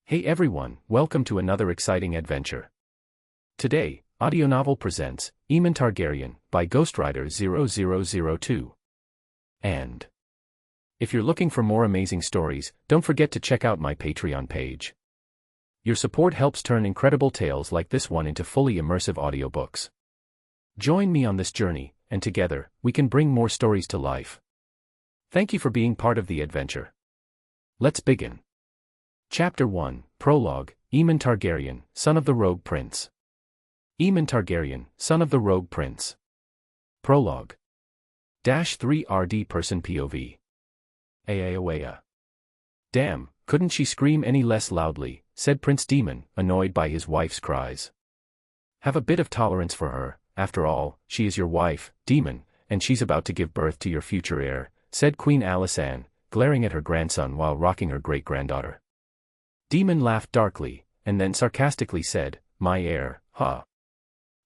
Hey everyone, welcome to another exciting adventure. Today, Audio Novel presents Aemon Targaryen by Ghostwriter 0002. And if you're looking for more amazing stories, don't forget to check out my Patreon page. Your support helps turn incredible tales like this one into fully immersive audiobooks. Join me on this journey, and together, we can bring more stories to life. Thank you for being part of the adventure. Let's begin. Chapter 1, Prologue, Aemon Targaryen, son of the Rogue Prince. Aemon Targaryen, son of the Rogue Prince. Prologue. -3rd person POV. Aoya. Damn, couldn't she scream any less loudly, said Prince Daemon, annoyed by his wife's cries. Have a bit of tolerance for her, after all, she is your wife, Daemon, and she's about to give birth to your future heir, said Queen Alysanne, glaring at her grandson while rocking her great-granddaughter. Daemon laughed darkly, and then sarcastically said, "My heir, huh?"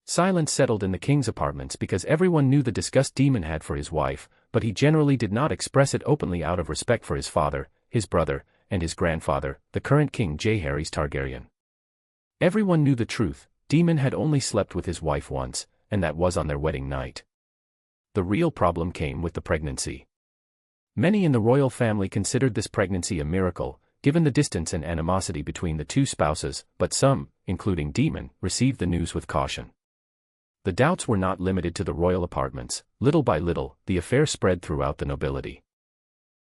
Silence settled in the king's apartments because everyone knew the disgust Daemon had for his wife, but he generally did not express it openly out of respect for his father, his brother, and his grandfather, the current king Jaehaerys Targaryen. Everyone knew the truth, Daemon had only slept with his wife once, and that was on their wedding night. The real problem came with the pregnancy. Many in the royal family considered this pregnancy a miracle, given the distance and animosity between the two spouses, but some, including Daemon, received the news with caution. The doubts were not limited to the royal apartments. Little by little, the affair spread throughout the nobility.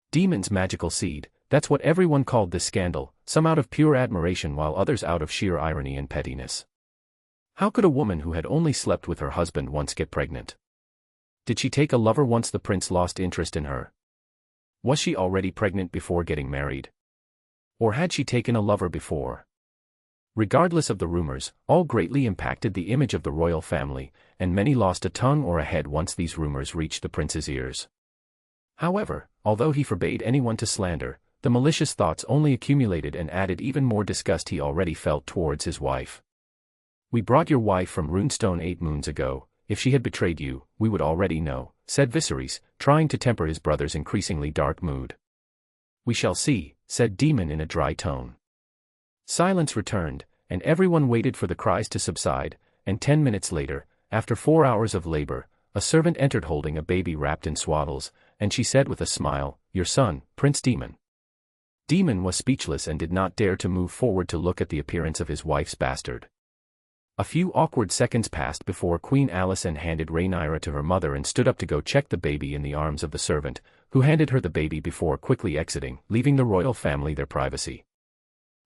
Daemon's magical seed, that's what everyone called this scandal, some out of pure admiration while others out of sheer irony and pettiness. How could a woman who had only slept with her husband once get pregnant? Did she take a lover once the prince lost interest in her? Was she already pregnant before getting married? Or had she taken a lover before? Regardless of the rumors, all greatly impacted the image of the royal family, and many lost a tongue or a head once these rumors reached the prince's ears. However, although he forbade anyone to slander, the malicious thoughts only accumulated and added even more disgust he already felt towards his wife. "We brought your wife from Runestone 8 moons ago. If she had betrayed you, we would already know," said Viserys, trying to temper his brother's increasingly dark mood. "We shall see," said Daemon in a dry tone. Silence returned, and everyone waited for the cries to subside, and 10 minutes later, after 4 hours of labor, a servant entered holding a baby wrapped in swaddles, and she said with a smile, "Your son, Prince Daemon." Daemon was speechless and did not dare to move forward to look at the appearance of his wife's bastard. A few awkward seconds passed before Queen Alysanne handed Rhaenyra to her mother and stood up to go check the baby in the arms of the servant, who handed her the baby before quickly exiting, leaving the royal family their privacy.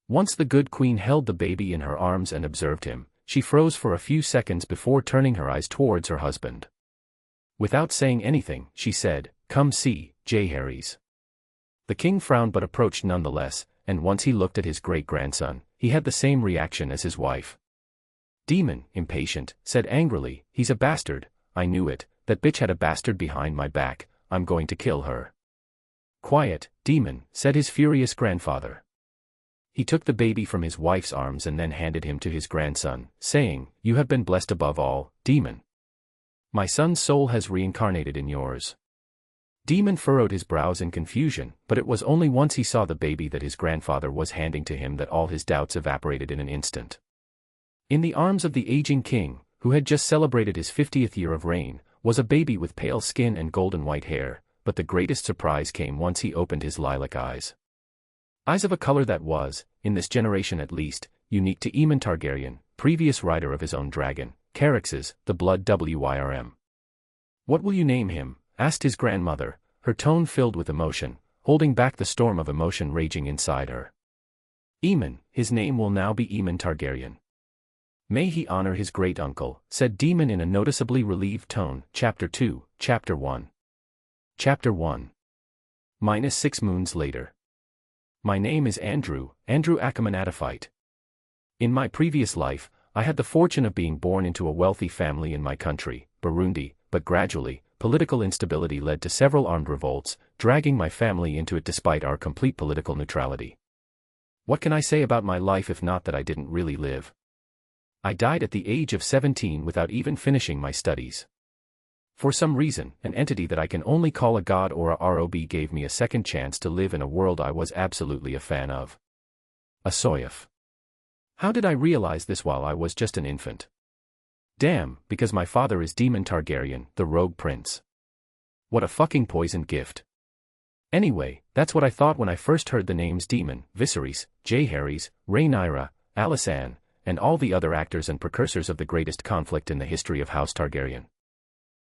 Once the good queen held the baby in her arms and observed him, she froze for a few seconds before turning her eyes towards her husband. Without saying anything, she said, "Come see, Jaehaerys." The king frowned but approached nonetheless, and once he looked at his great-grandson, he had the same reaction as his wife. Daemon, impatient, said angrily, "He's a bastard, I knew it, that bitch had a bastard behind my back, I'm going to kill her." "Quiet, Daemon," said his furious grandfather. He took the baby from his wife's arms and then handed him to his grandson, saying, "You have been blessed above all, Daemon. My son's soul has reincarnated in yours." Daemon furrowed his brows in confusion, but it was only once he saw the baby that his grandfather was handing to him that all his doubts evaporated in an instant. In the arms of the aging king, who had just celebrated his 50th year of reign, was a baby with pale skin and golden white hair, but the greatest surprise came once he opened his lilac eyes. Eyes of a color that was, in this generation at least, unique to Aemon Targaryen, previous rider of his own dragon, Carax's, the Blood Wyrm. "What will you name him?" asked his grandmother, her tone filled with emotion, holding back the storm of emotion raging inside her. "Aemon, his name will now be Aemon Targaryen. May he honor his great-uncle," said Daemon in a noticeably relieved tone. Chapter 2, Chapter 1. Chapter 1. -6 moons later. My name is Andrew Achaemenadophyte. In my previous life, I had the fortune of being born into a wealthy family in my country, Burundi, but gradually, political instability led to several armed revolts, dragging my family into it despite our complete political neutrality. What can I say about my life if not that I didn't really live? I died at the age of 17 without even finishing my studies. For some reason, an entity that I can only call a god or a ROB gave me a second chance to live in a world I was absolutely a fan of. ASOIAF. How did I realize this while I was just an infant? Damn, because my father is Daemon Targaryen, the rogue prince. What a fucking poisoned gift. Anyway, that's what I thought when I first heard the names Daemon, Viserys, Jaehaerys, Rhaenyra, Alysanne, and all the other actors and precursors of the greatest conflict in the history of House Targaryen.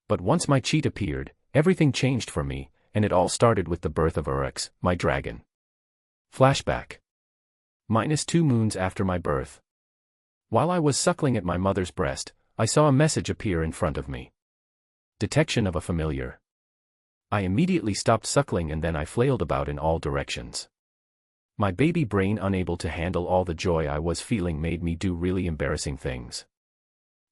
But once my cheat appeared, everything changed for me, and it all started with the birth of Uryx, my dragon. Flashback. -2 moons after my birth. While I was suckling at my mother's breast, I saw a message appear in front of me. Detection of a familiar. I immediately stopped suckling and then I flailed about in all directions. My baby brain, unable to handle all the joy I was feeling, made me do really embarrassing things.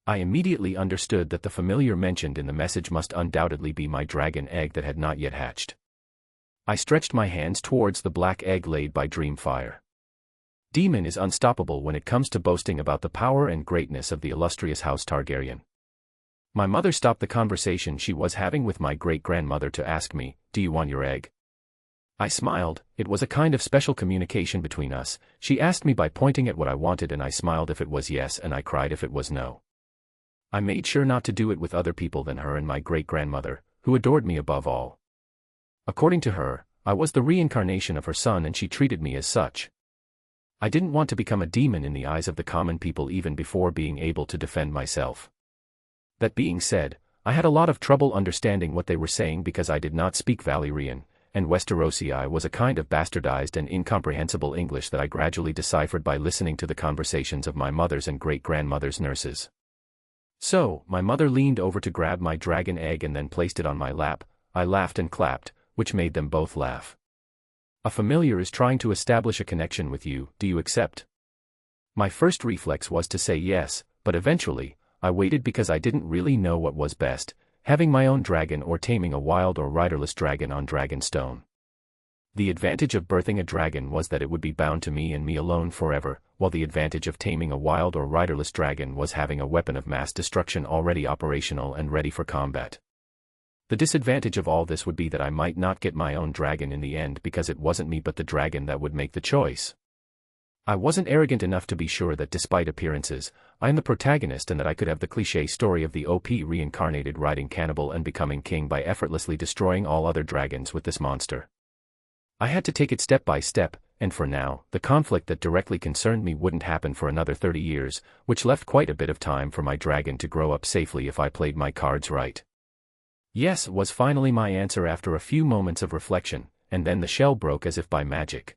I immediately understood that the familiar mentioned in the message must undoubtedly be my dragon egg that had not yet hatched. I stretched my hands towards the black egg laid by Dreamfire. Daemon is unstoppable when it comes to boasting about the power and greatness of the illustrious House Targaryen. My mother stopped the conversation she was having with my great-grandmother to ask me, "Do you want your egg?" I smiled. It was a kind of special communication between us. She asked me by pointing at what I wanted and I smiled if it was yes and I cried if it was no. I made sure not to do it with other people than her and my great-grandmother, who adored me above all. According to her, I was the reincarnation of her son and she treated me as such. I didn't want to become a demon in the eyes of the common people even before being able to defend myself. That being said, I had a lot of trouble understanding what they were saying because I did not speak Valyrian, and Westerosi was a kind of bastardized and incomprehensible English that I gradually deciphered by listening to the conversations of my mother's and great-grandmother's nurses. So, my mother leaned over to grab my dragon egg and then placed it on my lap. I laughed and clapped, which made them both laugh. A familiar is trying to establish a connection with you, do you accept? My first reflex was to say yes, but eventually, I waited because I didn't really know what was best, having my own dragon or taming a wild or riderless dragon on Dragonstone. The advantage of birthing a dragon was that it would be bound to me and me alone forever, while the advantage of taming a wild or riderless dragon was having a weapon of mass destruction already operational and ready for combat. The disadvantage of all this would be that I might not get my own dragon in the end because it wasn't me but the dragon that would make the choice. I wasn't arrogant enough to be sure that despite appearances, I am the protagonist and that I could have the cliché story of the OP reincarnated riding cannibal and becoming king by effortlessly destroying all other dragons with this monster. I had to take it step by step, and for now, the conflict that directly concerned me wouldn't happen for another 30 years, which left quite a bit of time for my dragon to grow up safely if I played my cards right. Yes was finally my answer after a few moments of reflection, and then the shell broke as if by magic.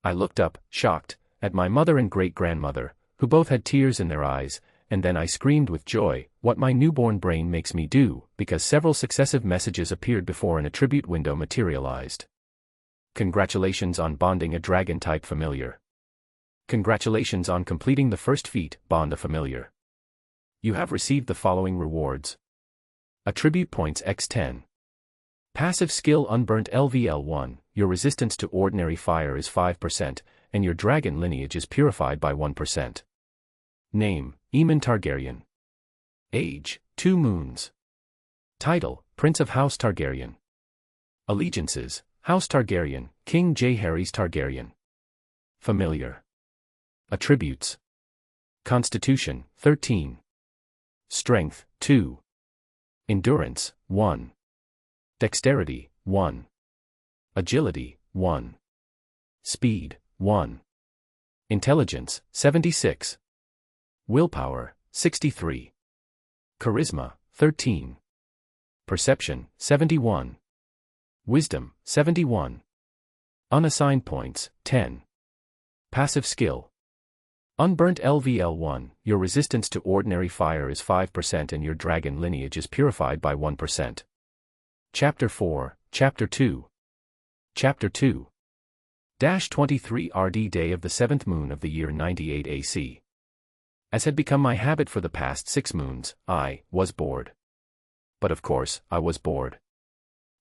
I looked up, shocked, at my mother and great-grandmother, who both had tears in their eyes, and then I screamed with joy, what my newborn brain makes me do, because several successive messages appeared before an attribute window materialized. Congratulations on bonding a dragon-type familiar. Congratulations on completing the first feat, bond a familiar. You have received the following rewards. Attribute points x10. Passive skill Unburnt LVL1, your resistance to ordinary fire is 5%, and your dragon lineage is purified by 1%. Name, Aemon Targaryen. Age, 2 moons. Title, Prince of House Targaryen. Allegiances, House Targaryen, King Jaehaerys Targaryen. Familiar. Attributes. Constitution, 13. Strength, 2. Endurance, 1. Dexterity, 1. Agility, 1. Speed, 1. Intelligence, 76. Willpower, 63. Charisma, 13. Perception, 71. Wisdom, 71. Unassigned points, 10. Passive skill. Unburnt LVL1, your resistance to ordinary fire is 5% and your dragon lineage is purified by 1%. Chapter 4, Chapter 2. Chapter 2. 23 RD Day of the 7th moon of the year 98 AC. As had become my habit for the past 6 moons, I was bored. But of course, I was bored.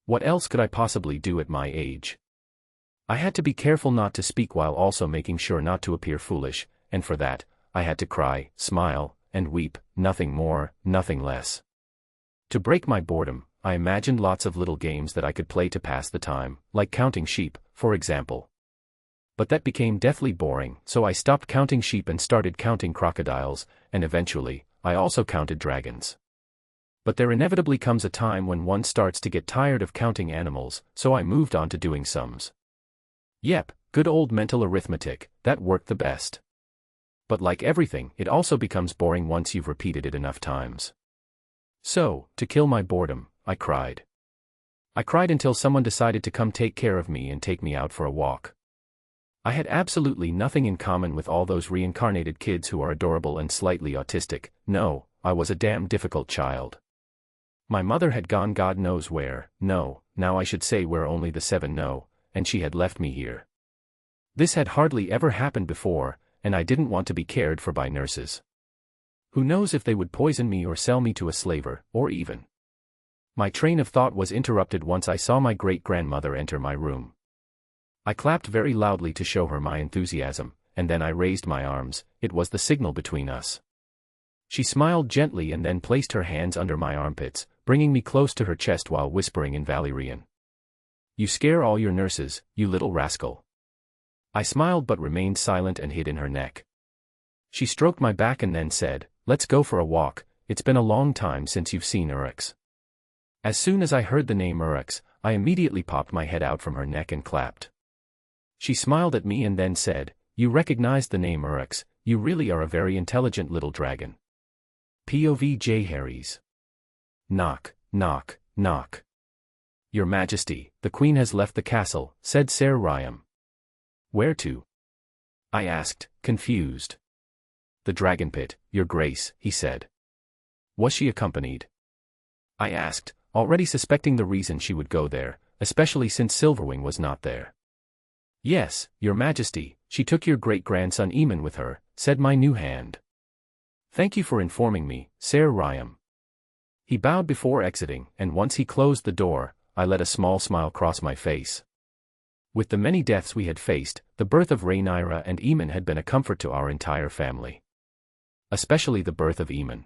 What else could I possibly do at my age? I had to be careful not to speak while also making sure not to appear foolish, and for that, I had to cry, smile, and weep, nothing more, nothing less. To break my boredom, I imagined lots of little games that I could play to pass the time, like counting sheep, for example. But that became deathly boring, so I stopped counting sheep and started counting crocodiles, and eventually, I also counted dragons. But there inevitably comes a time when one starts to get tired of counting animals, so I moved on to doing sums. Yep, good old mental arithmetic, that worked the best. But like everything, it also becomes boring once you've repeated it enough times. So, to kill my boredom, I cried. I cried until someone decided to come take care of me and take me out for a walk. I had absolutely nothing in common with all those reincarnated kids who are adorable and slightly autistic. No, I was a damn difficult child. My mother had gone God knows where, no, now I should say where only the seven know, and she had left me here. This had hardly ever happened before, and I didn't want to be cared for by nurses. Who knows if they would poison me or sell me to a slaver, or even. My train of thought was interrupted once I saw my great-grandmother enter my room. I clapped very loudly to show her my enthusiasm, and then I raised my arms. It was the signal between us. She smiled gently and then placed her hands under my armpits, bringing me close to her chest while whispering in Valyrian. "You scare all your nurses, you little rascal." I smiled but remained silent and hid in her neck. She stroked my back and then said, "Let's go for a walk, it's been a long time since you've seen Uryx." As soon as I heard the name Uryx, I immediately popped my head out from her neck and clapped. She smiled at me and then said, "You recognized the name Uryx, you really are a very intelligent little dragon." POV Harry's. Knock, knock, knock. "Your Majesty, the Queen has left the castle," said Ser Ryam. "Where to?" I asked, confused. "The dragon pit, Your Grace," he said. "Was she accompanied?" I asked, already suspecting the reason she would go there, especially since Silverwing was not there. "Yes, Your Majesty, she took your great-grandson Aemon with her," said my new hand. "Thank you for informing me, Ser Ryam." He bowed before exiting, and once he closed the door, I let a small smile cross my face. With the many deaths we had faced, the birth of Rhaenyra and Aemon had been a comfort to our entire family. Especially the birth of Aemon.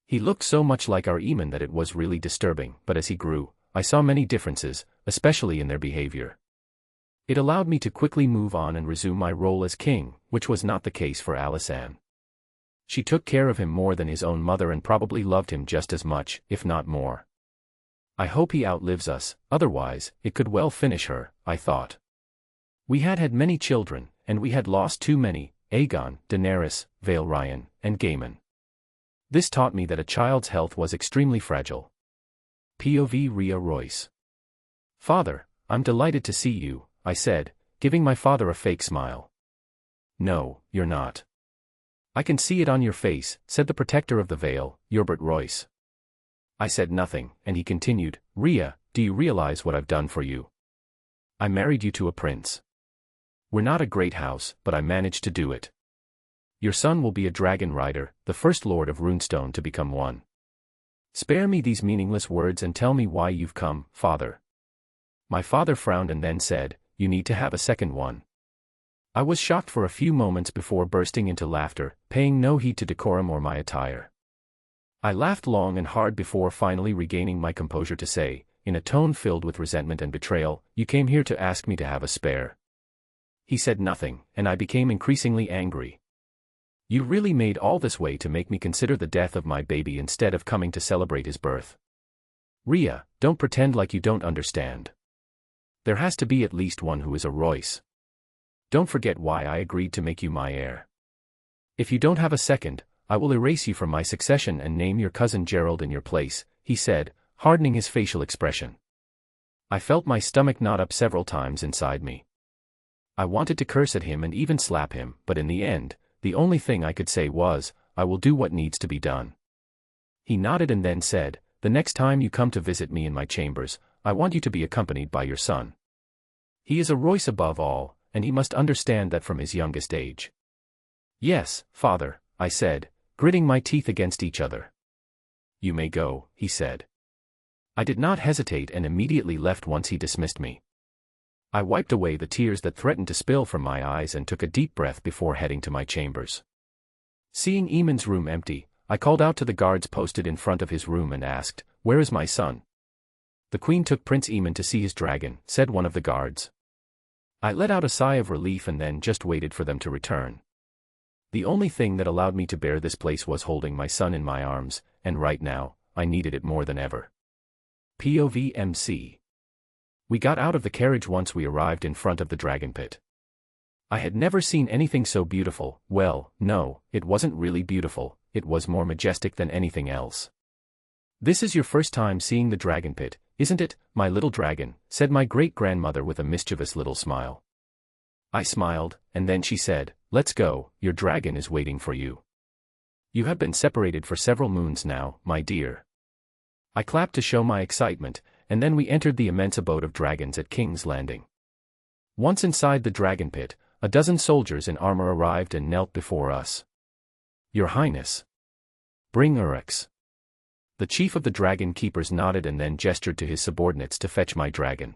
He looked so much like our Aemon that it was really disturbing, but as he grew, I saw many differences, especially in their behavior. It allowed me to quickly move on and resume my role as king, which was not the case for Alysanne. She took care of him more than his own mother and probably loved him just as much, if not more. I hope he outlives us, otherwise, it could well finish her, I thought. We had had many children, and we had lost too many: Aegon, Daenerys, Valerian, and Gaemon. This taught me that a child's health was extremely fragile. POV Rhea Royce. "Father, I'm delighted to see you," I said, giving my father a fake smile. "No, you're not. I can see it on your face," said the protector of the Vale, Yorbert Royce. I said nothing, and he continued, "Rhea, do you realize what I've done for you? I married you to a prince. We're not a great house, but I managed to do it. Your son will be a dragon rider, the first lord of Runestone to become one. Spare me these meaningless words and tell me why you've come, father." My father frowned and then said, "You need to have a second one." I was shocked for a few moments before bursting into laughter, paying no heed to decorum or my attire. I laughed long and hard before finally regaining my composure to say, in a tone filled with resentment and betrayal, "You came here to ask me to have a spare." He said nothing, and I became increasingly angry. "You really made all this way to make me consider the death of my baby instead of coming to celebrate his birth. Rhea, don't pretend like you don't understand. There has to be at least one who is a Royce. Don't forget why I agreed to make you my heir. If you don't have a second, I will erase you from my succession and name your cousin Gerald in your place," he said, hardening his facial expression. I felt my stomach knot up several times inside me. I wanted to curse at him and even slap him, but in the end, the only thing I could say was, "I will do what needs to be done." He nodded and then said, "The next time you come to visit me in my chambers, I want you to be accompanied by your son. He is a Royce above all, and he must understand that from his youngest age." "Yes, father," I said, gritting my teeth against each other. "You may go," he said. I did not hesitate and immediately left once he dismissed me. I wiped away the tears that threatened to spill from my eyes and took a deep breath before heading to my chambers. Seeing Aemon's room empty, I called out to the guards posted in front of his room and asked, "Where is my son?" "The Queen took Prince Aemon to see his dragon," said one of the guards. I let out a sigh of relief and then just waited for them to return. The only thing that allowed me to bear this place was holding my son in my arms, and right now, I needed it more than ever. POV MC. We got out of the carriage once we arrived in front of the dragon pit. I had never seen anything so beautiful. Well, no, it wasn't really beautiful, it was more majestic than anything else. "This is your first time seeing the dragon pit, isn't it, my little dragon?" said my great-grandmother with a mischievous little smile. I smiled, and then she said, "Let's go, your dragon is waiting for you. You have been separated for several moons now, my dear." I clapped to show my excitement, and then we entered the immense abode of dragons at King's Landing. Once inside the dragon pit, a dozen soldiers in armor arrived and knelt before us. "Your Highness. Bring Urex." The chief of the dragon keepers nodded and then gestured to his subordinates to fetch my dragon.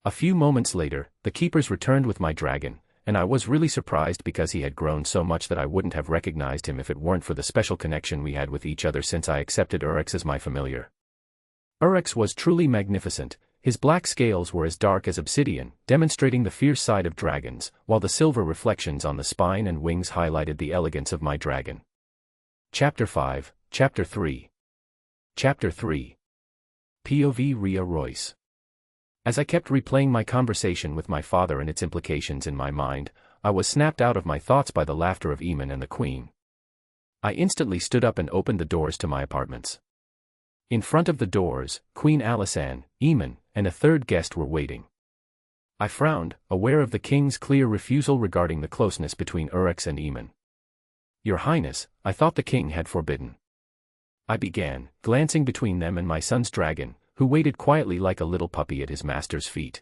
A few moments later, the keepers returned with my dragon, and I was really surprised because he had grown so much that I wouldn't have recognized him if it weren't for the special connection we had with each other since I accepted Urex as my familiar. Urex was truly magnificent. His black scales were as dark as obsidian, demonstrating the fierce side of dragons, while the silver reflections on the spine and wings highlighted the elegance of my dragon. Chapter 5, Chapter 3. Chapter 3. POV Rhea Royce. As I kept replaying my conversation with my father and its implications in my mind, I was snapped out of my thoughts by the laughter of Aemon and the Queen. I instantly stood up and opened the doors to my apartments. In front of the doors, Queen Alysanne, Aemon, and a third guest were waiting. I frowned, aware of the king's clear refusal regarding the closeness between Urex and Aemon. "Your Highness, I thought the king had forbidden." I began, glancing between them and my son's dragon, who waited quietly like a little puppy at his master's feet.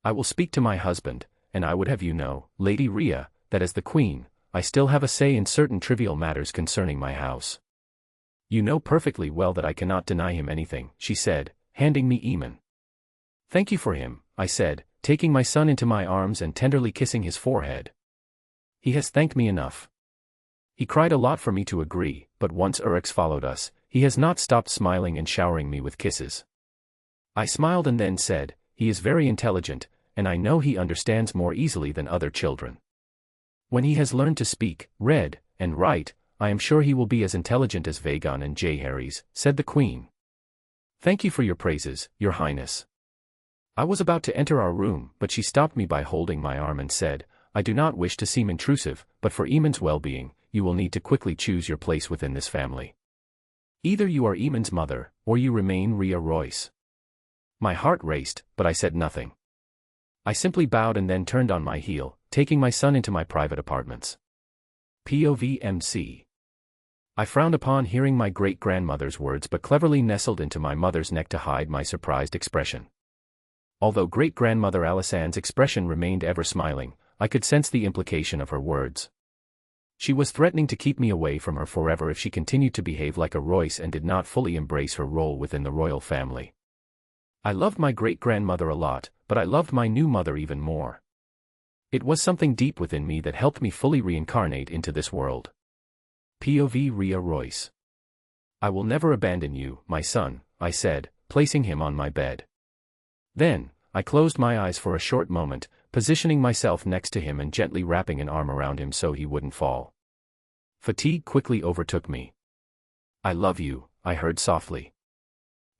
"I will speak to my husband, and I would have you know, Lady Rhea, that as the queen, I still have a say in certain trivial matters concerning my house. You know perfectly well that I cannot deny him anything," she said, handing me Aemon. "Thank you for him," I said, taking my son into my arms and tenderly kissing his forehead. "He has thanked me enough. He cried a lot for me to agree, but once Urex followed us, he has not stopped smiling and showering me with kisses." I smiled and then said, "He is very intelligent, and I know he understands more easily than other children. When he has learned to speak, read, and write, I am sure he will be as intelligent as Vagon and Jaehaerys," said the Queen. "Thank you for your praises, Your Highness." I was about to enter our room, but she stopped me by holding my arm and said, "I do not wish to seem intrusive, but for Aemon's well-being, you will need to quickly choose your place within this family. Either you are Aemon's mother, or you remain Rhea Royce." My heart raced, but I said nothing. I simply bowed and then turned on my heel, taking my son into my private apartments. POV MC. I frowned upon hearing my great-grandmother's words but cleverly nestled into my mother's neck to hide my surprised expression. Although great-grandmother Alysanne's expression remained ever smiling, I could sense the implication of her words. She was threatening to keep me away from her forever if she continued to behave like a Royce and did not fully embrace her role within the royal family. I loved my great-grandmother a lot, but I loved my new mother even more. It was something deep within me that helped me fully reincarnate into this world. POV Rhea Royce. "I will never abandon you, my son," I said, placing him on my bed. Then, I closed my eyes for a short moment, positioning myself next to him and gently wrapping an arm around him so he wouldn't fall. Fatigue quickly overtook me. "I love you," I heard softly.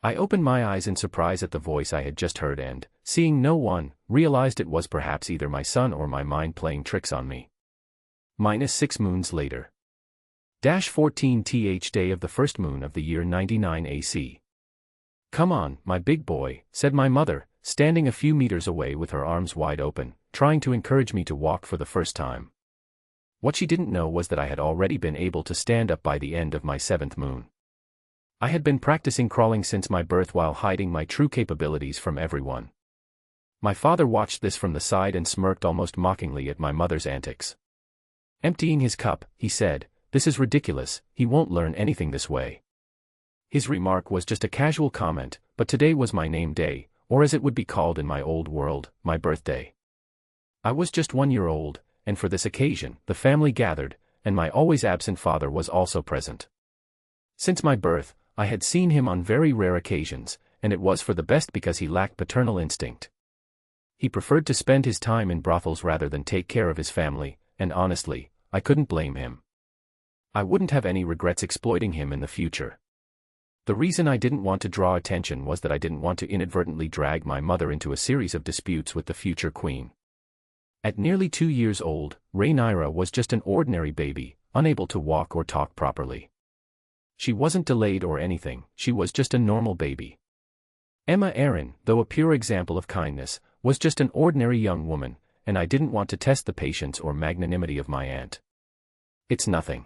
I opened my eyes in surprise at the voice I had just heard and, seeing no one, realized it was perhaps either my son or my mind playing tricks on me. -6 moons later. 14th day of the first moon of the year 99 AC. "Come on, my big boy," said my mother, standing a few meters away with her arms wide open, trying to encourage me to walk for the first time. What she didn't know was that I had already been able to stand up by the end of my 7th moon. I had been practicing crawling since my birth while hiding my true capabilities from everyone. My father watched this from the side and smirked almost mockingly at my mother's antics. Emptying his cup, he said, "This is ridiculous, he won't learn anything this way." His remark was just a casual comment, but today was my name day, or as it would be called in my old world, my birthday. I was just 1 year old, and for this occasion, the family gathered, and my always absent father was also present. Since my birth, I had seen him on very rare occasions, and it was for the best because he lacked paternal instinct. He preferred to spend his time in brothels rather than take care of his family, and honestly, I couldn't blame him. I wouldn't have any regrets exploiting him in the future. The reason I didn't want to draw attention was that I didn't want to inadvertently drag my mother into a series of disputes with the future queen. At nearly 2 years old, Rhaenyra was just an ordinary baby, unable to walk or talk properly. She wasn't delayed or anything, she was just a normal baby. Aemma Arryn, though a pure example of kindness, was just an ordinary young woman, and I didn't want to test the patience or magnanimity of my aunt. It's nothing.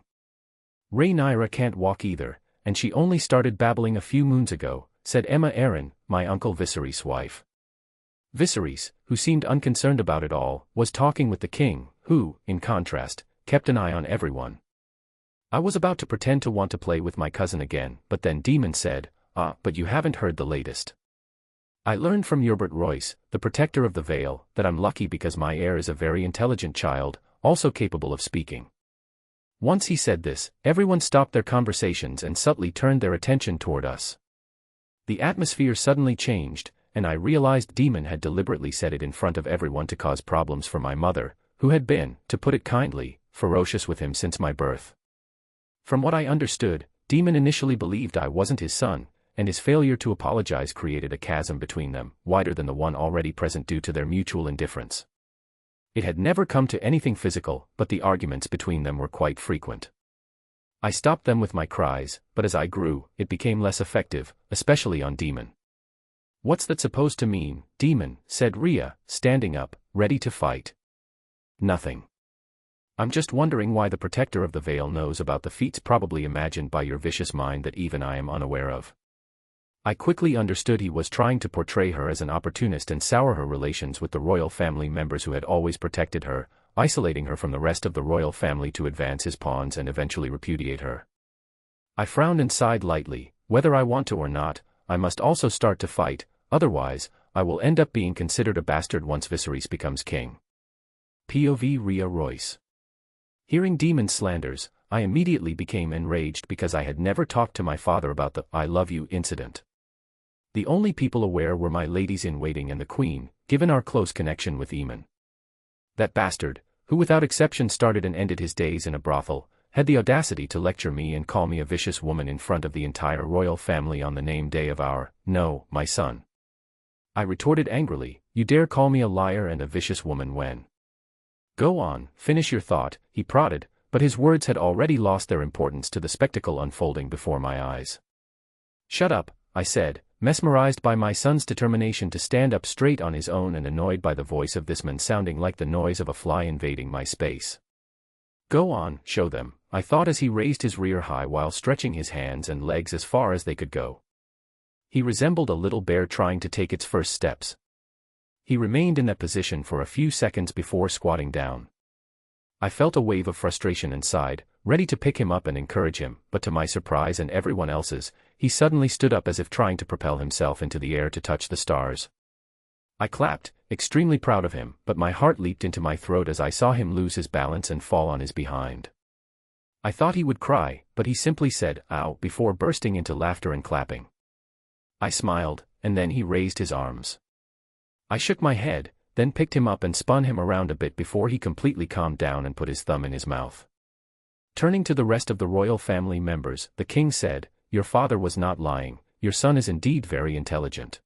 Rhaenyra can't walk either, and she only started babbling a few moons ago, said Aemma Arryn, my uncle Viserys' wife. Viserys, who seemed unconcerned about it all, was talking with the king, who, in contrast, kept an eye on everyone. I was about to pretend to want to play with my cousin again, but then Daemon said, but you haven't heard the latest. I learned from Hubert Royce, the protector of the Vale, that I'm lucky because my heir is a very intelligent child, also capable of speaking. Once he said this, everyone stopped their conversations and subtly turned their attention toward us. The atmosphere suddenly changed, and I realized Daemon had deliberately said it in front of everyone to cause problems for my mother, who had been, to put it kindly, ferocious with him since my birth. From what I understood, Daemon initially believed I wasn't his son, and his failure to apologize created a chasm between them, wider than the one already present due to their mutual indifference. It had never come to anything physical, but the arguments between them were quite frequent. I stopped them with my cries, but as I grew, it became less effective, especially on Daemon. What's that supposed to mean, Daemon? Said Rhea, standing up, ready to fight. Nothing. I'm just wondering why the protector of the Vale knows about the feats probably imagined by your vicious mind that even I am unaware of. I quickly understood he was trying to portray her as an opportunist and sour her relations with the royal family members who had always protected her, isolating her from the rest of the royal family to advance his pawns and eventually repudiate her. I frowned and sighed lightly. Whether I want to or not, I must also start to fight, otherwise, I will end up being considered a bastard once Viserys becomes king. POV Rhea Royce. Hearing Daemon's slanders, I immediately became enraged because I had never talked to my father about the "I love you" incident. The only people aware were my ladies-in-waiting and the queen, given our close connection with Aemon. That bastard, who without exception started and ended his days in a brothel, had the audacity to lecture me and call me a vicious woman in front of the entire royal family on the name day of my son. I retorted angrily, "You dare call me a liar and a vicious woman when?" "Go on, finish your thought," he prodded, but his words had already lost their importance to the spectacle unfolding before my eyes. "Shut up," I said, mesmerized by my son's determination to stand up straight on his own and annoyed by the voice of this man sounding like the noise of a fly invading my space. "Go on, show them," I thought as he raised his rear high while stretching his hands and legs as far as they could go. He resembled a little bear trying to take its first steps. He remained in that position for a few seconds before squatting down. I felt a wave of frustration and sighed, ready to pick him up and encourage him, but to my surprise and everyone else's, he suddenly stood up as if trying to propel himself into the air to touch the stars. I clapped, extremely proud of him, but my heart leaped into my throat as I saw him lose his balance and fall on his behind. I thought he would cry, but he simply said, "Ow," before bursting into laughter and clapping. I smiled, and then he raised his arms. I shook my head, then picked him up and spun him around a bit before he completely calmed down and put his thumb in his mouth. Turning to the rest of the royal family members, the king said, "Your father was not lying, your son is indeed very intelligent."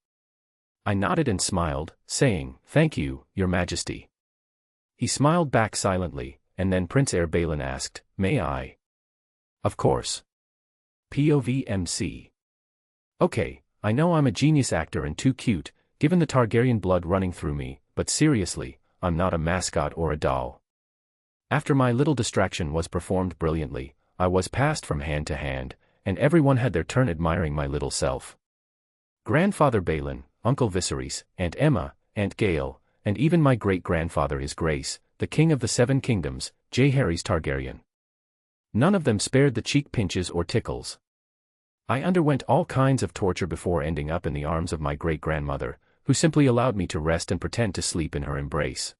I nodded and smiled, saying, "Thank you, your majesty." He smiled back silently, and then Prince Balon asked, "May I?" "Of course." POV MC. Okay, I know I'm a genius actor and too cute, given the Targaryen blood running through me, but seriously, I'm not a mascot or a doll. After my little distraction was performed brilliantly, I was passed from hand to hand, and everyone had their turn admiring my little self. Grandfather Balon, Uncle Viserys, Aunt Aemma, Aunt Gale, and even my great-grandfather His Grace, the King of the Seven Kingdoms, Jaehaerys Targaryen. None of them spared the cheek pinches or tickles. I underwent all kinds of torture before ending up in the arms of my great-grandmother, who simply allowed me to rest and pretend to sleep in her embrace.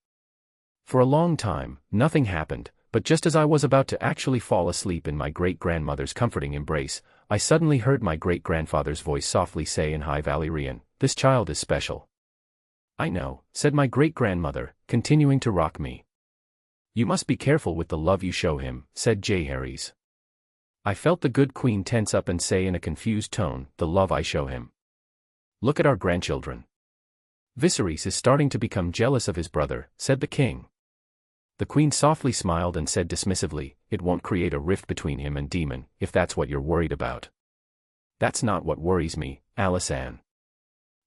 For a long time, nothing happened, but just as I was about to actually fall asleep in my great-grandmother's comforting embrace, I suddenly heard my great-grandfather's voice softly say in High Valyrian, "This child is special." I know, said my great-grandmother, continuing to rock me. You must be careful with the love you show him, said Jaehaerys. I felt the good queen tense up and say in a confused tone, the love I show him. Look at our grandchildren. Viserys is starting to become jealous of his brother, said the king. The queen softly smiled and said dismissively, it won't create a rift between him and Daemon, if that's what you're worried about. That's not what worries me, Alysanne.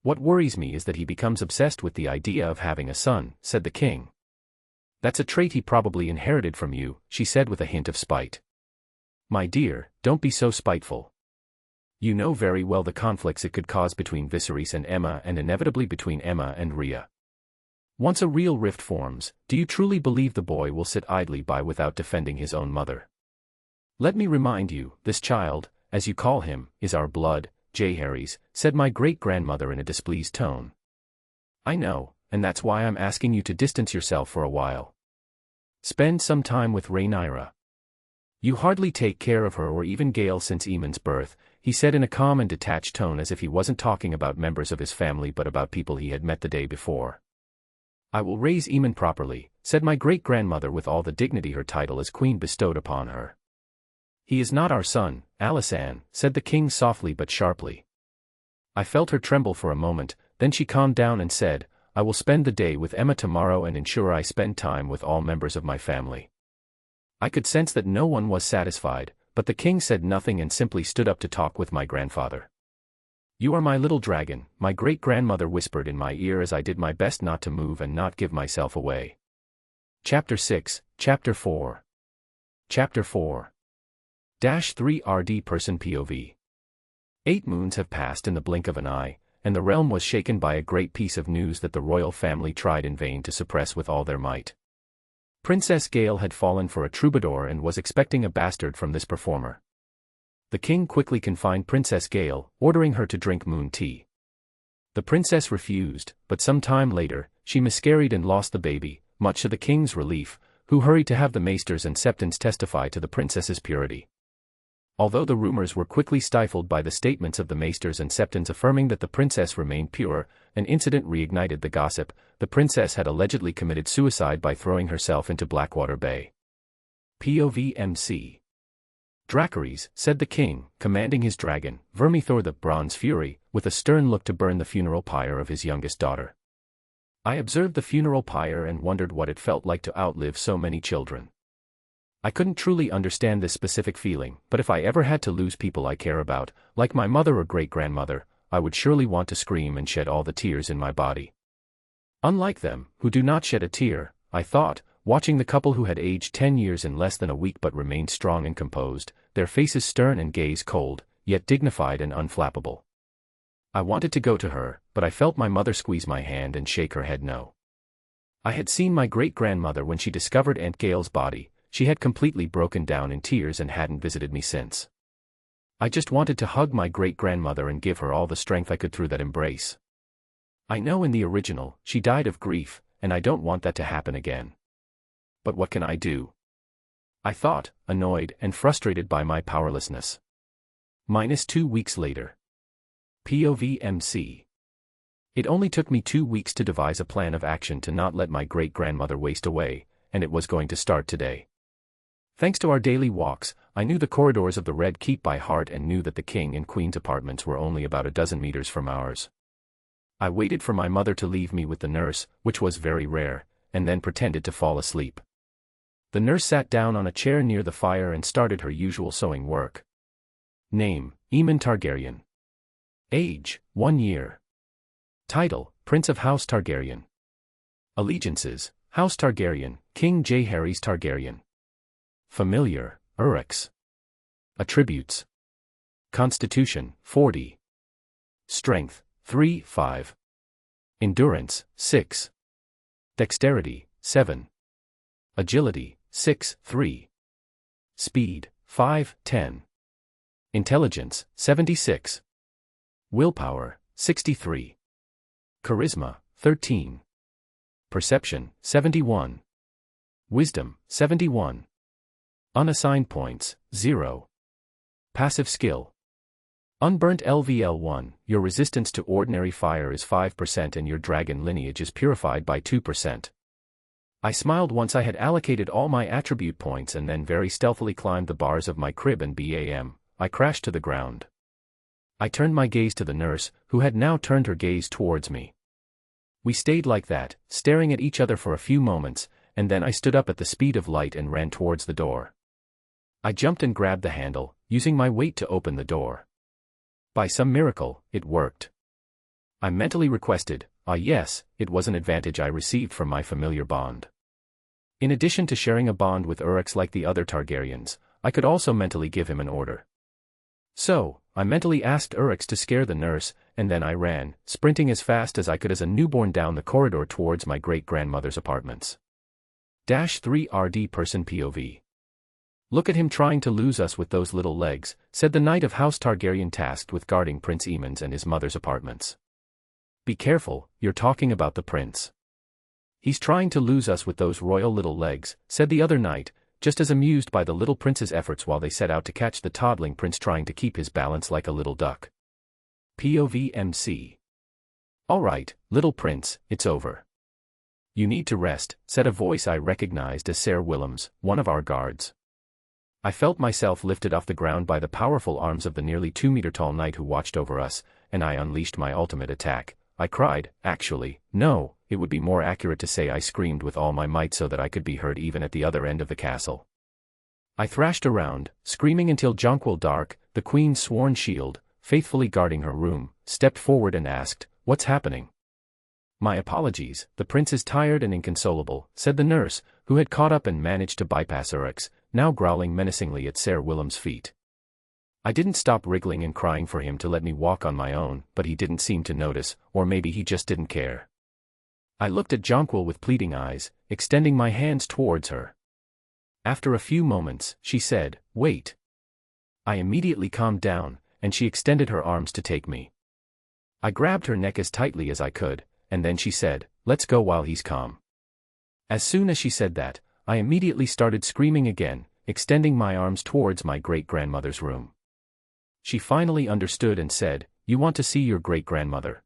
What worries me is that he becomes obsessed with the idea of having a son, said the king. That's a trait he probably inherited from you, she said with a hint of spite. My dear, don't be so spiteful. You know very well the conflicts it could cause between Viserys and Aemma and inevitably between Aemma and Rhea. Once a real rift forms, do you truly believe the boy will sit idly by without defending his own mother? Let me remind you, this child, as you call him, is our blood, Jaehaerys, said my great-grandmother in a displeased tone. I know, and that's why I'm asking you to distance yourself for a while. Spend some time with Rhaenyra. You hardly take care of her or even Gale since Aemon's birth, he said in a calm and detached tone as if he wasn't talking about members of his family but about people he had met the day before. I will raise Aemon properly, said my great-grandmother with all the dignity her title as queen bestowed upon her. He is not our son, Alysanne, said the king softly but sharply. I felt her tremble for a moment, then she calmed down and said, I will spend the day with Aemma tomorrow and ensure I spend time with all members of my family. I could sense that no one was satisfied, but the king said nothing and simply stood up to talk with my grandfather. You are my little dragon, my great-grandmother whispered in my ear as I did my best not to move and not give myself away. Chapter 6, Chapter 4. Chapter 4. 3 RD Person POV. 8 moons have passed in the blink of an eye, and the realm was shaken by a great piece of news that the royal family tried in vain to suppress with all their might. Princess Gale had fallen for a troubadour and was expecting a bastard from this performer. The king quickly confined Princess Gale, ordering her to drink moon tea. The princess refused, but some time later, she miscarried and lost the baby, much to the king's relief, who hurried to have the maesters and septons testify to the princess's purity. Although the rumors were quickly stifled by the statements of the maesters and septons affirming that the princess remained pure, an incident reignited the gossip. The princess had allegedly committed suicide by throwing herself into Blackwater Bay. POV MC. Dracarys, said the king, commanding his dragon, Vermithor the Bronze Fury, with a stern look to burn the funeral pyre of his youngest daughter. I observed the funeral pyre and wondered what it felt like to outlive so many children. I couldn't truly understand this specific feeling, but if I ever had to lose people I care about, like my mother or great-grandmother, I would surely want to scream and shed all the tears in my body. Unlike them, who do not shed a tear, I thought, watching the couple who had aged 10 years in less than a week but remained strong and composed, their faces stern and gaze cold, yet dignified and unflappable. I wanted to go to her, but I felt my mother squeeze my hand and shake her head no. I had seen my great-grandmother when she discovered Aunt Gale's body. She had completely broken down in tears and hadn't visited me since. I just wanted to hug my great-grandmother and give her all the strength I could through that embrace. I know in the original, she died of grief, and I don't want that to happen again. But what can I do? I thought, annoyed and frustrated by my powerlessness. -2 weeks later. POV MC. It only took me 2 weeks to devise a plan of action to not let my great-grandmother waste away, and it was going to start today. Thanks to our daily walks, I knew the corridors of the Red Keep by heart and knew that the king and queen's apartments were only about a dozen meters from ours. I waited for my mother to leave me with the nurse, which was very rare, and then pretended to fall asleep. The nurse sat down on a chair near the fire and started her usual sewing work. Name, Aemon Targaryen. Age, 1 year. Title, Prince of House Targaryen. Allegiances, House Targaryen, King Jaehaerys Targaryen. Familiar, Uryx. Attributes. Constitution, 40. Strength, 3-5. Endurance, 6. Dexterity, 7. Agility, 6-3. Speed, 5-10. Intelligence, 76. Willpower, 63. Charisma, 13. Perception, 71. Wisdom, 71. Unassigned points, 0. Passive skill. Unburnt LVL1, your resistance to ordinary fire is 5% and your dragon lineage is purified by 2%. I smiled once I had allocated all my attribute points and then very stealthily climbed the bars of my crib and BAM. I crashed to the ground. I turned my gaze to the nurse, who had now turned her gaze towards me. We stayed like that, staring at each other for a few moments, and then I stood up at the speed of light and ran towards the door. I jumped and grabbed the handle, using my weight to open the door. By some miracle, it worked. I mentally requested, yes, it was an advantage I received from my familiar bond. In addition to sharing a bond with Uryx like the other Targaryens, I could also mentally give him an order. So, I mentally asked Uryx to scare the nurse, and then I ran, sprinting as fast as I could as a newborn down the corridor towards my great-grandmother's apartments. -3 person POV. Look at him trying to lose us with those little legs, said the Knight of House Targaryen tasked with guarding Prince Aemon's and his mother's apartments. Be careful, you're talking about the prince. He's trying to lose us with those royal little legs, said the other knight, just as amused by the little prince's efforts while they set out to catch the toddling prince trying to keep his balance like a little duck. POV MC. Alright, little prince, it's over. You need to rest, said a voice I recognized as Ser Willems, one of our guards. I felt myself lifted off the ground by the powerful arms of the nearly 2-meter-tall knight who watched over us, and I unleashed my ultimate attack. I cried, actually, no, it would be more accurate to say I screamed with all my might so that I could be heard even at the other end of the castle. I thrashed around, screaming until Jonquil Dark, the queen's sworn shield, faithfully guarding her room, stepped forward and asked, "What's happening?" "My apologies, the prince is tired and inconsolable," said the nurse, who had caught up and managed to bypass Uryx, now growling menacingly at Ser Willems' feet. I didn't stop wriggling and crying for him to let me walk on my own, but he didn't seem to notice, or maybe he just didn't care. I looked at Jonquil with pleading eyes, extending my hands towards her. After a few moments, she said, "Wait." I immediately calmed down, and she extended her arms to take me. I grabbed her neck as tightly as I could, and then she said, "Let's go while he's calm." As soon as she said that, I immediately started screaming again, extending my arms towards my great-grandmother's room. She finally understood and said, "You want to see your great-grandmother?"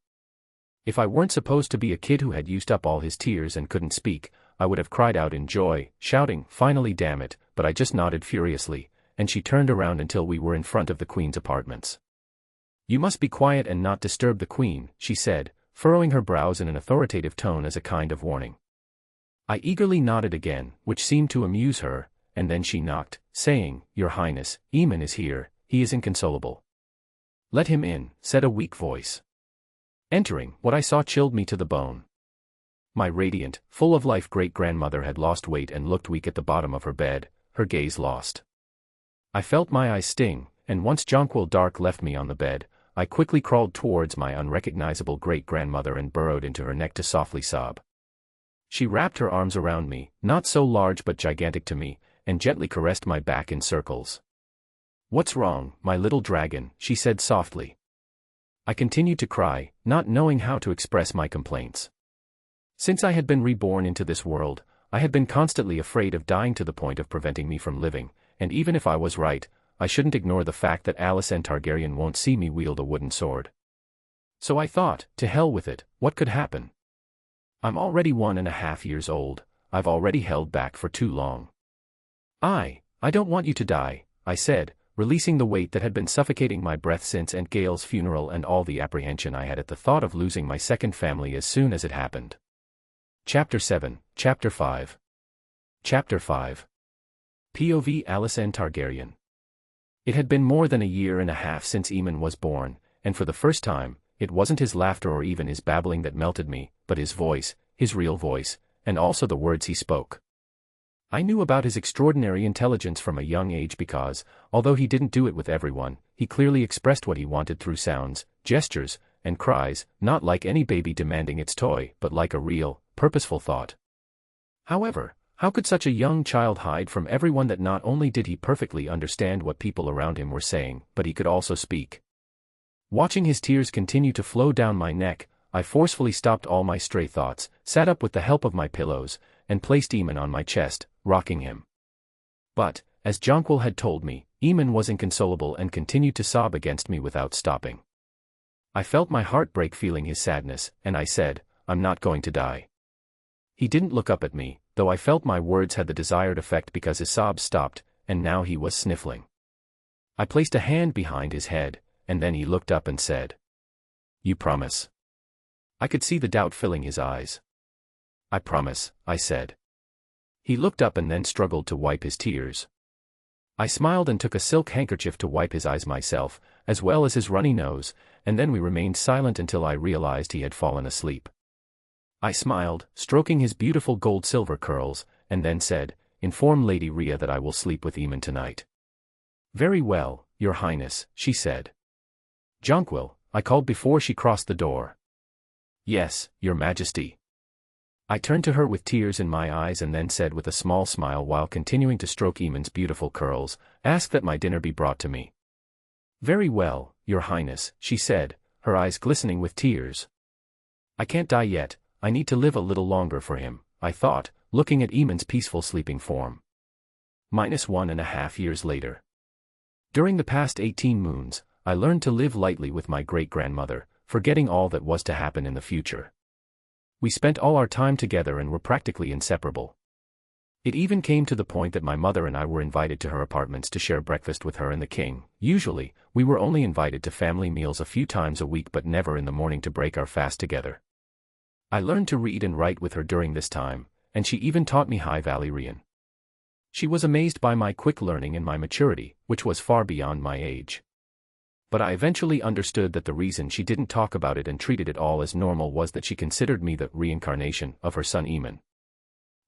If I weren't supposed to be a kid who had used up all his tears and couldn't speak, I would have cried out in joy, shouting, "Finally, damn it," but I just nodded furiously, and she turned around until we were in front of the queen's apartments. "You must be quiet and not disturb the queen," she said, furrowing her brows in an authoritative tone as a kind of warning. I eagerly nodded again, which seemed to amuse her, and then she knocked, saying, "Your Highness, Aemon is here, he is inconsolable." "Let him in," said a weak voice. Entering, what I saw chilled me to the bone. My radiant, full-of-life great-grandmother had lost weight and looked weak at the bottom of her bed, her gaze lost. I felt my eyes sting, and once Jonquil Dark left me on the bed, I quickly crawled towards my unrecognizable great-grandmother and burrowed into her neck to softly sob. She wrapped her arms around me, not so large but gigantic to me, and gently caressed my back in circles. "What's wrong, my little dragon?" she said softly. I continued to cry, not knowing how to express my complaints. Since I had been reborn into this world, I had been constantly afraid of dying to the point of preventing me from living, and even if I was right, I shouldn't ignore the fact that Aemon Targaryen won't see me wield a wooden sword. So I thought, to hell with it, what could happen? I'm already 1.5 years old, I've already held back for too long. I don't want you to die," I said, releasing the weight that had been suffocating my breath since Aunt Gale's funeral and all the apprehension I had at the thought of losing my second family as soon as it happened. Chapter 7, Chapter 5. Chapter 5. POV Aemon Targaryen. It had been more than 1.5 years since Aemon was born, and for the first time, it wasn't his laughter or even his babbling that melted me, but his voice, his real voice, and also the words he spoke. I knew about his extraordinary intelligence from a young age because, although he didn't do it with everyone, he clearly expressed what he wanted through sounds, gestures, and cries, not like any baby demanding its toy, but like a real, purposeful thought. However, how could such a young child hide from everyone that not only did he perfectly understand what people around him were saying, but he could also speak? Watching his tears continue to flow down my neck, I forcefully stopped all my stray thoughts, sat up with the help of my pillows, and placed Aemon on my chest, rocking him. But, as Jonquil had told me, Aemon was inconsolable and continued to sob against me without stopping. I felt my heart break feeling his sadness, and I said, "I'm not going to die." He didn't look up at me, though I felt my words had the desired effect because his sobs stopped, and now he was sniffling. I placed a hand behind his head, and then he looked up and said, "You promise?" I could see the doubt filling his eyes. "I promise," I said. He looked up and then struggled to wipe his tears. I smiled and took a silk handkerchief to wipe his eyes myself, as well as his runny nose, and then we remained silent until I realized he had fallen asleep. I smiled, stroking his beautiful gold-silver curls, and then said, "Inform Lady Rhea that I will sleep with Aemon tonight." "Very well, Your Highness," she said. "Jonquil," I called before she crossed the door. "Yes, Your Majesty." I turned to her with tears in my eyes and then said with a small smile while continuing to stroke Aemon's beautiful curls, "Ask that my dinner be brought to me." "Very well, Your Highness," she said, her eyes glistening with tears. "I can't die yet, I need to live a little longer for him," I thought, looking at Aemon's peaceful sleeping form. -1.5 years later. During the past 18 moons, I learned to live lightly with my great-grandmother, forgetting all that was to happen in the future. We spent all our time together and were practically inseparable. It even came to the point that my mother and I were invited to her apartments to share breakfast with her and the king. Usually, we were only invited to family meals a few times a week but never in the morning to break our fast together. I learned to read and write with her during this time, and she even taught me High Valyrian. She was amazed by my quick learning and my maturity, which was far beyond my age. But I eventually understood that the reason she didn't talk about it and treated it all as normal was that she considered me the reincarnation of her son Aemon.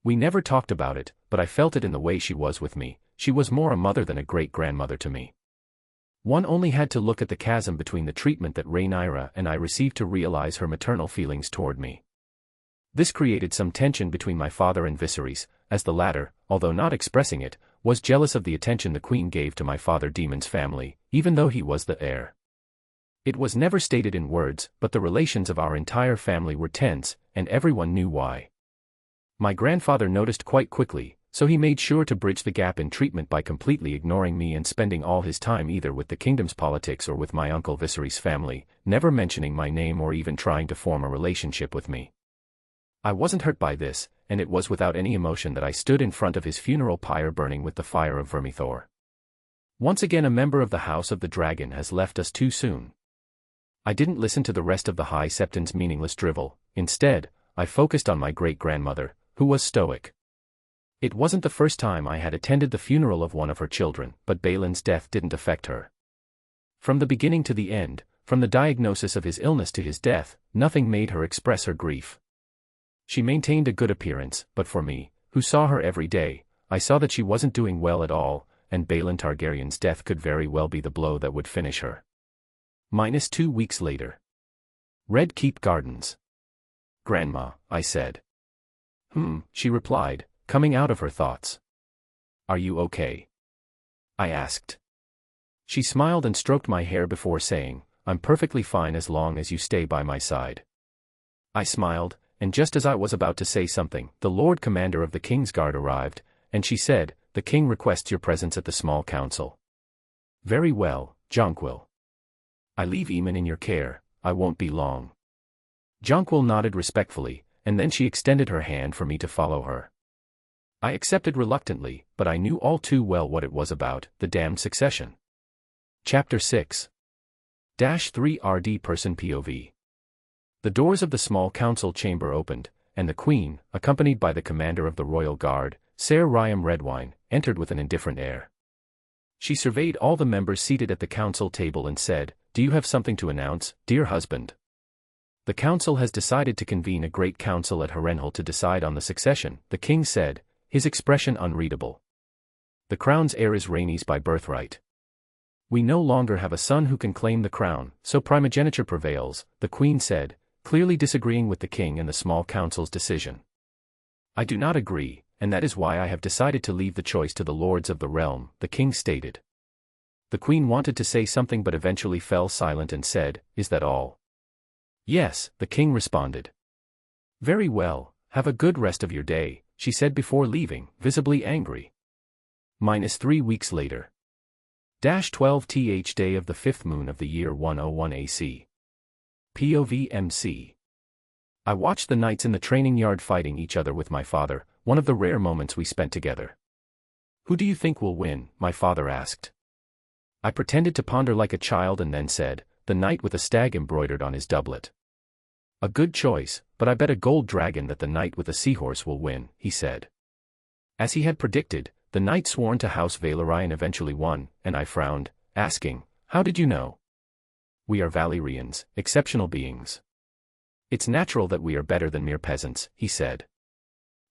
We never talked about it, but I felt it in the way she was with me. She was more a mother than a great-grandmother to me. One only had to look at the chasm between the treatment that Rhaenyra and I received to realize her maternal feelings toward me. This created some tension between my father and Viserys, as the latter, although not expressing it, was jealous of the attention the queen gave to my father Daemon's family, even though he was the heir. It was never stated in words, but the relations of our entire family were tense, and everyone knew why. My grandfather noticed quite quickly, so he made sure to bridge the gap in treatment by completely ignoring me and spending all his time either with the kingdom's politics or with my uncle Viserys' family, never mentioning my name or even trying to form a relationship with me. I wasn't hurt by this, and it was without any emotion that I stood in front of his funeral pyre burning with the fire of Vermithor. Once again a member of the House of the Dragon has left us too soon. I didn't listen to the rest of the High Septon's meaningless drivel. Instead, I focused on my great-grandmother, who was stoic. It wasn't the first time I had attended the funeral of one of her children, but Baelin's death didn't affect her. From the beginning to the end, from the diagnosis of his illness to his death, nothing made her express her grief. She maintained a good appearance, but for me, who saw her every day, I saw that she wasn't doing well at all, and Daemon Targaryen's death could very well be the blow that would finish her. -2 weeks later. Red Keep Gardens. "Grandma," I said. She replied, coming out of her thoughts. "Are you okay?" I asked. She smiled and stroked my hair before saying, "I'm perfectly fine as long as you stay by my side." I smiled, and just as I was about to say something, the Lord Commander of the King's Guard arrived, and she said, "The King requests your presence at the small council." "Very well, Jonquil. I leave Aemon in your care, I won't be long." Jonquil nodded respectfully, and then she extended her hand for me to follow her. I accepted reluctantly, but I knew all too well what it was about, the damned succession. Chapter 6. -3rd Person POV. The doors of the small council chamber opened, and the Queen, accompanied by the commander of the royal guard, Ser Ryam Redwine, entered with an indifferent air. She surveyed all the members seated at the council table and said, "Do you have something to announce, dear husband?" "The council has decided to convene a great council at Harrenhal to decide on the succession," the king said, his expression unreadable. "The crown's heir is Rhaenys by birthright. We no longer have a son who can claim the crown, so primogeniture prevails," the queen said, clearly disagreeing with the king and the small council's decision. "I do not agree, and that is why I have decided to leave the choice to the lords of the realm," the king stated. The queen wanted to say something but eventually fell silent and said, "Is that all?" "Yes," the king responded. "Very well, have a good rest of your day," she said before leaving, visibly angry. -3 weeks later. -12th day of the 5th moon of the year 101 AC. POV MC. I watched the knights in the training yard fighting each other with my father, one of the rare moments we spent together. "Who do you think will win?" my father asked. I pretended to ponder like a child and then said, "The knight with a stag embroidered on his doublet." "A good choice, but I bet a gold dragon that the knight with a seahorse will win," he said. As he had predicted, the knight sworn to House Valyrian eventually won, and I frowned, asking, "How did you know?" "We are Valyrians, exceptional beings. It's natural that we are better than mere peasants," he said.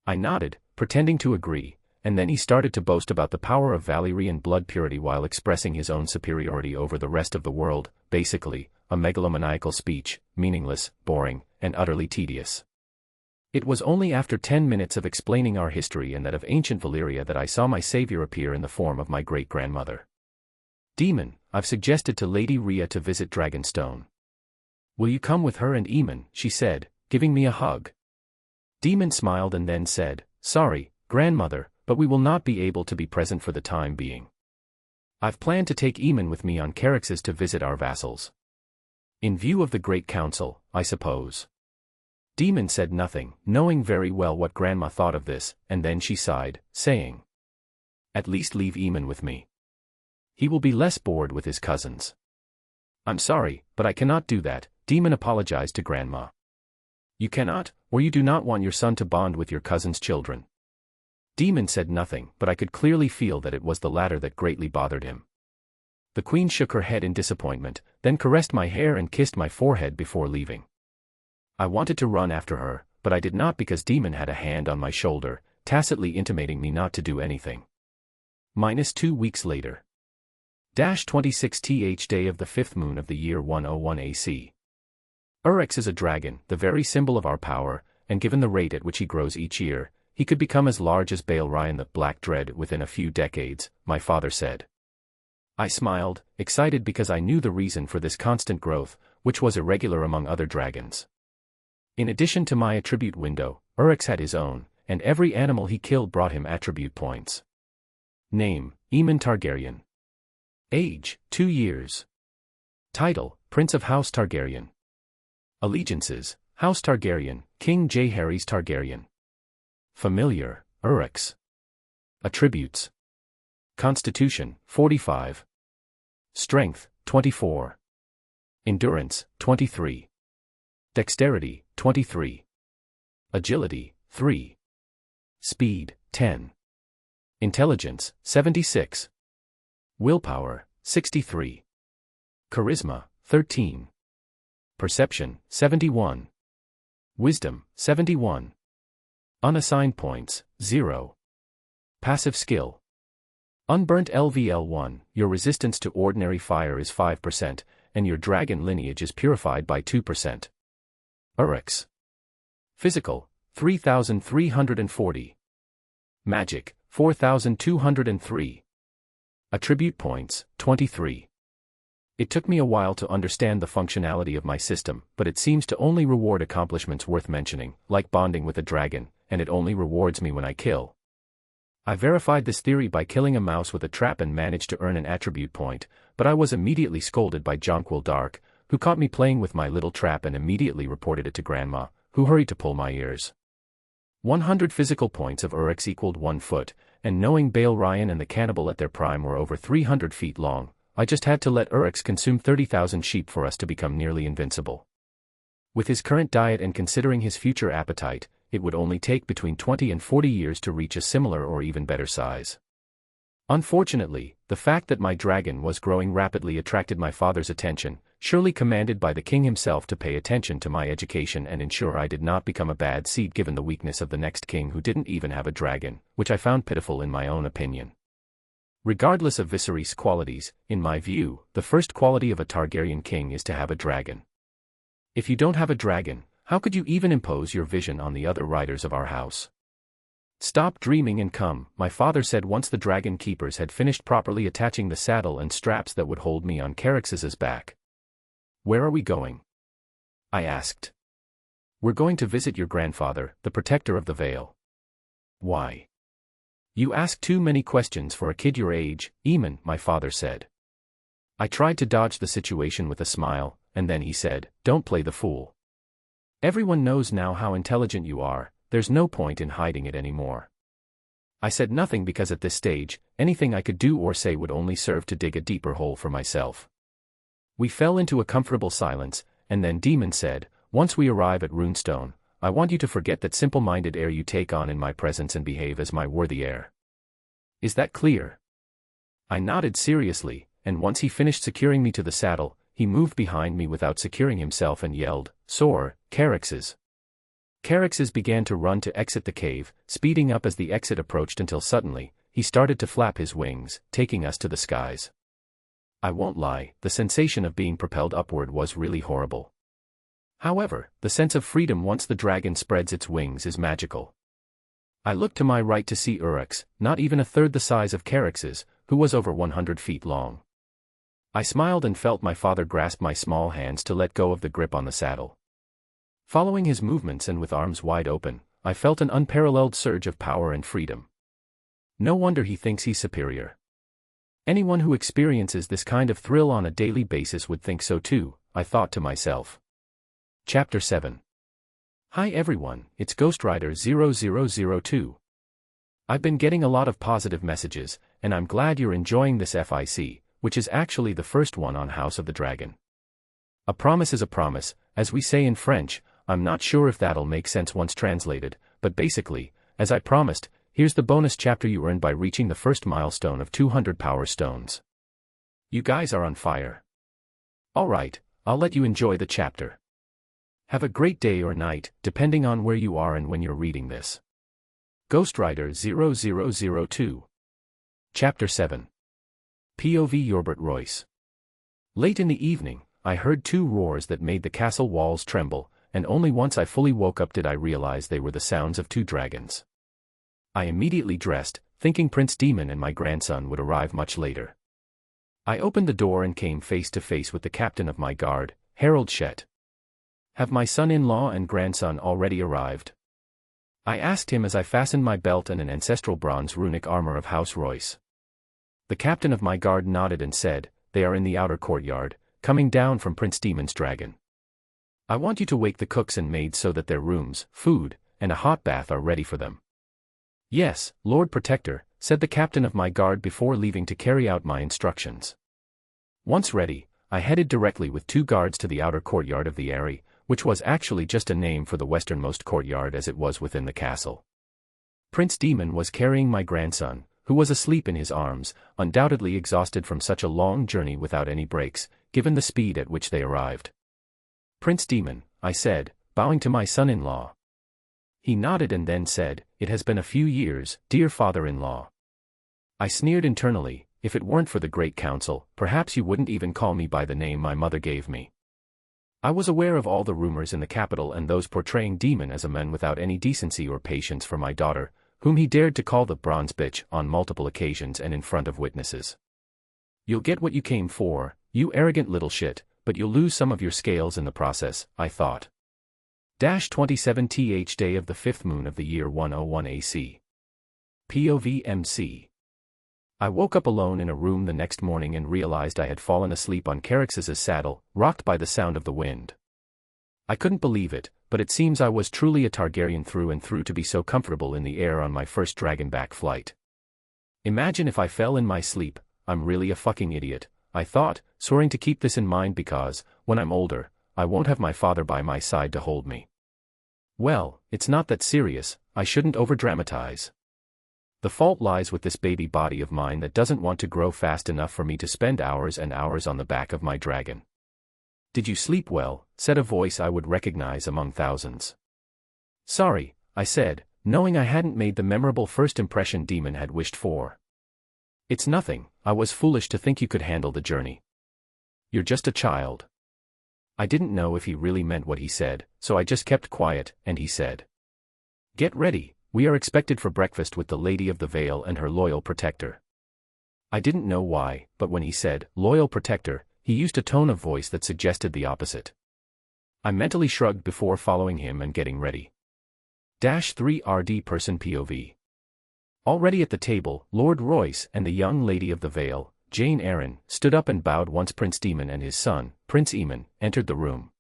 I nodded, pretending to agree, and then he started to boast about the power of Valyrian blood purity while expressing his own superiority over the rest of the world, basically, a megalomaniacal speech, meaningless, boring, and utterly tedious. It was only after 10 minutes of explaining our history and that of ancient Valyria that I saw my savior appear in the form of my great-grandmother. "Daemon, I've suggested to Lady Rhea to visit Dragonstone. Will you come with her and Aemon?" she said, giving me a hug. Daemon smiled and then said, "Sorry, grandmother, but we will not be able to be present for the time being. I've planned to take Aemon with me on Caraxes to visit our vassals. In view of the Great Council, I suppose." Daemon said nothing, knowing very well what Grandma thought of this, and then she sighed, saying, "At least leave Aemon with me. He will be less bored with his cousins." "I'm sorry, but I cannot do that," Daemon apologized to Grandma. "You cannot, or you do not want your son to bond with your cousin's children?" Daemon said nothing, but I could clearly feel that it was the latter that greatly bothered him. The Queen shook her head in disappointment, then caressed my hair and kissed my forehead before leaving. I wanted to run after her, but I did not because Daemon had a hand on my shoulder, tacitly intimating me not to do anything. -2 weeks later. -26th day of the 5th moon of the year 101 AC. Urex is a dragon, the very symbol of our power, and given the rate at which he grows each year, he could become as large as Balerion the Black Dread within a few decades, my father said. I smiled, excited because I knew the reason for this constant growth, which was irregular among other dragons. In addition to my attribute window, Urex had his own, and every animal he killed brought him attribute points. Name, Aemon Targaryen. Age, 2 years. Title, Prince of House Targaryen. Allegiances, House Targaryen, King Jaehaerys Targaryen. Familiar, Urex. Attributes. Constitution, 45. Strength, 24. Endurance, 23. Dexterity, 23. Agility, 3. Speed, 10. Intelligence, 76. Willpower, 63. Charisma, 13. Perception, 71. Wisdom, 71. Unassigned points, 0. Passive skill. Unburnt LVL1, your resistance to ordinary fire is 5%, and your dragon lineage is purified by 2%. Urex. Physical, 3,340. Magic, 4,203. Attribute points, 23. It took me a while to understand the functionality of my system, but it seems to only reward accomplishments worth mentioning, like bonding with a dragon, and it only rewards me when I kill. I verified this theory by killing a mouse with a trap and managed to earn an attribute point, but I was immediately scolded by Jonquil Dark, who caught me playing with my little trap and immediately reported it to Grandma, who hurried to pull my ears. 100 physical points of Urex equaled 1 foot, and knowing Balerion and the cannibal at their prime were over 300 feet long, I just had to let Urex consume 30,000 sheep for us to become nearly invincible. With his current diet and considering his future appetite, it would only take between 20 and 40 years to reach a similar or even better size. Unfortunately, the fact that my dragon was growing rapidly attracted my father's attention, surely commanded by the king himself to pay attention to my education and ensure I did not become a bad seed given the weakness of the next king who didn't even have a dragon, which I found pitiful in my own opinion. Regardless of Viserys' qualities, in my view, the first quality of a Targaryen king is to have a dragon. If you don't have a dragon, how could you even impose your vision on the other riders of our house? Stop dreaming and come, my father said once the dragon keepers had finished properly attaching the saddle and straps that would hold me on Caraxes' back. Where are we going? I asked. We're going to visit your grandfather, the protector of the Vale. Why? You ask too many questions for a kid your age, Aemon, my father said. I tried to dodge the situation with a smile, and then he said, don't play the fool. Everyone knows now how intelligent you are, there's no point in hiding it anymore. I said nothing because at this stage, anything I could do or say would only serve to dig a deeper hole for myself. We fell into a comfortable silence, and then Daemon said, once we arrive at Runestone, I want you to forget that simple-minded air you take on in my presence and behave as my worthy heir. Is that clear? I nodded seriously, and once he finished securing me to the saddle, he moved behind me without securing himself and yelled, Soar, Caraxes. Caraxes began to run to exit the cave, speeding up as the exit approached until suddenly, he started to flap his wings, taking us to the skies. I won't lie, the sensation of being propelled upward was really horrible. However, the sense of freedom once the dragon spreads its wings is magical. I looked to my right to see Uryx, not even a third the size of Caraxes, who was over 100 feet long. I smiled and felt my father grasp my small hands to let go of the grip on the saddle. Following his movements and with arms wide open, I felt an unparalleled surge of power and freedom. No wonder he thinks he's superior. Anyone who experiences this kind of thrill on a daily basis would think so too, I thought to myself. Chapter 7. Hi everyone, it's Ghostwriter 0002. I've been getting a lot of positive messages, and I'm glad you're enjoying this FIC, which is actually the first one on House of the Dragon. A promise is a promise, as we say in French. I'm not sure if that'll make sense once translated, but basically, as I promised, here's the bonus chapter you earned by reaching the first milestone of 200 power stones. You guys are on fire. Alright, I'll let you enjoy the chapter. Have a great day or night, depending on where you are and when you're reading this. Ghostwriter 0002. Chapter 7. POV Yorbert Royce. Late in the evening, I heard two roars that made the castle walls tremble, and only once I fully woke up did I realize they were the sounds of two dragons. I immediately dressed, thinking Prince Daemon and my grandson would arrive much later. I opened the door and came face to face with the captain of my guard, Harold Shett. Have my son-in-law and grandson already arrived? I asked him as I fastened my belt and an ancestral bronze runic armor of House Royce. The captain of my guard nodded and said, they are in the outer courtyard, coming down from Prince Daemon's dragon. I want you to wake the cooks and maids so that their rooms, food, and a hot bath are ready for them. Yes, Lord Protector, said the captain of my guard before leaving to carry out my instructions. Once ready, I headed directly with two guards to the outer courtyard of the Eyrie, which was actually just a name for the westernmost courtyard as it was within the castle. Prince Daemon was carrying my grandson, who was asleep in his arms, undoubtedly exhausted from such a long journey without any breaks, given the speed at which they arrived. Prince Daemon, I said, bowing to my son-in-law. He nodded and then said, it has been a few years, dear father-in-law. I sneered internally, if it weren't for the Great Council, perhaps you wouldn't even call me by the name my mother gave me. I was aware of all the rumors in the capital and those portraying Daemon as a man without any decency or patience for my daughter, whom he dared to call the bronze bitch on multiple occasions and in front of witnesses. You'll get what you came for, you arrogant little shit, but you'll lose some of your scales in the process, I thought. 27th day of the 5th moon of the year 101 AC. POV MC. I woke up alone in a room the next morning and realized I had fallen asleep on Caraxes' saddle, rocked by the sound of the wind. I couldn't believe it, but it seems I was truly a Targaryen through and through to be so comfortable in the air on my first dragonback flight. Imagine if I fell in my sleep, I'm really a fucking idiot, I thought, swearing to keep this in mind because, when I'm older, I won't have my father by my side to hold me. Well, it's not that serious, I shouldn't overdramatize. The fault lies with this baby body of mine that doesn't want to grow fast enough for me to spend hours and hours on the back of my dragon. Did you sleep well? Said a voice I would recognize among thousands. Sorry, I said, knowing I hadn't made the memorable first impression Daemon had wished for. It's nothing, I was foolish to think you could handle the journey. You're just a child. I didn't know if he really meant what he said, so I just kept quiet, and he said, get ready. We are expected for breakfast with the Lady of the Vale and her loyal protector. I didn't know why, but when he said, loyal protector, he used a tone of voice that suggested the opposite. I mentally shrugged before following him and getting ready. 3 RD person POV. Already at the table, Lord Royce and the young lady of the Vale, Jane Eyre, stood up and bowed once Prince Daemon and his son, Prince Aemon, entered the room.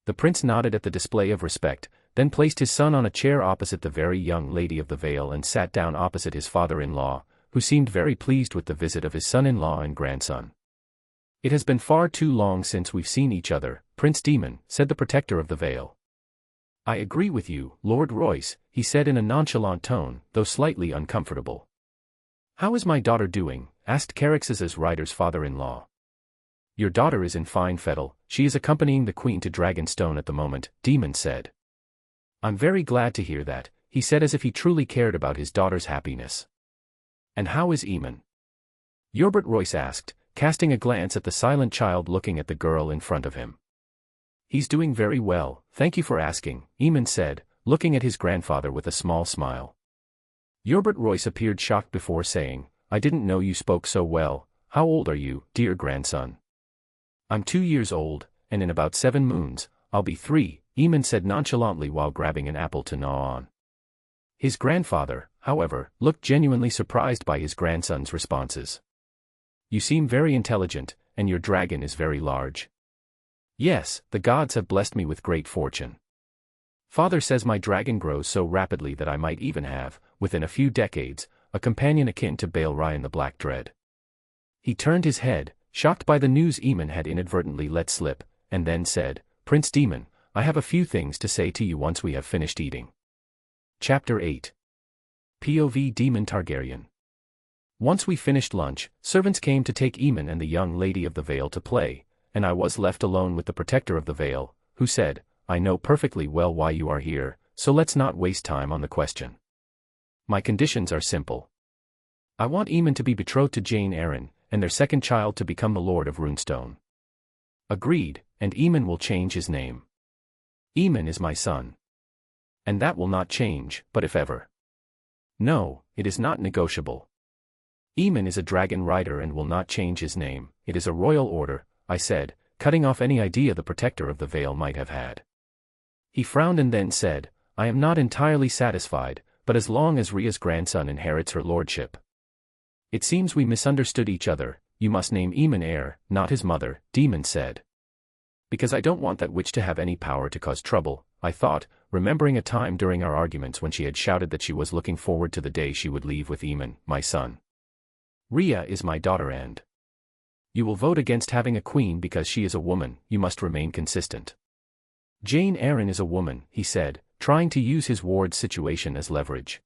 The prince nodded at the display of respect, then placed his son on a chair opposite the very young lady of the Vale and sat down opposite his father-in-law, who seemed very pleased with the visit of his son-in-law and grandson. "It has been far too long since we've seen each other, Prince Daemon," said the protector of the Vale. "I agree with you, Lord Royce," he said in a nonchalant tone, though slightly uncomfortable. "How is my daughter doing?" asked Caraxes' rider's father-in-law. "Your daughter is in fine fettle, she is accompanying the queen to Dragonstone at the moment," Daemon said. "I'm very glad to hear that," he said as if he truly cared about his daughter's happiness. "And how is Aemon?" Yorbert Royce asked, casting a glance at the silent child looking at the girl in front of him. "He's doing very well, thank you for asking," Aemon said, looking at his grandfather with a small smile. Yorbert Royce appeared shocked before saying, "I didn't know you spoke so well. How old are you, dear grandson?" "I'm 2 years old, and in about 7 moons, I'll be 3, Aemon said nonchalantly while grabbing an apple to gnaw on. His grandfather, however, looked genuinely surprised by his grandson's responses. "You seem very intelligent, and your dragon is very large." "Yes, the gods have blessed me with great fortune. Father says my dragon grows so rapidly that I might even have, within a few decades, a companion akin to Balerion the Black Dread." He turned his head, shocked by the news Aemon had inadvertently let slip, and then said, "Prince Daemon, I have a few things to say to you once we have finished eating." Chapter 8. POV Daemon Targaryen. Once we finished lunch, servants came to take Aemon and the young lady of the Vale to play, and I was left alone with the protector of the Vale, who said, "I know perfectly well why you are here, so let's not waste time on the question. My conditions are simple. I want Aemon to be betrothed to Jane Eyre, and their second child to become the Lord of Runestone." "Agreed, and Aemon will change his name. Aemon is my son. And that will not change, but if ever. No, it is not negotiable. Aemon is a dragon rider and will not change his name, it is a royal order," I said, cutting off any idea the protector of the Vale might have had. He frowned and then said, "I am not entirely satisfied, but as long as Rhea's grandson inherits her lordship." "It seems we misunderstood each other, you must name Aemon heir, not his mother," Daemon said. "Because I don't want that witch to have any power to cause trouble," I thought, remembering a time during our arguments when she had shouted that she was looking forward to the day she would leave with Aemon, my son. "Rhea is my daughter and you will vote against having a queen because she is a woman, you must remain consistent." "Jane Eyre is a woman," he said, trying to use his ward's situation as leverage.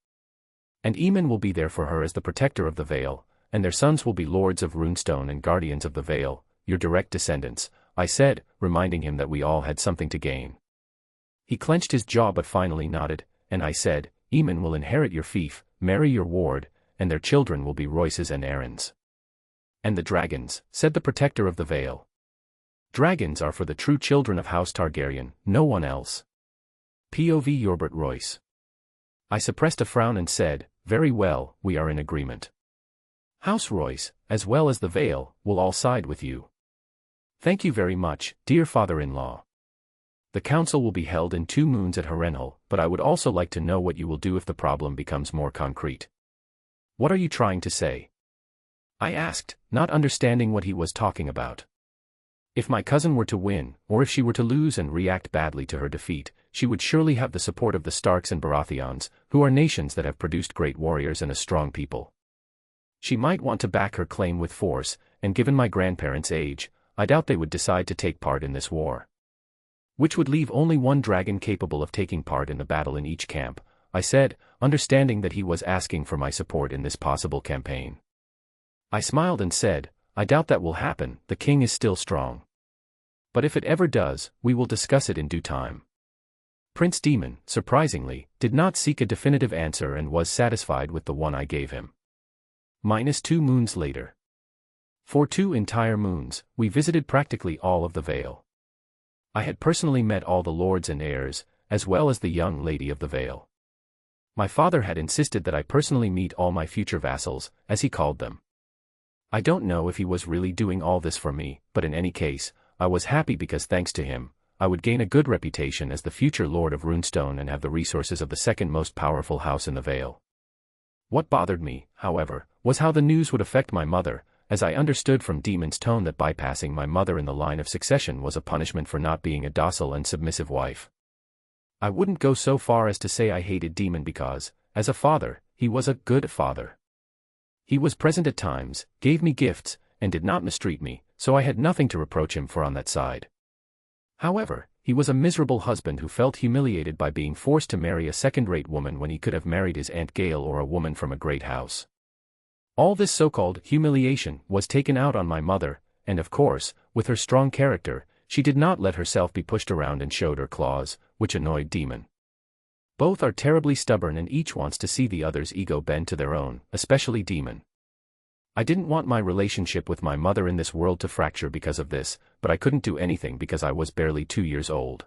"And Aemon will be there for her as the protector of the Vale, and their sons will be lords of Runestone and guardians of the Vale, your direct descendants," I said, reminding him that we all had something to gain. He clenched his jaw but finally nodded, and I said, "Aemon will inherit your fief, marry your ward, and their children will be Royces and Aarons." "And the dragons," said the protector of the Vale. "Dragons are for the true children of House Targaryen, no one else." POV Yorbert Royce. I suppressed a frown and said, "Very well, we are in agreement. House Royce, as well as the Vale, will all side with you." "Thank you very much, dear father-in-law. The council will be held in 2 moons at Harrenhal, but I would also like to know what you will do if the problem becomes more concrete." "What are you trying to say?" I asked, not understanding what he was talking about. If my cousin were to win, or if she were to lose and react badly to her defeat, she would surely have the support of the Starks and Baratheons, who are nations that have produced great warriors and a strong people. She might want to back her claim with force, and given my grandparents' age, I doubt they would decide to take part in this war. Which would leave only one dragon capable of taking part in the battle in each camp, I said, understanding that he was asking for my support in this possible campaign. I smiled and said, "I doubt that will happen, the king is still strong. But if it ever does, we will discuss it in due time." Prince Daemon, surprisingly, did not seek a definitive answer and was satisfied with the one I gave him. -2 moons later. For 2 entire moons, we visited practically all of the Vale. I had personally met all the lords and heirs, as well as the young lady of the Vale. My father had insisted that I personally meet all my future vassals, as he called them. I don't know if he was really doing all this for me, but in any case, I was happy because thanks to him, I would gain a good reputation as the future Lord of Runestone and have the resources of the second most powerful house in the Vale. What bothered me, however, was how the news would affect my mother, as I understood from Daemon's tone that bypassing my mother in the line of succession was a punishment for not being a docile and submissive wife. I wouldn't go so far as to say I hated Daemon because, as a father, he was a good father. He was present at times, gave me gifts, and did not mistreat me, so I had nothing to reproach him for on that side. However, he was a miserable husband who felt humiliated by being forced to marry a second-rate woman when he could have married his Aunt Gail or a woman from a great house. All this so-called humiliation was taken out on my mother, and of course, with her strong character, she did not let herself be pushed around and showed her claws, which annoyed Daemon. Both are terribly stubborn and each wants to see the other's ego bend to their own, especially Daemon. I didn't want my relationship with my mother in this world to fracture because of this, but I couldn't do anything because I was barely 2 years old.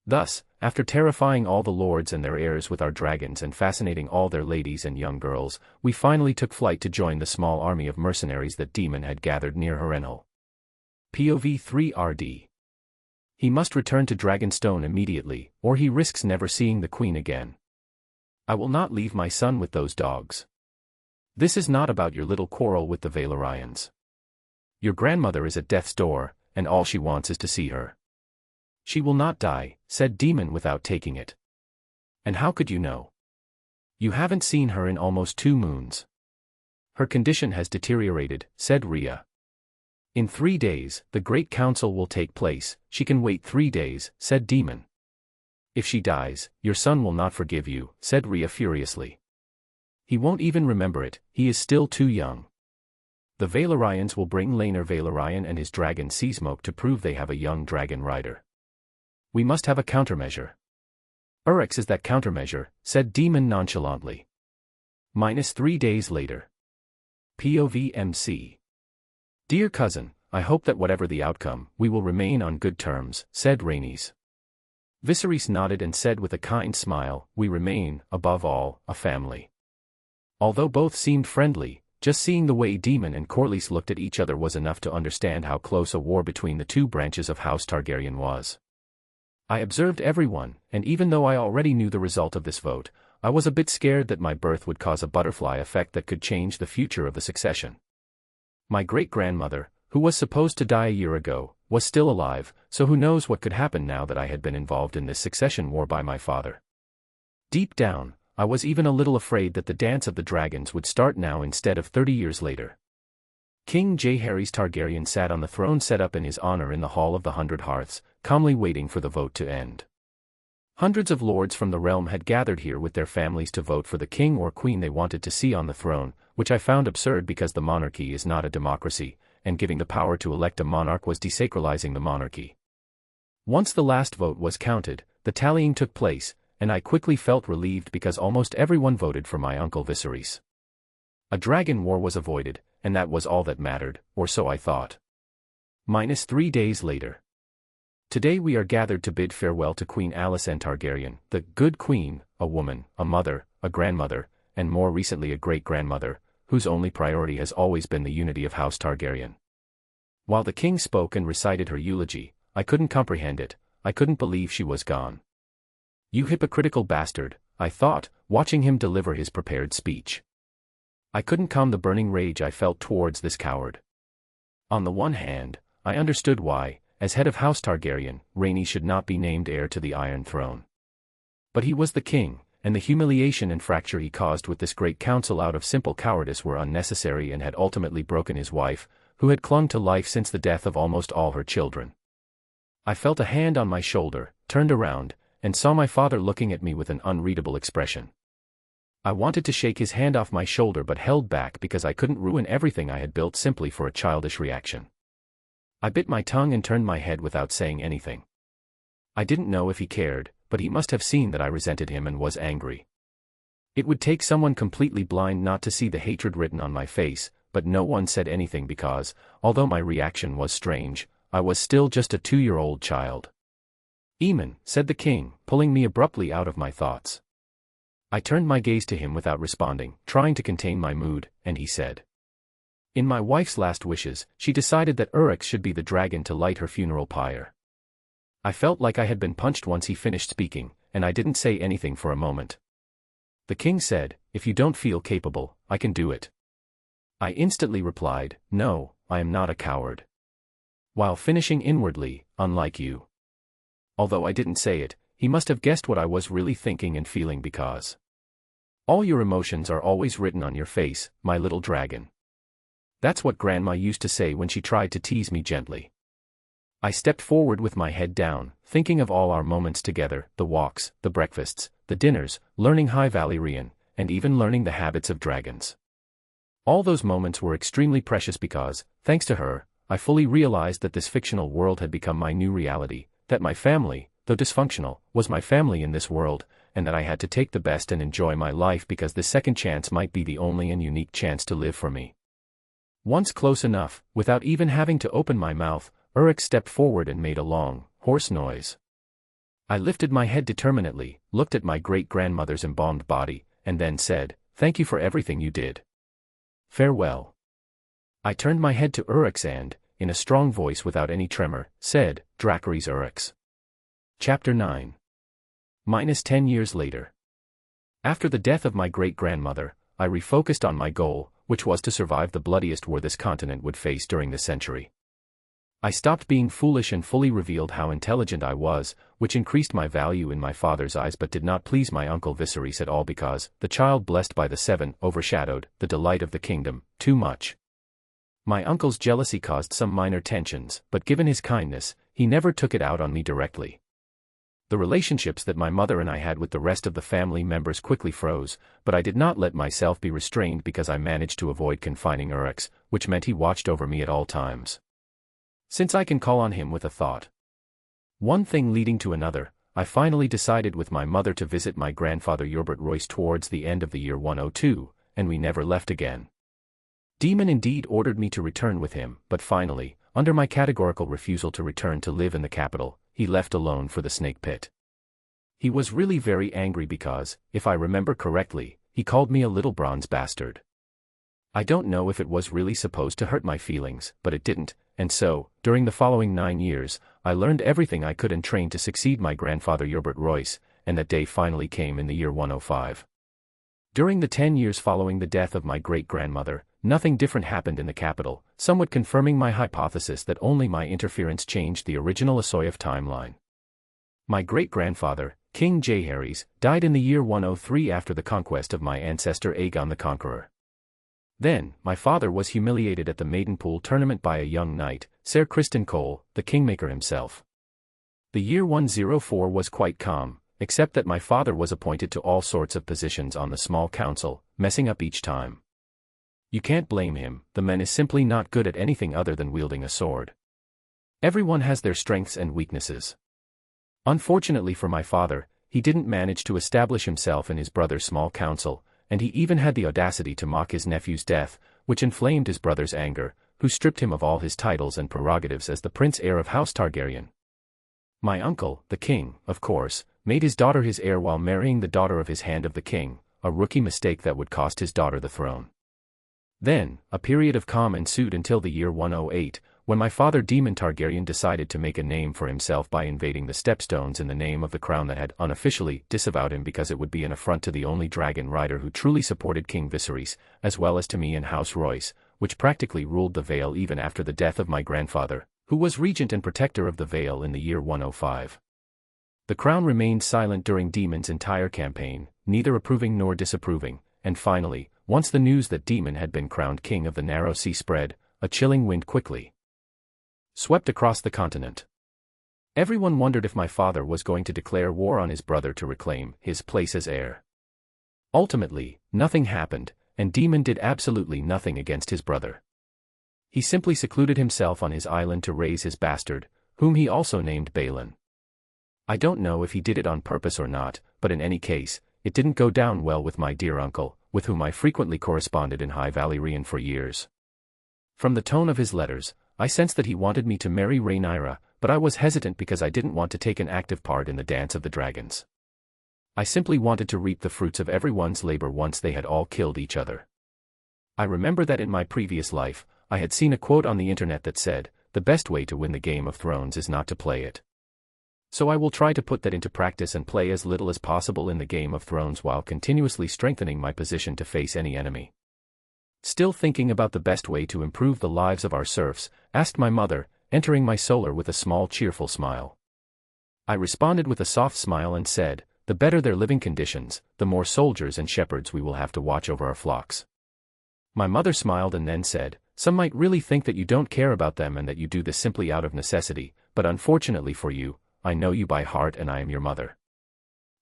Thus, after terrifying all the lords and their heirs with our dragons and fascinating all their ladies and young girls, we finally took flight to join the small army of mercenaries that Daemon had gathered near Harrenhal. POV 3RD. He must return to Dragonstone immediately, or he risks never seeing the queen again. I will not leave my son with those dogs. This is not about your little quarrel with the Valyrians. Your grandmother is at death's door, and all she wants is to see her. She will not die, said Daemon without taking it. And how could you know? You haven't seen her in almost 2 moons. Her condition has deteriorated, said Rhea. In 3 days, the Great Council will take place. She can wait 3 days, said Daemon. If she dies, your son will not forgive you, said Rhea furiously. He won't even remember it, he is still too young. The Valyrians will bring Laenor Valyrian and his dragon Seasmoke to prove they have a young dragon rider. We must have a countermeasure. Uryx is that countermeasure, said Daemon nonchalantly. -3 days later. POV MC. Dear cousin, I hope that whatever the outcome, we will remain on good terms, said Rhaenys. Viserys nodded and said with a kind smile, we remain, above all, a family. Although both seemed friendly, just seeing the way Daemon and Corlys looked at each other was enough to understand how close a war between the 2 branches of House Targaryen was. I observed everyone, and even though I already knew the result of this vote, I was a bit scared that my birth would cause a butterfly effect that could change the future of the succession. My great-grandmother, who was supposed to die a year ago, was still alive, so who knows what could happen now that I had been involved in this succession war by my father. Deep down, I was even a little afraid that the Dance of the Dragons would start now instead of 30 years later. King Jaehaerys Targaryen sat on the throne set up in his honor in the Hall of the 100 Hearths, calmly waiting for the vote to end. Hundreds of lords from the realm had gathered here with their families to vote for the king or queen they wanted to see on the throne, which I found absurd because the monarchy is not a democracy, and giving the power to elect a monarch was desacralizing the monarchy. Once the last vote was counted, the tallying took place, and I quickly felt relieved because almost everyone voted for my uncle Viserys. A dragon war was avoided, and that was all that mattered, or so I thought. -3 days later. Today we are gathered to bid farewell to Queen Alicent Targaryen, the good queen, a woman, a mother, a grandmother, and more recently a great-grandmother, whose only priority has always been the unity of House Targaryen. While the king spoke and recited her eulogy, I couldn't comprehend it, I couldn't believe she was gone. You hypocritical bastard, I thought, watching him deliver his prepared speech. I couldn't calm the burning rage I felt towards this coward. On the one hand, I understood why, as head of House Targaryen, Rhaenys should not be named heir to the Iron Throne. But he was the king, and the humiliation and fracture he caused with this great council out of simple cowardice were unnecessary and had ultimately broken his wife, who had clung to life since the death of almost all her children. I felt a hand on my shoulder, turned around, and saw my father looking at me with an unreadable expression. I wanted to shake his hand off my shoulder but held back because I couldn't ruin everything I had built simply for a childish reaction. I bit my tongue and turned my head without saying anything. I didn't know if he cared, but he must have seen that I resented him and was angry. It would take someone completely blind not to see the hatred written on my face, but no one said anything because, although my reaction was strange, I was still just a 2-year-old child. Aemon, said the king, pulling me abruptly out of my thoughts. I turned my gaze to him without responding, trying to contain my mood, and he said. In my wife's last wishes, she decided that Uryx should be the dragon to light her funeral pyre. I felt like I had been punched once he finished speaking, and I didn't say anything for a moment. The king said, "If you don't feel capable, I can do it." I instantly replied, "No, I am not a coward." While finishing inwardly, "Unlike you." Although I didn't say it, he must have guessed what I was really thinking and feeling because all your emotions are always written on your face, my little dragon. That's what Grandma used to say when she tried to tease me gently. I stepped forward with my head down, thinking of all our moments together, the walks, the breakfasts, the dinners, learning High Valyrian, and even learning the habits of dragons. All those moments were extremely precious because, thanks to her, I fully realized that this fictional world had become my new reality, that my family, though dysfunctional, was my family in this world, and that I had to take the best and enjoy my life because this second chance might be the only and unique chance to live for me. Once close enough, without even having to open my mouth, Uruk stepped forward and made a long, hoarse noise. I lifted my head determinedly, looked at my great-grandmother's embalmed body, and then said, "Thank you for everything you did. Farewell." I turned my head to Uruk's and, in a strong voice without any tremor, said, "Dracarys Uruks." Chapter 9. -10 years later. After the death of my great-grandmother, I refocused on my goal, which was to survive the bloodiest war this continent would face during the century. I stopped being foolish and fully revealed how intelligent I was, which increased my value in my father's eyes but did not please my uncle Viserys at all because, the child blessed by the seven, overshadowed, the delight of the kingdom, too much. My uncle's jealousy caused some minor tensions, but given his kindness, he never took it out on me directly. The relationships that my mother and I had with the rest of the family members quickly froze, but I did not let myself be restrained because I managed to avoid confining Uruks, which meant he watched over me at all times. Since I can call on him with a thought. One thing leading to another, I finally decided with my mother to visit my grandfather Yorbert Royce towards the end of the year 102, and we never left again. Daemon indeed ordered me to return with him, but finally, under my categorical refusal to return to live in the capital, he left alone for the snake pit. He was really very angry because, if I remember correctly, he called me a little bronze bastard. I don't know if it was really supposed to hurt my feelings, but it didn't, and so, during the following 9 years, I learned everything I could and trained to succeed my grandfather Yorbert Royce, and that day finally came in the year 105. During the 10 years following the death of my great-grandmother, nothing different happened in the capital, somewhat confirming my hypothesis that only my interference changed the original ASOIAF timeline. My great-grandfather, King Jaehaerys, died in the year 103 after the conquest of my ancestor Aegon the Conqueror. Then, my father was humiliated at the Maidenpool tournament by a young knight, Ser Criston Cole, the kingmaker himself. The year 104 was quite calm, except that my father was appointed to all sorts of positions on the small council, messing up each time. You can't blame him, the man is simply not good at anything other than wielding a sword. Everyone has their strengths and weaknesses. Unfortunately for my father, he didn't manage to establish himself in his brother's small council, and he even had the audacity to mock his nephew's death, which inflamed his brother's anger, who stripped him of all his titles and prerogatives as the prince heir of House Targaryen. My uncle, the king, of course, made his daughter his heir while marrying the daughter of his hand of the king, a rookie mistake that would cost his daughter the throne. Then, a period of calm ensued until the year 108, when my father Daemon Targaryen decided to make a name for himself by invading the Stepstones in the name of the crown that had unofficially disavowed him because it would be an affront to the only dragon rider who truly supported King Viserys, as well as to me and House Royce, which practically ruled the Vale even after the death of my grandfather, who was regent and protector of the Vale in the year 105. The crown remained silent during Daemon's entire campaign, neither approving nor disapproving, and finally, once the news that Daemon had been crowned king of the Narrow Sea spread, a chilling wind quickly swept across the continent. Everyone wondered if my father was going to declare war on his brother to reclaim his place as heir. Ultimately, nothing happened, and Daemon did absolutely nothing against his brother. He simply secluded himself on his island to raise his bastard, whom he also named Balon. I don't know if he did it on purpose or not, but in any case, it didn't go down well with my dear uncle, with whom I frequently corresponded in High Valyrian for years. From the tone of his letters, I sensed that he wanted me to marry Rhaenyra, but I was hesitant because I didn't want to take an active part in the Dance of the Dragons. I simply wanted to reap the fruits of everyone's labor once they had all killed each other. I remember that in my previous life, I had seen a quote on the internet that said, "The best way to win the Game of Thrones is not to play it." So I will try to put that into practice and play as little as possible in the Game of Thrones while continuously strengthening my position to face any enemy. Still thinking about the best way to improve the lives of our serfs, asked my mother, entering my solar with a small cheerful smile. I responded with a soft smile and said, the better their living conditions, the more soldiers and shepherds we will have to watch over our flocks. My mother smiled and then said, some might really think that you don't care about them and that you do this simply out of necessity, but unfortunately for you, I know you by heart and I am your mother.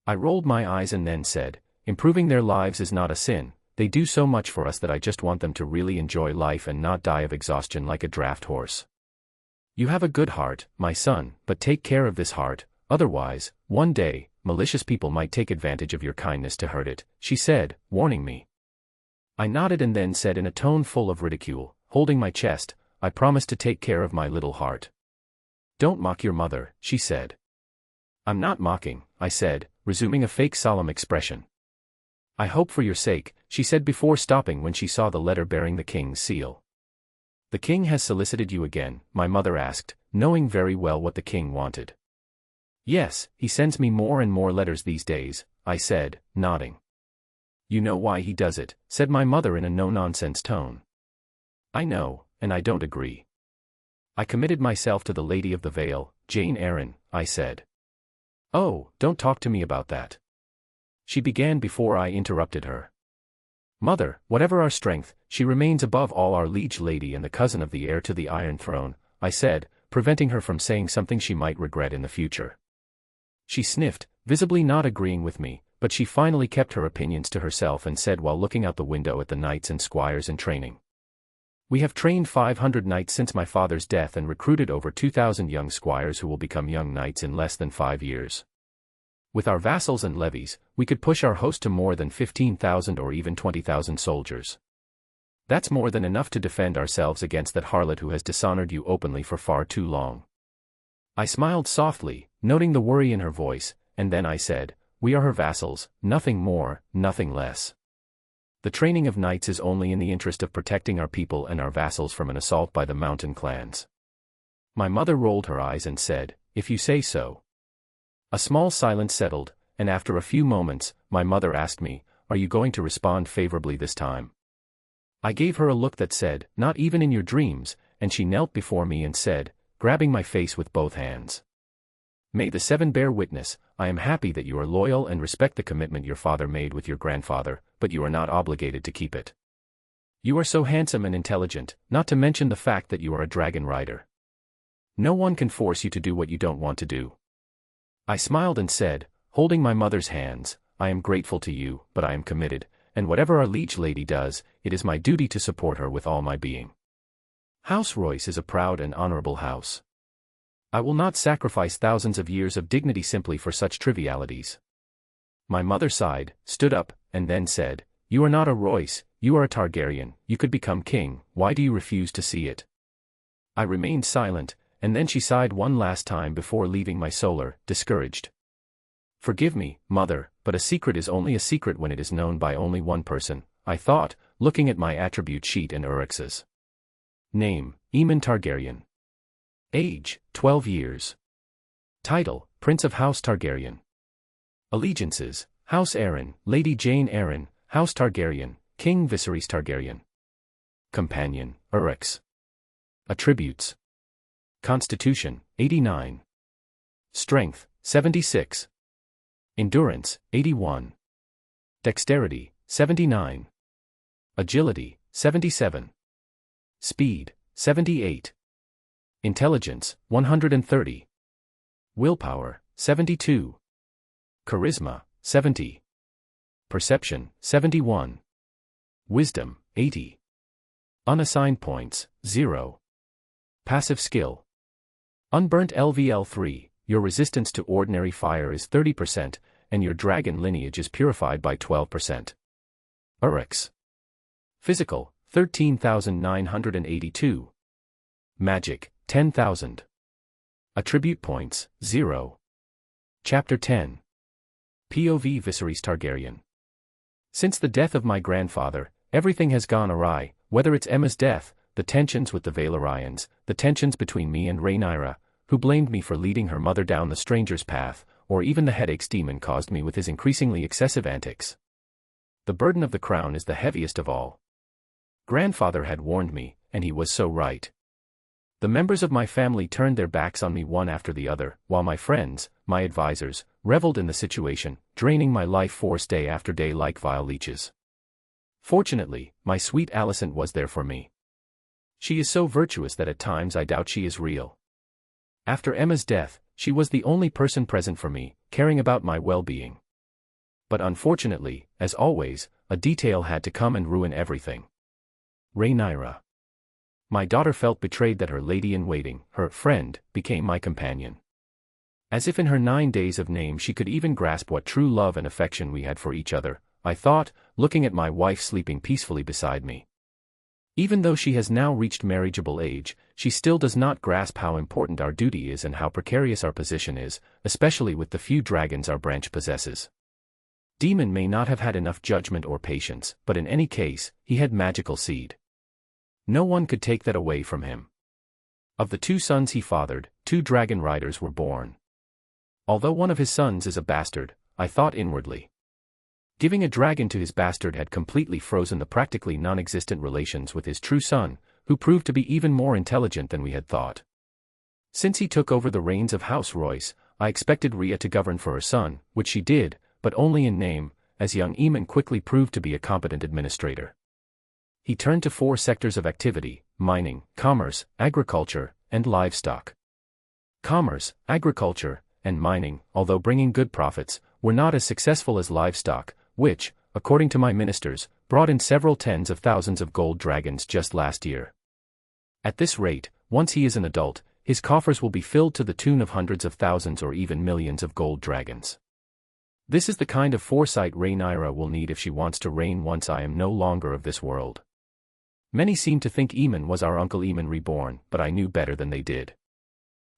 I rolled my eyes and then said, improving their lives is not a sin, they do so much for us that I just want them to really enjoy life and not die of exhaustion like a draft horse. You have a good heart, my son, but take care of this heart, otherwise, one day, malicious people might take advantage of your kindness to hurt it, she said, warning me. I nodded and then said in a tone full of ridicule, holding my chest, I promise to take care of my little heart. Don't mock your mother, she said. I'm not mocking, I said, resuming a fake solemn expression. I hope for your sake, she said before stopping when she saw the letter bearing the king's seal. The king has solicited you again, my mother asked, knowing very well what the king wanted. Yes, he sends me more and more letters these days, I said, nodding. You know why he does it, said my mother in a no-nonsense tone. I know, and I don't agree. I committed myself to the Lady of the Vale, Jane Eyre, I said. Oh, don't talk to me about that. She began before I interrupted her. Mother, whatever our strength, she remains above all our liege lady and the cousin of the heir to the Iron Throne, I said, preventing her from saying something she might regret in the future. She sniffed, visibly not agreeing with me, but she finally kept her opinions to herself and said while looking out the window at the knights and squires in training. We have trained 500 knights since my father's death and recruited over 2,000 young squires who will become young knights in less than 5 years. With our vassals and levies, we could push our host to more than 15,000 or even 20,000 soldiers. That's more than enough to defend ourselves against that harlot who has dishonored you openly for far too long. I smiled softly, noting the worry in her voice, and then I said, we are her vassals, nothing more, nothing less. The training of knights is only in the interest of protecting our people and our vassals from an assault by the mountain clans. My mother rolled her eyes and said, if you say so. A small silence settled, and after a few moments, my mother asked me, are you going to respond favorably this time? I gave her a look that said, not even in your dreams, and she knelt before me and said, grabbing my face with both hands. May the seven bear witness, I am happy that you are loyal and respect the commitment your father made with your grandfather, but you are not obligated to keep it. You are so handsome and intelligent, not to mention the fact that you are a dragon rider. No one can force you to do what you don't want to do. I smiled and said, holding my mother's hands, I am grateful to you, but I am committed, and whatever our liege lady does, it is my duty to support her with all my being. House Royce is a proud and honorable house. I will not sacrifice thousands of years of dignity simply for such trivialities. My mother sighed, stood up, and then said, you are not a Royce, you are a Targaryen, you could become king, why do you refuse to see it? I remained silent, and then she sighed one last time before leaving my solar, discouraged. Forgive me, mother, but a secret is only a secret when it is known by only one person, I thought, looking at my attribute sheet and Urix's. Name, Aemon Targaryen. Age, 12 years. Title, Prince of House Targaryen. Allegiances, House Arryn, Lady Jane Arryn, House Targaryen, King Viserys Targaryen. Companion, Urix. Attributes. Constitution, 89. Strength, 76. Endurance, 81. Dexterity, 79. Agility, 77. Speed, 78. Intelligence, 130. Willpower, 72. Charisma, 70. Perception, 71. Wisdom, 80. Unassigned points, 0. Passive skill. Unburnt LVL 3, your resistance to ordinary fire is 30%, and your dragon lineage is purified by 12%. Urix. Physical, 13,982. Magic, 10,000. Attribute points, 0. Chapter 10. POV Viserys Targaryen. Since the death of my grandfather, everything has gone awry, whether it's Emma's death, the tensions with the Valyrians, the tensions between me and Rhaenyra, who blamed me for leading her mother down the stranger's path, or even the headaches Daemon caused me with his increasingly excessive antics. The burden of the crown is the heaviest of all. Grandfather had warned me, and he was so right. The members of my family turned their backs on me one after the other, while my friends, my advisors, reveled in the situation, draining my life force day after day like vile leeches. Fortunately, my sweet Alicent was there for me. She is so virtuous that at times I doubt she is real. After Emma's death, she was the only person present for me, caring about my well-being. But unfortunately, as always, a detail had to come and ruin everything. Rhaenyra. My daughter felt betrayed that her lady-in-waiting, her friend, became my companion. As if in her 9 days of name she could even grasp what true love and affection we had for each other, I thought, looking at my wife sleeping peacefully beside me. Even though she has now reached marriageable age, she still does not grasp how important our duty is and how precarious our position is, especially with the few dragons our branch possesses. Daemon may not have had enough judgment or patience, but in any case, he had magical seed. No one could take that away from him. Of the 2 sons he fathered, 2 dragon riders were born. Although one of his sons is a bastard, I thought inwardly. Giving a dragon to his bastard had completely frozen the practically non-existent relations with his true son, who proved to be even more intelligent than we had thought. Since he took over the reins of House Royce, I expected Rhea to govern for her son, which she did, but only in name, as young Aemon quickly proved to be a competent administrator. He turned to 4 sectors of activity: mining, commerce, agriculture, and livestock. Commerce, agriculture, and mining, although bringing good profits, were not as successful as livestock, which, according to my ministers, brought in several tens of thousands of gold dragons just last year. At this rate, once he is an adult, his coffers will be filled to the tune of hundreds of thousands or even millions of gold dragons. This is the kind of foresight Rhaenyra will need if she wants to reign once I am no longer of this world. Many seem to think Aemon was our Uncle Aemon reborn, but I knew better than they did.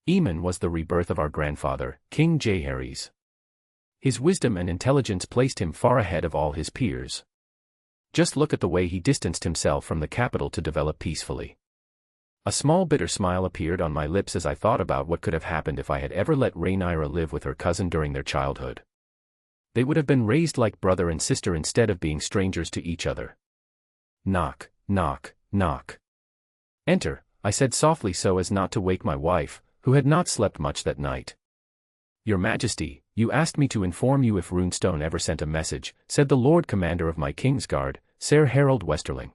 Aemon was the rebirth of our grandfather, King Jaehaerys. His wisdom and intelligence placed him far ahead of all his peers. Just look at the way he distanced himself from the capital to develop peacefully. A small bitter smile appeared on my lips as I thought about what could have happened if I had ever let Rhaenyra live with her cousin during their childhood. They would have been raised like brother and sister instead of being strangers to each other. Knock, knock, knock. Enter, I said softly so as not to wake my wife, who had not slept much that night. Your Majesty, you asked me to inform you if Runestone ever sent a message, said the Lord Commander of my Kingsguard, Ser Harold Westerling.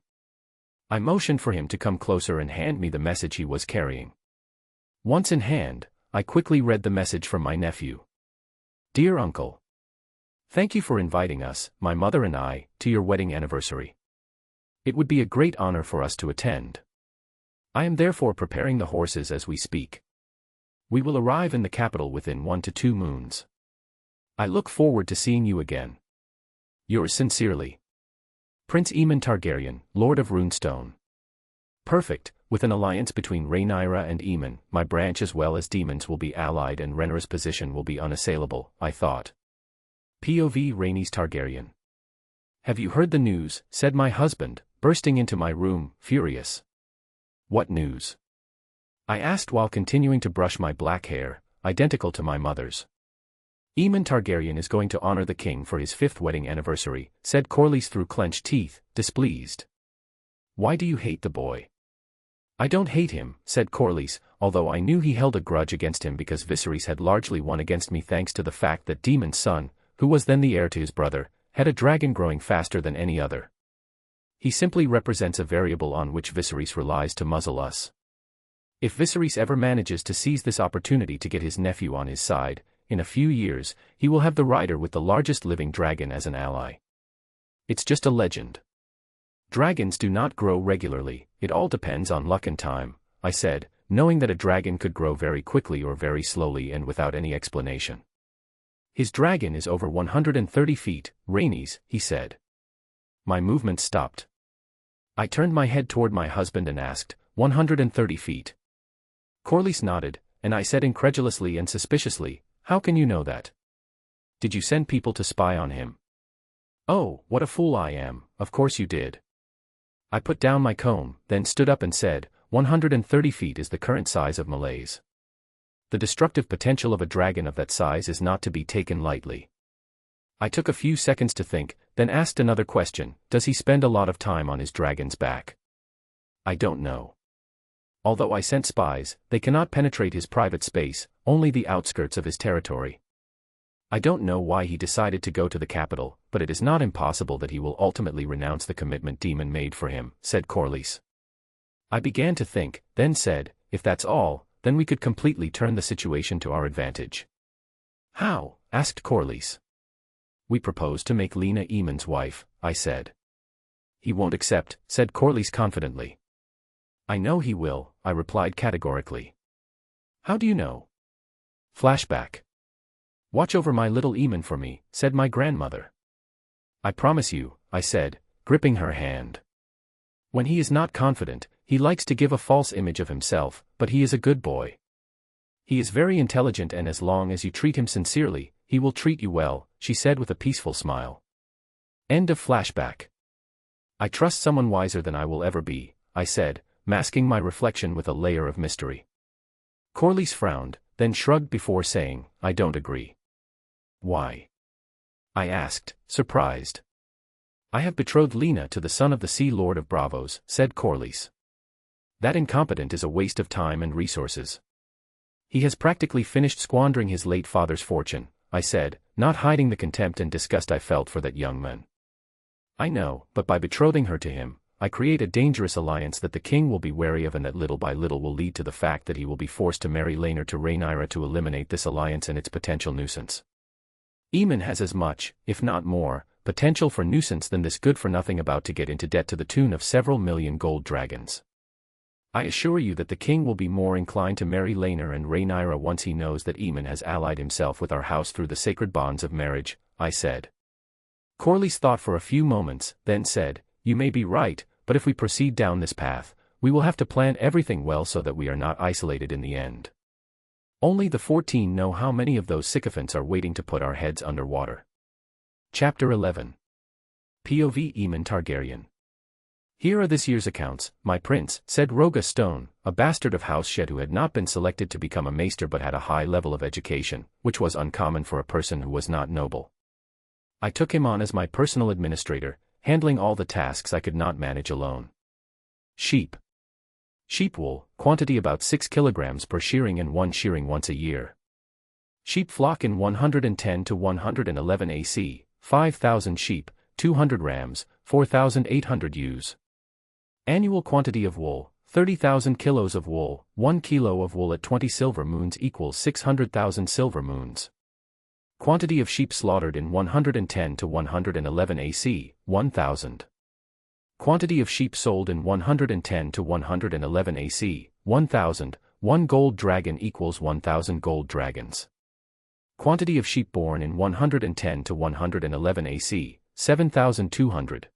I motioned for him to come closer and hand me the message he was carrying. Once in hand, I quickly read the message from my nephew. Dear Uncle, thank you for inviting us, my mother and I, to your wedding anniversary. It would be a great honor for us to attend. I am therefore preparing the horses as we speak. We will arrive in the capital within 1 to 2 moons. I look forward to seeing you again. Yours sincerely, Prince Aemon Targaryen, Lord of Runestone. Perfect, with an alliance between Rhaenyra and Aemon, my branch as well as Daemon's will be allied and Rhaenyra's position will be unassailable, I thought. POV Rhaenys Targaryen. Have you heard the news, said my husband, bursting into my room, furious. What news? I asked while continuing to brush my black hair, identical to my mother's. Aemon Targaryen is going to honor the king for his 5th wedding anniversary, said Corlys through clenched teeth, displeased. Why do you hate the boy? I don't hate him, said Corlys, although I knew he held a grudge against him because Viserys had largely won against me thanks to the fact that Daemon's son, who was then the heir to his brother, had a dragon growing faster than any other. He simply represents a variable on which Viserys relies to muzzle us. If Viserys ever manages to seize this opportunity to get his nephew on his side, in a few years, he will have the rider with the largest living dragon as an ally. It's just a legend. Dragons do not grow regularly, it all depends on luck and time, I said, knowing that a dragon could grow very quickly or very slowly and without any explanation. His dragon is over 130 feet, Rhaenys, he said. My movement stopped. I turned my head toward my husband and asked, 130 feet. Corlys nodded, and I said incredulously and suspiciously, how can you know that? Did you send people to spy on him? Oh, what a fool I am, of course you did. I put down my comb, then stood up and said, 130 feet is the current size of Malaise. The destructive potential of a dragon of that size is not to be taken lightly. I took a few seconds to think, then asked another question: does he spend a lot of time on his dragon's back? I don't know. Although I sent spies, they cannot penetrate his private space, only the outskirts of his territory. I don't know why he decided to go to the capital, but it is not impossible that he will ultimately renounce the commitment Daemon made for him, said Corlys. I began to think, then said, if that's all, then we could completely turn the situation to our advantage. How? Asked Corlys. We propose to make Lena Aemon's wife, I said. He won't accept, said Corlys confidently. I know he will, I replied categorically. How do you know? Flashback. Watch over my little Aemon for me, said my grandmother. I promise you, I said, gripping her hand. When he is not confident, he likes to give a false image of himself, but he is a good boy. He is very intelligent, and as long as you treat him sincerely, he will treat you well, she said with a peaceful smile. End of flashback. I trust someone wiser than I will ever be, I said, masking my reflection with a layer of mystery. Corlys frowned, then shrugged before saying, I don't agree. Why? I asked, surprised. I have betrothed Lena to the son of the Sea Lord of Bravos, said Corlys. That incompetent is a waste of time and resources. He has practically finished squandering his late father's fortune, I said, not hiding the contempt and disgust I felt for that young man. I know, but by betrothing her to him, I create a dangerous alliance that the king will be wary of, and that little by little will lead to the fact that he will be forced to marry Laenor to Rhaenyra to eliminate this alliance and its potential nuisance. Aemon has as much, if not more, potential for nuisance than this good-for-nothing about to get into debt to the tune of several million gold dragons. I assure you that the king will be more inclined to marry Laenor and Rhaenyra once he knows that Aemon has allied himself with our house through the sacred bonds of marriage, I said. Corlys thought for a few moments, then said, you may be right, but if we proceed down this path, we will have to plan everything well so that we are not isolated in the end. Only the 14 know how many of those sycophants are waiting to put our heads underwater. Chapter 11. POV Aemon Targaryen. Here are this year's accounts, my prince, said Roga Stone, a bastard of House Shed who had not been selected to become a maester but had a high level of education, which was uncommon for a person who was not noble. I took him on as my personal administrator, handling all the tasks I could not manage alone. Sheep. Sheep wool, quantity about 6 kilograms per shearing and 1 shearing once a year. Sheep flock in 110 to 111 AC, 5,000 sheep, 200 rams, 4,800 ewes. Annual quantity of wool, 30,000 kilos of wool, 1 kilo of wool at 20 silver moons equals 600,000 silver moons. Quantity of sheep slaughtered in 110 to 111 AC, 1,000. Quantity of sheep sold in 110 to 111 AC, 1,000, 1 gold dragon equals 1,000 gold dragons. Quantity of sheep born in 110 to 111 AC, 7,200.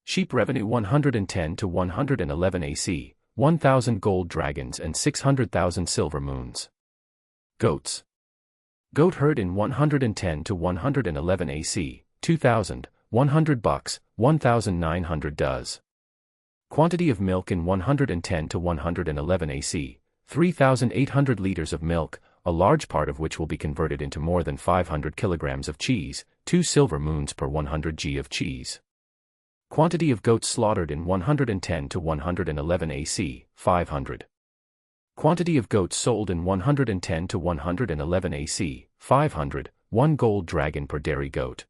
Sheep revenue 110 to 111 AC, 1,000 gold dragons and 600,000 silver moons. Goats. Goat herd in 110 to 111 AC, 2,000, 100 bucks, 1,900 does. Quantity of milk in 110 to 111 AC, 3,800 liters of milk, a large part of which will be converted into more than 500 kilograms of cheese, 2 silver moons per 100 g of cheese. Quantity of goats slaughtered in 110 to 111 AC, 500. Quantity of goats sold in 110 to 111 AC, 500, 1 gold dragon per dairy goat.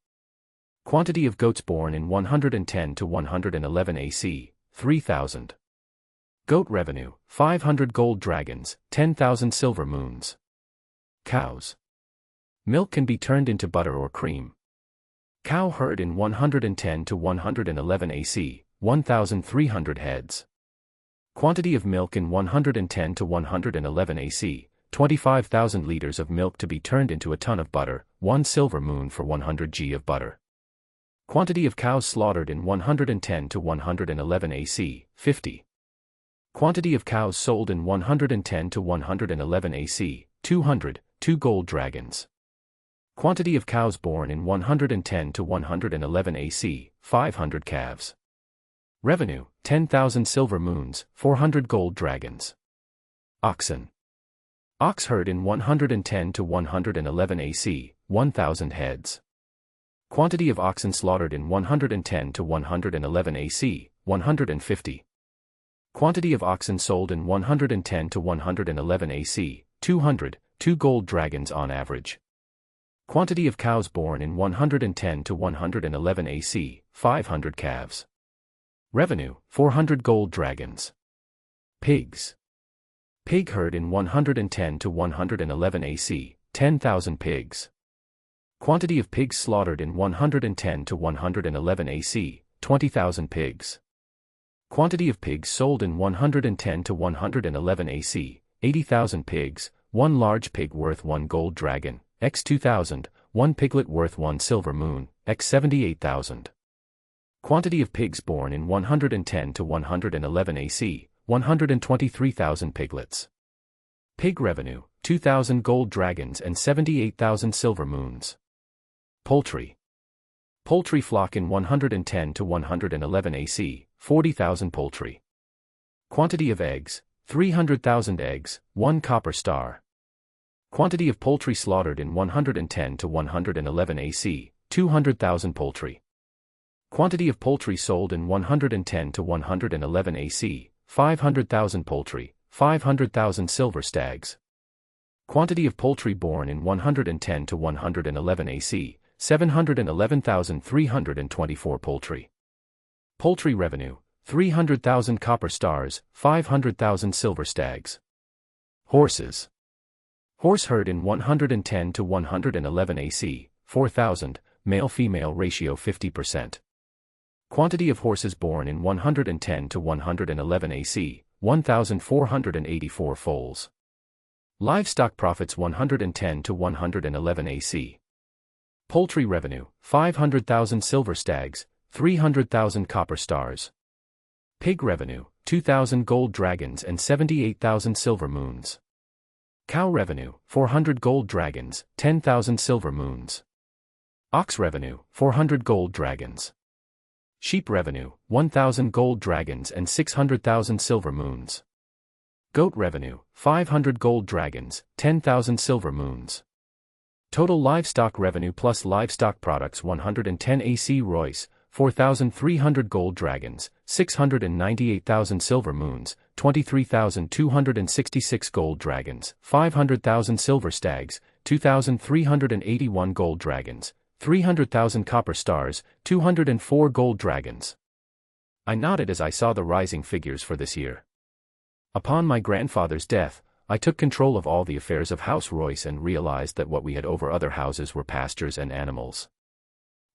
Quantity of goats born in 110 to 111 AC, 3,000. Goat revenue, 500 gold dragons, 10,000 silver moons. Cows. Milk can be turned into butter or cream. Cow herd in 110 to 111 AC, 1,300 heads. Quantity of milk in 110 to 111 AC, 25,000 liters of milk to be turned into a ton of butter, 1 silver moon for 100 g of butter. Quantity of cows slaughtered in 110 to 111 AC, 50. Quantity of cows sold in 110 to 111 AC, 200, 2 gold dragons. Quantity of cows born in 110 to 111 AC, 500 calves. Revenue, 10,000 silver moons, 400 gold dragons. Oxen. Ox herd in 110 to 111 AC, 1,000 heads. Quantity of oxen slaughtered in 110 to 111 AC, 150. Quantity of oxen sold in 110 to 111 AC, 200, 2 gold dragons on average. Quantity of cows born in 110 to 111 AC, 500 calves. Revenue, 400 gold dragons. Pigs. Pig herd in 110 to 111 AC, 10,000 pigs. Quantity of pigs slaughtered in 110 to 111 AC, 20,000 pigs. Quantity of pigs sold in 110 to 111 AC, 80,000 pigs, 1 large pig worth 1 gold dragon, x 2,000, 1 piglet worth 1 silver moon, x 78,000. Quantity of pigs born in 110 to 111 AC, 123,000 piglets. Pig revenue, 2,000 gold dragons and 78,000 silver moons. Poultry. Poultry flock in 110 to 111 AC, 40,000 poultry. Quantity of eggs, 300,000 eggs, 1 copper star. Quantity of poultry slaughtered in 110 to 111 AC, 200,000 poultry. Quantity of poultry sold in 110 to 111 AC, 500,000 poultry, 500,000 silver stags. Quantity of poultry born in 110 to 111 AC, 711,324 poultry. Poultry revenue, 300,000 copper stars, 500,000 silver stags. Horses. Horse herd in 110 to 111 AC, 4,000, male-female ratio 50%. Quantity of horses born in 110 to 111 AC, 1,484 foals. Livestock profits 110 to 111 AC. Poultry revenue, 500,000 silver stags, 300,000 copper stars. Pig revenue, 2,000 gold dragons and 78,000 silver moons. Cow revenue, 400 gold dragons, 10,000 silver moons. Ox revenue, 400 gold dragons. Sheep revenue, 1,000 gold dragons and 600,000 silver moons. Goat revenue, 500 gold dragons, 10,000 silver moons. Total livestock revenue plus livestock products 110 AC Royce, 4,300 gold dragons, 698,000 silver moons, 23,266 gold dragons, 500,000 silver stags, 2,381 gold dragons, 300,000 copper stars, 204 gold dragons. I nodded as I saw the rising figures for this year. Upon my grandfather's death, I took control of all the affairs of House Royce and realized that what we had over other houses were pastures and animals.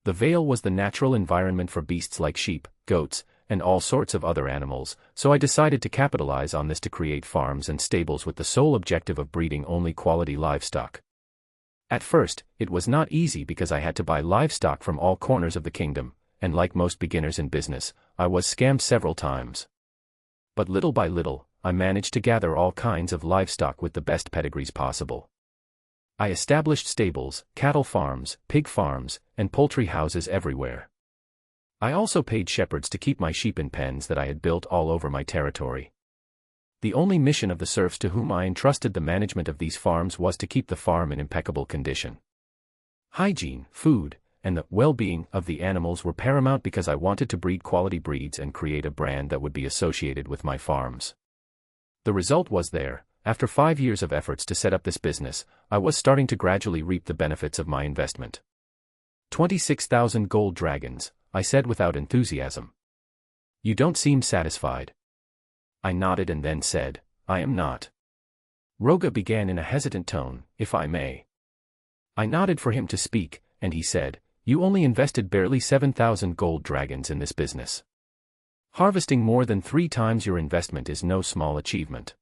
The Vale was the natural environment for beasts like sheep, goats, and all sorts of other animals, so I decided to capitalize on this to create farms and stables with the sole objective of breeding only quality livestock. At first, it was not easy because I had to buy livestock from all corners of the kingdom, and like most beginners in business, I was scammed several times. But little by little, I managed to gather all kinds of livestock with the best pedigrees possible. I established stables, cattle farms, pig farms, and poultry houses everywhere. I also paid shepherds to keep my sheep in pens that I had built all over my territory. The only mission of the serfs to whom I entrusted the management of these farms was to keep the farm in impeccable condition. Hygiene, food, and the well-being of the animals were paramount because I wanted to breed quality breeds and create a brand that would be associated with my farms. The result was there. After 5 years of efforts to set up this business, I was starting to gradually reap the benefits of my investment. 26,000 gold dragons, I said without enthusiasm. You don't seem satisfied. I nodded and then said, I am not. Roga began in a hesitant tone, if I may. I nodded for him to speak, and he said, you only invested barely 7,000 gold dragons in this business. Harvesting more than 3 times your investment is no small achievement.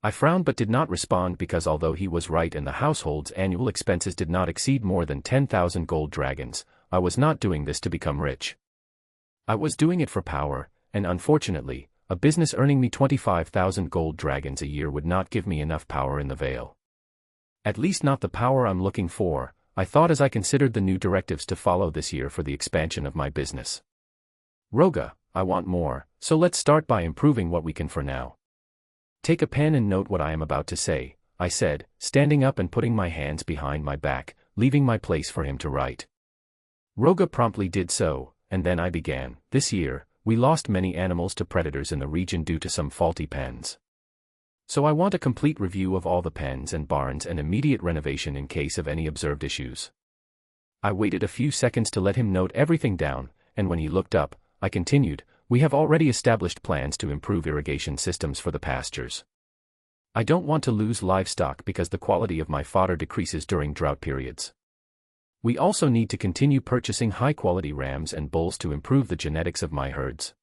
I frowned but did not respond because although he was right and the household's annual expenses did not exceed more than 10,000 gold dragons, I was not doing this to become rich. I was doing it for power, and unfortunately, a business earning me 25,000 gold dragons a year would not give me enough power in the Vale. At least not the power I'm looking for, I thought as I considered the new directives to follow this year for the expansion of my business. Roga, I want more, so let's start by improving what we can for now. Take a pen and note what I am about to say. I said, standing up and putting my hands behind my back, leaving my place for him to write. Roga promptly did so, and then I began. This year, we lost many animals to predators in the region due to some faulty pens. So I want a complete review of all the pens and barns and immediate renovation in case of any observed issues. I waited a few seconds to let him note everything down, and when he looked up, I continued, we have already established plans to improve irrigation systems for the pastures. I don't want to lose livestock because the quality of my fodder decreases during drought periods. We also need to continue purchasing high-quality rams and bulls to improve the genetics of my herds.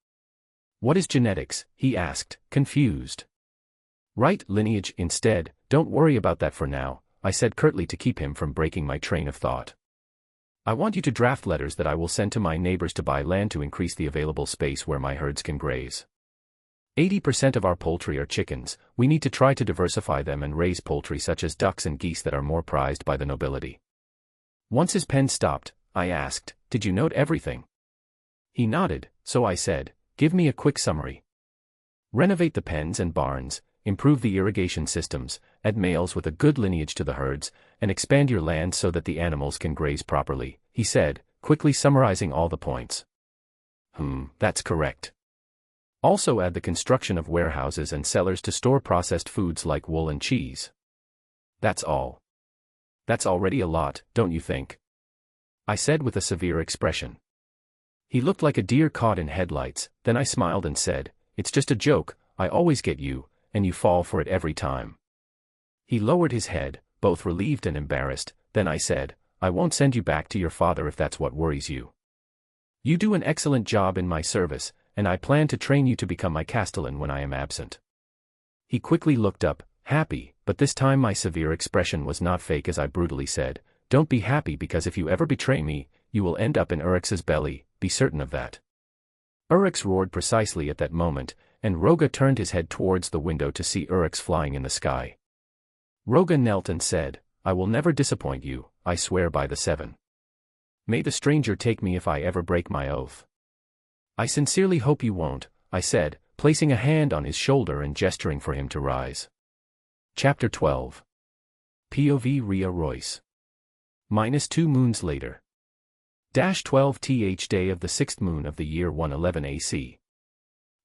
What is genetics? He asked, confused. Right, lineage instead. Don't worry about that for now, I said curtly to keep him from breaking my train of thought. I want you to draft letters that I will send to my neighbors to buy land to increase the available space where my herds can graze. 80% of our poultry are chickens. We need to try to diversify them and raise poultry such as ducks and geese that are more prized by the nobility. Once his pen stopped, I asked, did you note everything? He nodded, so I said, give me a quick summary. Renovate the pens and barns, improve the irrigation systems, add males with a good lineage to the herds, and expand your land so that the animals can graze properly, he said, quickly summarizing all the points. That's correct. Also add the construction of warehouses and cellars to store processed foods like wool and cheese. That's all. That's already a lot, don't you think? I said with a severe expression. He looked like a deer caught in headlights, then I smiled and said, it's just a joke, I always get you, and you fall for it every time. He lowered his head, both relieved and embarrassed, then I said, I won't send you back to your father if that's what worries you. You do an excellent job in my service, and I plan to train you to become my castellan when I am absent. He quickly looked up, happy, but this time my severe expression was not fake as I brutally said, don't be happy because if you ever betray me, you will end up in Uryx's belly, be certain of that. Uryx roared precisely at that moment, and Roga turned his head towards the window to see Uryx flying in the sky. Roga knelt and said, I will never disappoint you, I swear by the seven. May the stranger take me if I ever break my oath. I sincerely hope you won't, I said, placing a hand on his shoulder and gesturing for him to rise. Chapter 12. POV Rhea Royce. -2 moons later. 12th day of the 6th moon of the year 111 AC.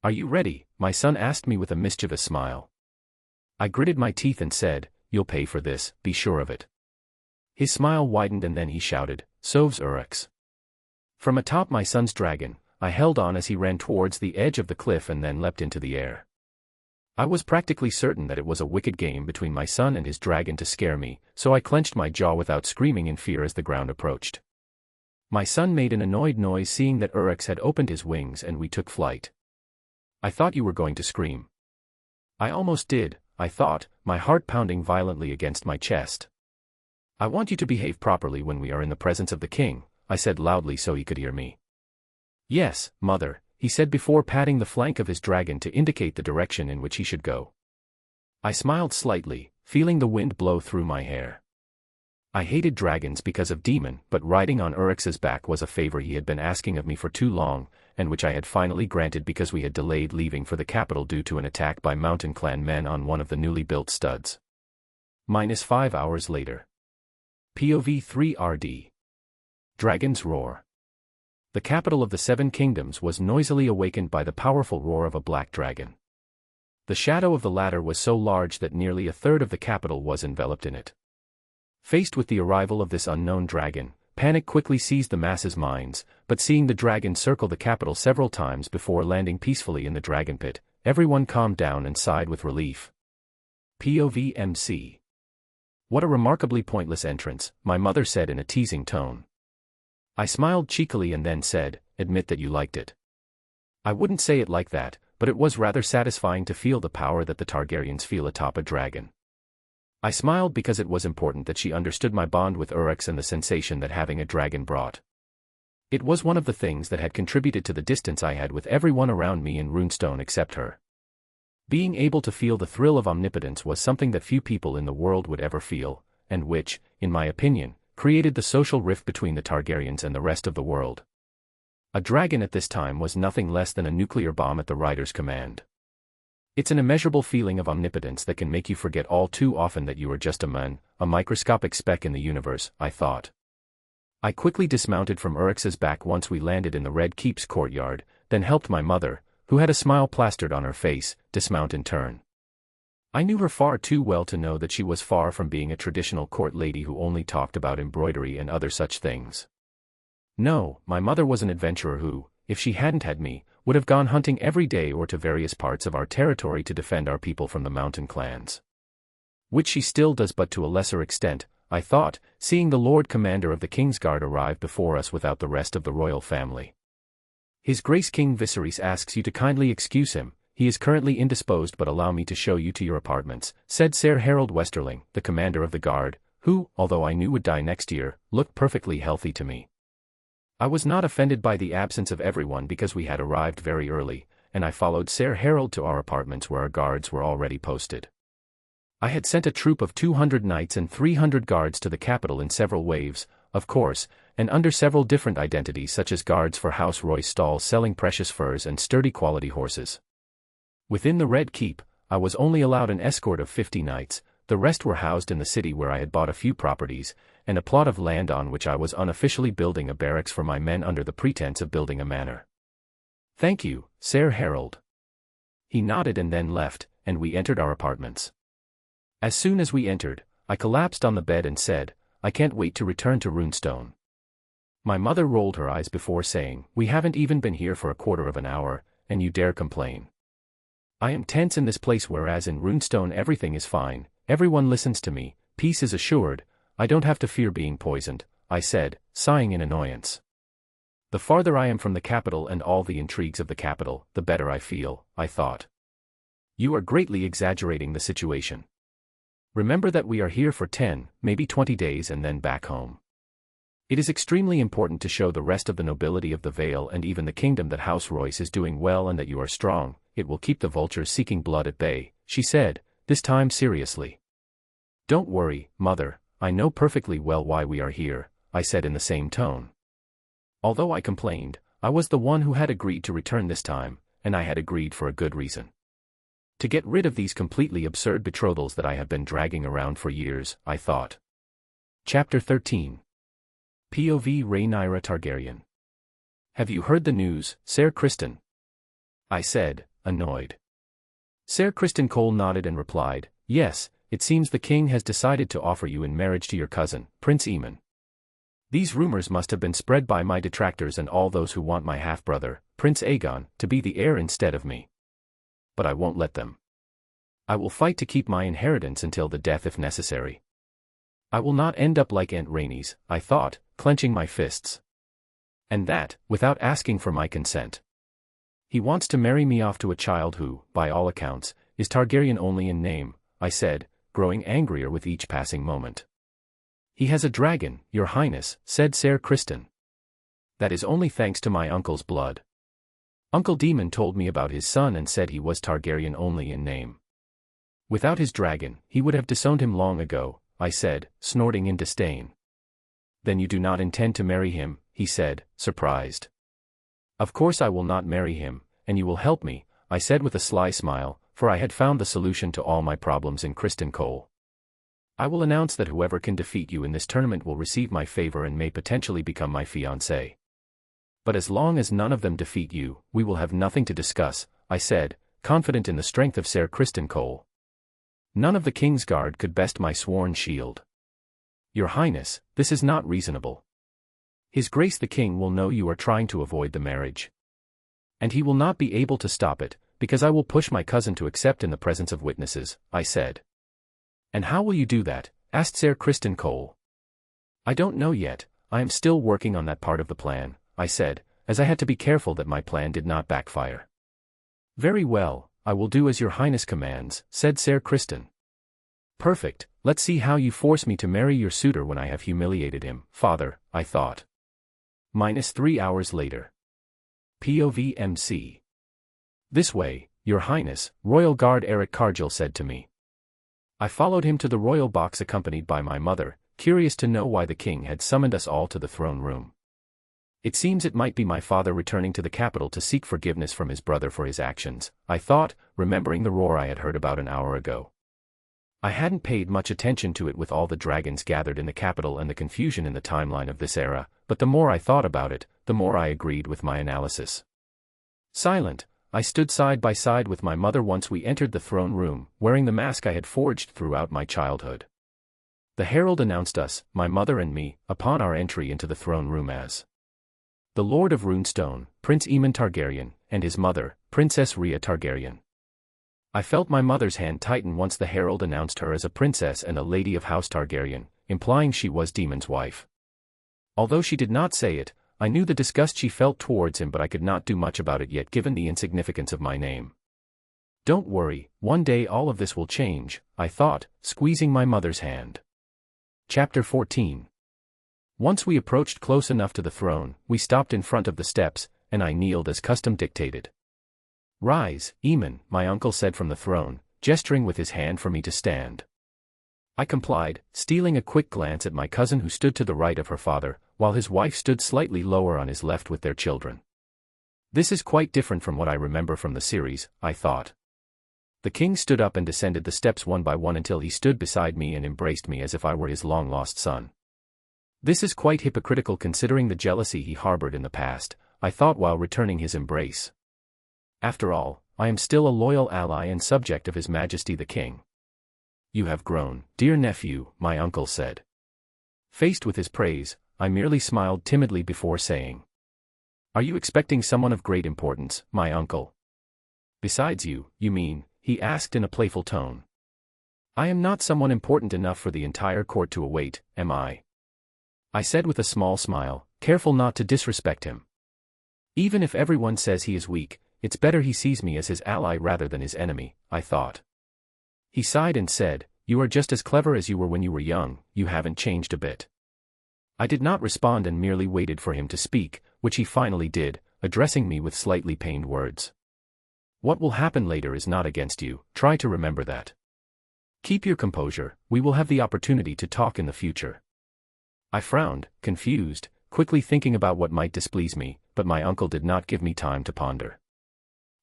Are you ready? My son asked me with a mischievous smile. I gritted my teeth and said, you'll pay for this, be sure of it. His smile widened and then he shouted, Sovs Uryx. From atop my son's dragon, I held on as he ran towards the edge of the cliff and then leapt into the air. I was practically certain that it was a wicked game between my son and his dragon to scare me, so I clenched my jaw without screaming in fear as the ground approached. My son made an annoyed noise seeing that Uryx had opened his wings and we took flight. I thought you were going to scream. I almost did, I thought, my heart pounding violently against my chest. I want you to behave properly when we are in the presence of the king, I said loudly so he could hear me. Yes, mother, he said before patting the flank of his dragon to indicate the direction in which he should go. I smiled slightly, feeling the wind blow through my hair. I hated dragons because of Daemon, but riding on Uryx's back was a favor he had been asking of me for too long, and which I had finally granted because we had delayed leaving for the capital due to an attack by Mountain Clan men on one of the newly built studs. -5 hours later. POV 3RD. Dragon's Roar. The capital of the Seven Kingdoms was noisily awakened by the powerful roar of a black dragon. The shadow of the latter was so large that nearly a third of the capital was enveloped in it. Faced with the arrival of this unknown dragon, panic quickly seized the masses' minds, but seeing the dragon circle the capital several times before landing peacefully in the dragon pit, everyone calmed down and sighed with relief. POV MC. What a remarkably pointless entrance, my mother said in a teasing tone. I smiled cheekily and then said, admit that you liked it. I wouldn't say it like that, but it was rather satisfying to feel the power that the Targaryens feel atop a dragon. I smiled because it was important that she understood my bond with Uryx and the sensation that having a dragon brought. It was one of the things that had contributed to the distance I had with everyone around me in Runestone except her. Being able to feel the thrill of omnipotence was something that few people in the world would ever feel, and which, in my opinion, created the social rift between the Targaryens and the rest of the world. A dragon at this time was nothing less than a nuclear bomb at the rider's command. It's an immeasurable feeling of omnipotence that can make you forget all too often that you are just a microscopic speck in the universe, I thought. I quickly dismounted from Uryx's back once we landed in the Red Keep's courtyard, then helped my mother, who had a smile plastered on her face, dismount in turn. I knew her far too well to know that she was far from being a traditional court lady who only talked about embroidery and other such things. No, my mother was an adventurer who, if she hadn't had me, would have gone hunting every day or to various parts of our territory to defend our people from the mountain clans. Which she still does, but to a lesser extent, I thought, seeing the Lord Commander of the Kingsguard arrive before us without the rest of the royal family. His Grace King Viserys asks you to kindly excuse him. He is currently indisposed, but allow me to show you to your apartments, said Ser Harold Westerling, the commander of the guard, who, although I knew would die next year, looked perfectly healthy to me. I was not offended by the absence of everyone because we had arrived very early, and I followed Ser Harold to our apartments where our guards were already posted. I had sent a troop of 200 knights and 300 guards to the capital in several waves, of course, and under several different identities such as guards for House Roy's stalls selling precious furs and sturdy quality horses. Within the Red Keep, I was only allowed an escort of 50 knights, the rest were housed in the city where I had bought a few properties, and a plot of land on which I was unofficially building a barracks for my men under the pretense of building a manor. Thank you, Ser Harold. He nodded and then left, and we entered our apartments. As soon as we entered, I collapsed on the bed and said, I can't wait to return to Runestone. My mother rolled her eyes before saying, we haven't even been here for a quarter of an hour, and you dare complain. I am tense in this place, whereas in Runestone everything is fine, everyone listens to me, peace is assured, I don't have to fear being poisoned, I said, sighing in annoyance. The farther I am from the capital and all the intrigues of the capital, the better I feel, I thought. You are greatly exaggerating the situation. Remember that we are here for 10, maybe 20 days and then back home. It is extremely important to show the rest of the nobility of the Vale and even the kingdom that House Royce is doing well and that you are strong. It will keep the vultures seeking blood at bay, she said, this time seriously. Don't worry, mother, I know perfectly well why we are here, I said in the same tone. Although I complained, I was the one who had agreed to return this time, and I had agreed for a good reason. To get rid of these completely absurd betrothals that I have been dragging around for years, I thought. Chapter 13. POV Rhaenyra Targaryen. Have you heard the news, Ser Criston? I said, annoyed. Ser Criston Cole nodded and replied, yes, it seems the king has decided to offer you in marriage to your cousin, Prince Aemon. These rumors must have been spread by my detractors and all those who want my half-brother, Prince Aegon, to be the heir instead of me. But I won't let them. I will fight to keep my inheritance until the death if necessary. I will not end up like Aunt Rhaenys, I thought, clenching my fists. And that, without asking for my consent. He wants to marry me off to a child who, by all accounts, is Targaryen only in name, I said, growing angrier with each passing moment. He has a dragon, your highness, said Ser Criston. That is only thanks to my uncle's blood. Uncle Daemon told me about his son and said he was Targaryen only in name. Without his dragon, he would have disowned him long ago, I said, snorting in disdain. Then you do not intend to marry him, he said, surprised. Of course I will not marry him, and you will help me, I said with a sly smile, for I had found the solution to all my problems in Criston Cole. I will announce that whoever can defeat you in this tournament will receive my favor and may potentially become my fiancé. But as long as none of them defeat you, we will have nothing to discuss, I said, confident in the strength of Ser Criston Cole. None of the Kingsguard could best my sworn shield. Your Highness, this is not reasonable. His Grace the King will know you are trying to avoid the marriage. And he will not be able to stop it, because I will push my cousin to accept in the presence of witnesses, I said. And how will you do that? Asked Ser Criston Cole. I don't know yet, I am still working on that part of the plan, I said, as I had to be careful that my plan did not backfire. Very well, I will do as your Highness commands, said Ser Criston. Perfect, let's see how you force me to marry your suitor when I have humiliated him, father, I thought. -3 hours later. POV MC. This way, your Highness, Royal Guard Eric Cargill said to me. I followed him to the royal box accompanied by my mother, curious to know why the king had summoned us all to the throne room. It seems it might be my father returning to the capital to seek forgiveness from his brother for his actions, I thought, remembering the roar I had heard about an hour ago. I hadn't paid much attention to it with all the dragons gathered in the capital and the confusion in the timeline of this era, but the more I thought about it, the more I agreed with my analysis. Silent, I stood side by side with my mother once we entered the throne room, wearing the mask I had forged throughout my childhood. The herald announced us, my mother and me, upon our entry into the throne room as the Lord of Runestone, Prince Aemon Targaryen, and his mother, Princess Rhea Targaryen. I felt my mother's hand tighten once the herald announced her as a princess and a lady of House Targaryen, implying she was Daemon's wife. Although she did not say it, I knew the disgust she felt towards him, but I could not do much about it yet given the insignificance of my name. Don't worry, one day all of this will change, I thought, squeezing my mother's hand. Chapter 14. Once we approached close enough to the throne, we stopped in front of the steps, and I kneeled as custom dictated. Rise, Aemon, my uncle said from the throne, gesturing with his hand for me to stand. I complied, stealing a quick glance at my cousin who stood to the right of her father, while his wife stood slightly lower on his left with their children. This is quite different from what I remember from the series, I thought. The king stood up and descended the steps one by one until he stood beside me and embraced me as if I were his long-lost son. This is quite hypocritical considering the jealousy he harbored in the past, I thought while returning his embrace. After all, I am still a loyal ally and subject of His Majesty the King. You have grown, dear nephew, my uncle said. Faced with his praise, I merely smiled timidly before saying, Are you expecting someone of great importance, my uncle? Besides you mean, he asked in a playful tone. I am not someone important enough for the entire court to await, am I? I said with a small smile, careful not to disrespect him. Even if everyone says he is weak, it's better he sees me as his ally rather than his enemy, I thought. He sighed and said, You are just as clever as you were when you were young, you haven't changed a bit. I did not respond and merely waited for him to speak, which he finally did, addressing me with slightly pained words. What will happen later is not against you, try to remember that. Keep your composure, we will have the opportunity to talk in the future. I frowned, confused, quickly thinking about what might displease me, but my uncle did not give me time to ponder.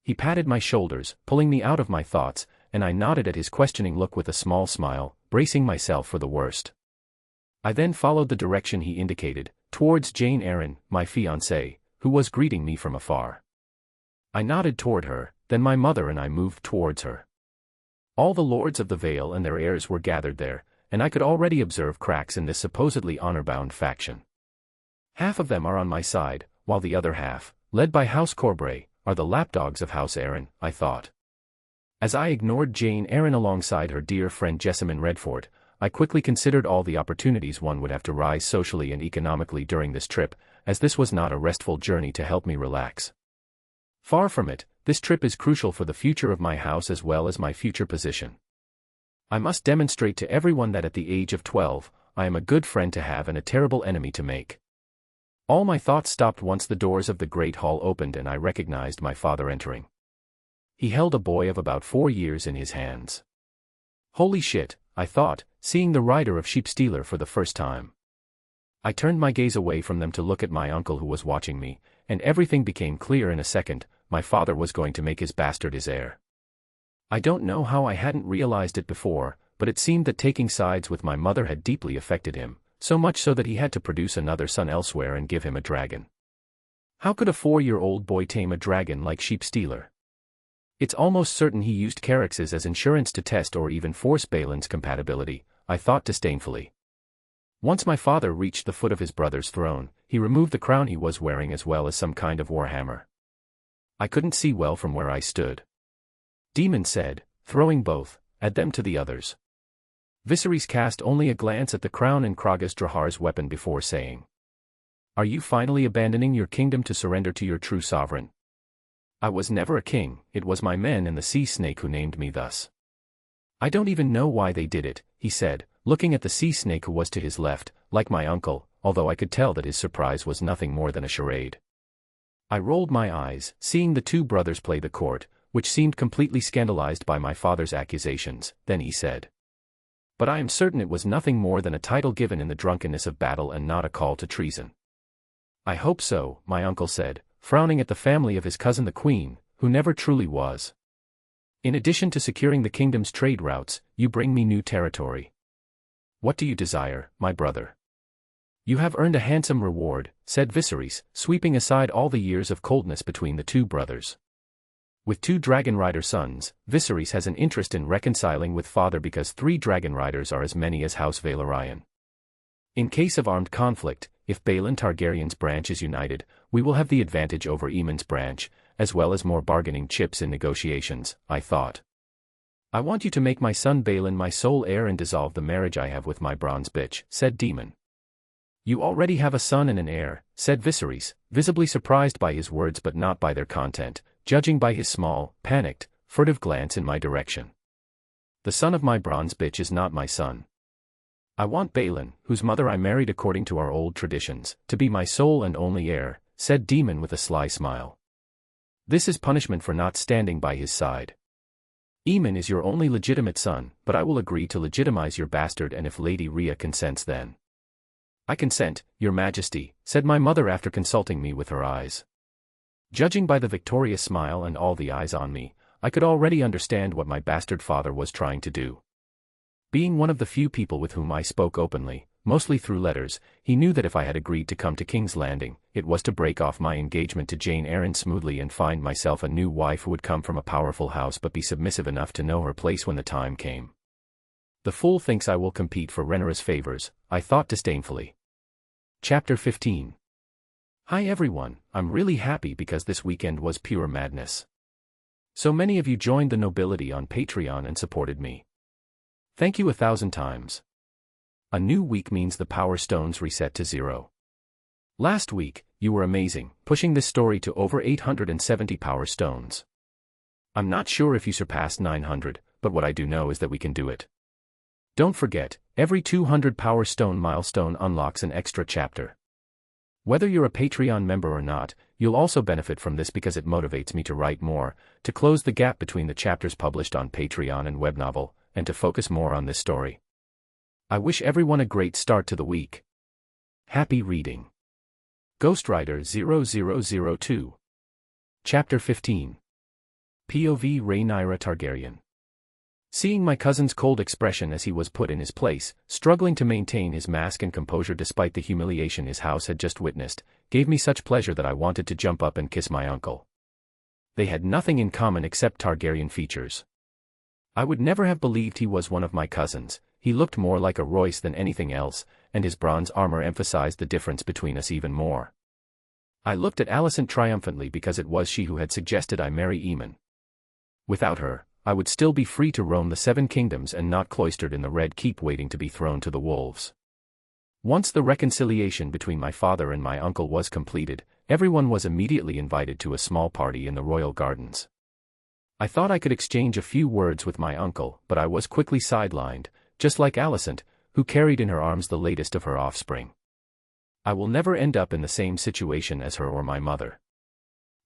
He patted my shoulders, pulling me out of my thoughts, and I nodded at his questioning look with a small smile, bracing myself for the worst. I then followed the direction he indicated, towards Jane Eyre, my fiancée, who was greeting me from afar. I nodded toward her, then my mother and I moved towards her. All the lords of the Vale and their heirs were gathered there, and I could already observe cracks in this supposedly honor-bound faction. Half of them are on my side, while the other half, led by House Corbray, are the lapdogs of House Arryn, I thought. As I ignored Jane Eyre alongside her dear friend Jessamine Redford, I quickly considered all the opportunities one would have to rise socially and economically during this trip, as this was not a restful journey to help me relax. Far from it, this trip is crucial for the future of my house as well as my future position. I must demonstrate to everyone that at the age of 12, I am a good friend to have and a terrible enemy to make. All my thoughts stopped once the doors of the great hall opened and I recognized my father entering. He held a boy of about 4 years in his hands. Holy shit, I thought, seeing the rider of Sheepstealer for the first time. I turned my gaze away from them to look at my uncle who was watching me, and everything became clear in a second. My father was going to make his bastard his heir. I don't know how I hadn't realized it before, but it seemed that taking sides with my mother had deeply affected him, so much so that he had to produce another son elsewhere and give him a dragon. How could a 4-year-old boy tame a dragon like Sheepstealer? It's almost certain he used Caraxes as insurance to test or even force Baelin's compatibility, I thought disdainfully. Once my father reached the foot of his brother's throne, he removed the crown he was wearing as well as some kind of warhammer. I couldn't see well from where I stood. Daemon said, throwing both at them to the others. Viserys cast only a glance at the crown and Kragas Drahar's weapon before saying, Are you finally abandoning your kingdom to surrender to your true sovereign? I was never a king, it was my men and the sea snake who named me thus. I don't even know why they did it, he said, looking at the sea snake who was to his left, like my uncle, although I could tell that his surprise was nothing more than a charade. I rolled my eyes, seeing the two brothers play the court, which seemed completely scandalized by my father's accusations. Then he said, But I am certain it was nothing more than a title given in the drunkenness of battle and not a call to treason. I hope so, my uncle said, frowning at the family of his cousin the queen, who never truly was. In addition to securing the kingdom's trade routes, you bring me new territory. What do you desire, my brother? You have earned a handsome reward, said Viserys, sweeping aside all the years of coldness between the two brothers. With 2 dragon rider sons, Viserys has an interest in reconciling with father because 3 dragon riders are as many as House Velaryon. In case of armed conflict, if Balon Targaryen's branch is united, we will have the advantage over Aemon's branch, as well as more bargaining chips in negotiations, I thought. I want you to make my son Balon my sole heir and dissolve the marriage I have with my bronze bitch, said Daemon. You already have a son and an heir, said Viserys, visibly surprised by his words but not by their content, judging by his small, panicked, furtive glance in my direction. The son of my bronze bitch is not my son. I want Balon, whose mother I married according to our old traditions, to be my sole and only heir, said Daemon with a sly smile. This is punishment for not standing by his side. Aemon is your only legitimate son, but I will agree to legitimize your bastard and if Lady Rhea consents then. I consent, your majesty, said my mother after consulting me with her eyes. Judging by the victorious smile and all the eyes on me, I could already understand what my bastard father was trying to do. Being one of the few people with whom I spoke openly, mostly through letters, he knew that if I had agreed to come to King's Landing, it was to break off my engagement to Jane Eyre smoothly and find myself a new wife who would come from a powerful house but be submissive enough to know her place when the time came. The fool thinks I will compete for Rhaenyra's favors, I thought disdainfully. Chapter 15. Hi everyone, I'm really happy because this weekend was pure madness. So many of you joined the nobility on Patreon and supported me. Thank you 1,000 times. A new week means the power stones reset to 0. Last week, you were amazing, pushing this story to over 870 power stones. I'm not sure if you surpassed 900, but what I do know is that we can do it. Don't forget, every 200 power stone milestone unlocks an extra chapter. Whether you're a Patreon member or not, you'll also benefit from this because it motivates me to write more, to close the gap between the chapters published on Patreon and webnovel, and to focus more on this story. I wish everyone a great start to the week. Happy reading. Ghost Rider 0002. Chapter 15. POV Rhaenyra Targaryen. Seeing my cousin's cold expression as he was put in his place, struggling to maintain his mask and composure despite the humiliation his house had just witnessed, gave me such pleasure that I wanted to jump up and kiss my uncle. They had nothing in common except Targaryen features. I would never have believed he was one of my cousins. He looked more like a Royce than anything else, and his bronze armor emphasized the difference between us even more. I looked at Alicent triumphantly because it was she who had suggested I marry Aemon. Without her, I would still be free to roam the 7 kingdoms and not cloistered in the Red Keep waiting to be thrown to the wolves. Once the reconciliation between my father and my uncle was completed, everyone was immediately invited to a small party in the royal gardens. I thought I could exchange a few words with my uncle, but I was quickly sidelined, just like Alicent, who carried in her arms the latest of her offspring. I will never end up in the same situation as her or my mother.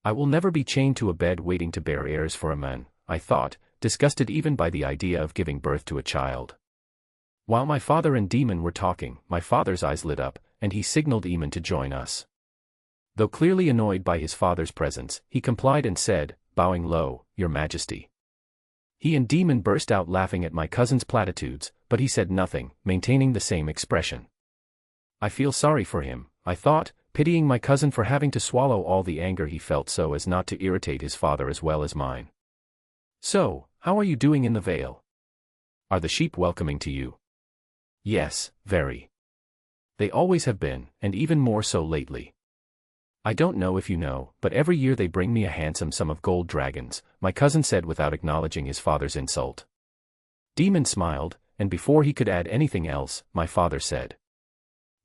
I will never be chained to a bed waiting to bear heirs for a man, I thought, disgusted even by the idea of giving birth to a child. While my father and Daemon were talking, my father's eyes lit up, and he signaled Aemon to join us. Though clearly annoyed by his father's presence, he complied and said, bowing low, Your Majesty. He and Daemon burst out laughing at my cousin's platitudes, but he said nothing, maintaining the same expression. I feel sorry for him, I thought, pitying my cousin for having to swallow all the anger he felt so as not to irritate his father as well as mine. So, how are you doing in the Vale? Are the sheep welcoming to you? Yes, very. They always have been, and even more so lately. I don't know if you know, but every year they bring me a handsome sum of gold dragons, my cousin said without acknowledging his father's insult. Daemon smiled, and before he could add anything else, my father said,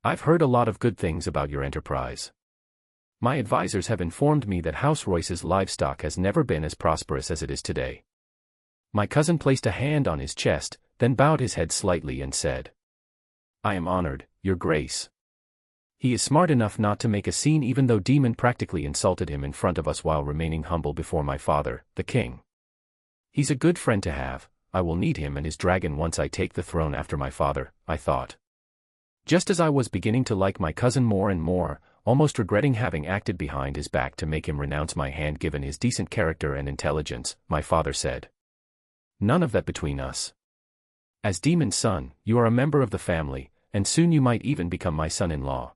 I've heard a lot of good things about your enterprise. My advisors have informed me that House Royce's livestock has never been as prosperous as it is today. My cousin placed a hand on his chest, then bowed his head slightly and said, I am honored, Your Grace. He is smart enough not to make a scene even though Daemon practically insulted him in front of us while remaining humble before my father, the king. He's a good friend to have. I will need him and his dragon once I take the throne after my father, I thought. Just as I was beginning to like my cousin more and more, almost regretting having acted behind his back to make him renounce my hand given his decent character and intelligence. My father said. None of that between us. As Daemon's son, you are a member of the family, and soon you might even become my son-in-law.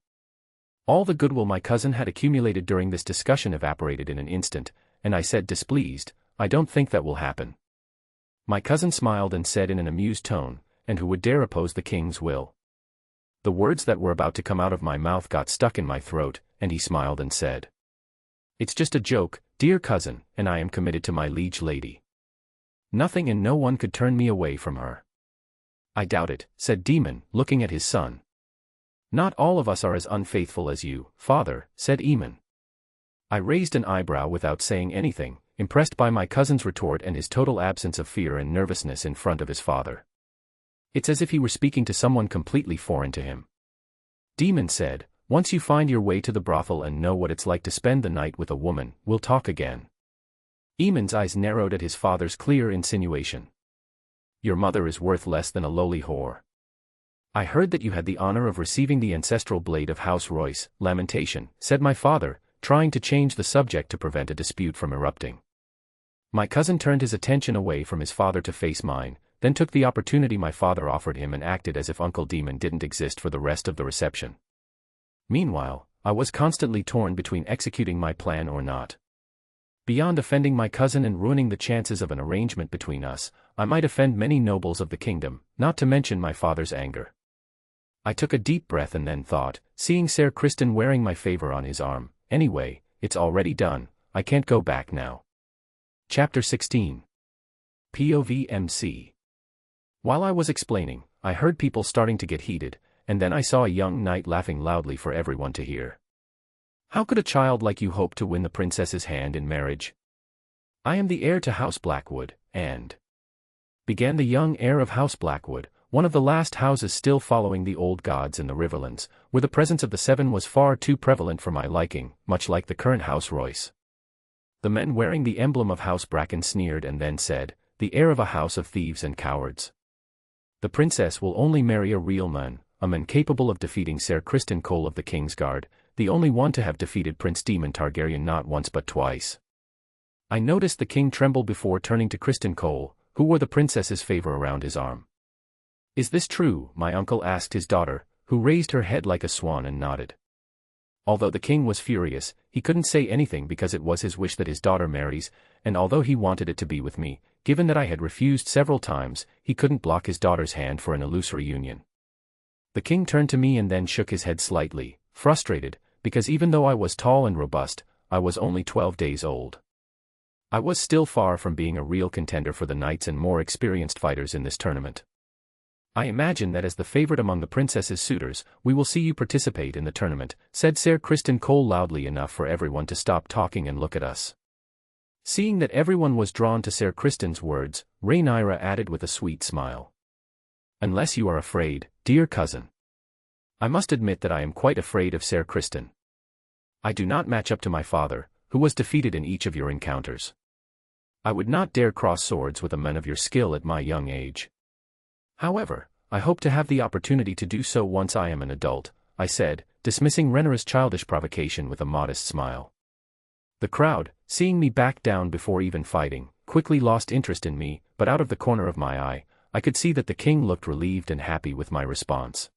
All the goodwill my cousin had accumulated during this discussion evaporated in an instant, and I said displeased, I don't think that will happen. My cousin smiled and said in an amused tone, and who would dare oppose the king's will? The words that were about to come out of my mouth got stuck in my throat, and he smiled and said. It's just a joke, dear cousin, and I am committed to my liege lady. Nothing and no one could turn me away from her. I doubt it, said Daemon, looking at his son. Not all of us are as unfaithful as you, father, said Aemon. I raised an eyebrow without saying anything, impressed by my cousin's retort and his total absence of fear and nervousness in front of his father. It's as if he were speaking to someone completely foreign to him. Daemon said, once you find your way to the brothel and know what it's like to spend the night with a woman, we'll talk again. Aemon's eyes narrowed at his father's clear insinuation. Your mother is worth less than a lowly whore. I heard that you had the honor of receiving the ancestral blade of House Royce, lamentation, said my father, trying to change the subject to prevent a dispute from erupting. My cousin turned his attention away from his father to face mine, then took the opportunity my father offered him and acted as if Uncle Daemon didn't exist for the rest of the reception. Meanwhile, I was constantly torn between executing my plan or not. Beyond offending my cousin and ruining the chances of an arrangement between us, I might offend many nobles of the kingdom, not to mention my father's anger. I took a deep breath and then thought, seeing Ser Criston wearing my favor on his arm, anyway, it's already done, I can't go back now. Chapter 16. POV MC. While I was explaining, I heard people starting to get heated, and then I saw a young knight laughing loudly for everyone to hear. How could a child like you hope to win the princess's hand in marriage? I am the heir to House Blackwood, and began the young heir of House Blackwood, one of the last houses still following the old gods in the Riverlands, where the presence of the Seven was far too prevalent for my liking, much like the current House Royce. The men wearing the emblem of House Bracken sneered and then said, the heir of a house of thieves and cowards. The princess will only marry a real man, a man capable of defeating Ser Criston Cole of the Kingsguard, the only one to have defeated Prince Daemon Targaryen not once but twice. I noticed the king tremble before turning to Criston Cole, who wore the princess's favor around his arm. Is this true? My uncle asked his daughter, who raised her head like a swan and nodded. Although the king was furious, he couldn't say anything because it was his wish that his daughter marries, and although he wanted it to be with me, given that I had refused several times, he couldn't block his daughter's hand for an illusory union. The king turned to me and then shook his head slightly, frustrated, because even though I was tall and robust, I was only 12 days old. I was still far from being a real contender for the knights and more experienced fighters in this tournament. I imagine that as the favorite among the princess's suitors, we will see you participate in the tournament, said Ser Criston Cole loudly enough for everyone to stop talking and look at us. Seeing that everyone was drawn to Ser Criston's words, Rhaenyra added with a sweet smile. Unless you are afraid, dear cousin. I must admit that I am quite afraid of Ser Criston. I do not match up to my father, who was defeated in each of your encounters. I would not dare cross swords with a man of your skill at my young age. However, I hope to have the opportunity to do so once I am an adult, I said, dismissing Rhaenyra's childish provocation with a modest smile. The crowd, seeing me back down before even fighting, quickly lost interest in me, but out of the corner of my eye, I could see that the king looked relieved and happy with my response.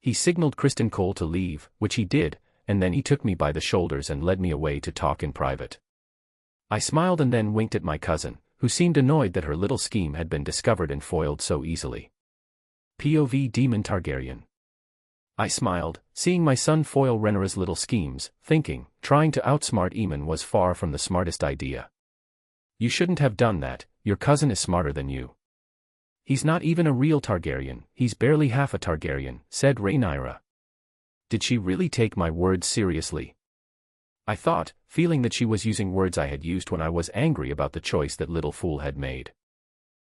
He signaled Criston Cole to leave, which he did, and then he took me by the shoulders and led me away to talk in private. I smiled and then winked at my cousin, who seemed annoyed that her little scheme had been discovered and foiled so easily. POV Daemon Targaryen. I smiled, seeing my son foil Rhaenyra's little schemes, thinking, trying to outsmart Aemon was far from the smartest idea. You shouldn't have done that, your cousin is smarter than you. He's not even a real Targaryen, he's barely half a Targaryen, said Rhaenyra. Did she really take my words seriously? I thought, feeling that she was using words I had used when I was angry about the choice that little fool had made.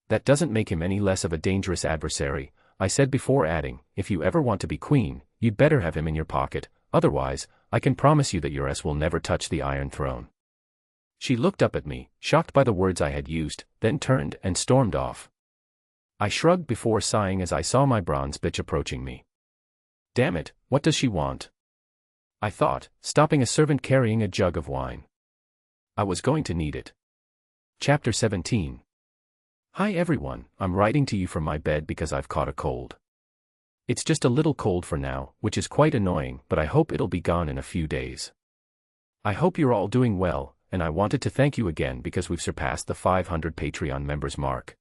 That doesn't make him any less of a dangerous adversary, I said before adding, if you ever want to be queen, you'd better have him in your pocket, otherwise, I can promise you that your ass will never touch the Iron Throne. She looked up at me, shocked by the words I had used, then turned and stormed off. I shrugged before sighing as I saw my bronze bitch approaching me. Damn it, what does she want? I thought, stopping a servant carrying a jug of wine. I was going to need it. Chapter 17. Hi everyone, I'm writing to you from my bed because I've caught a cold. It's just a little cold for now, which is quite annoying, but I hope it'll be gone in a few days. I hope you're all doing well, and I wanted to thank you again because we've surpassed the 500 Patreon members mark.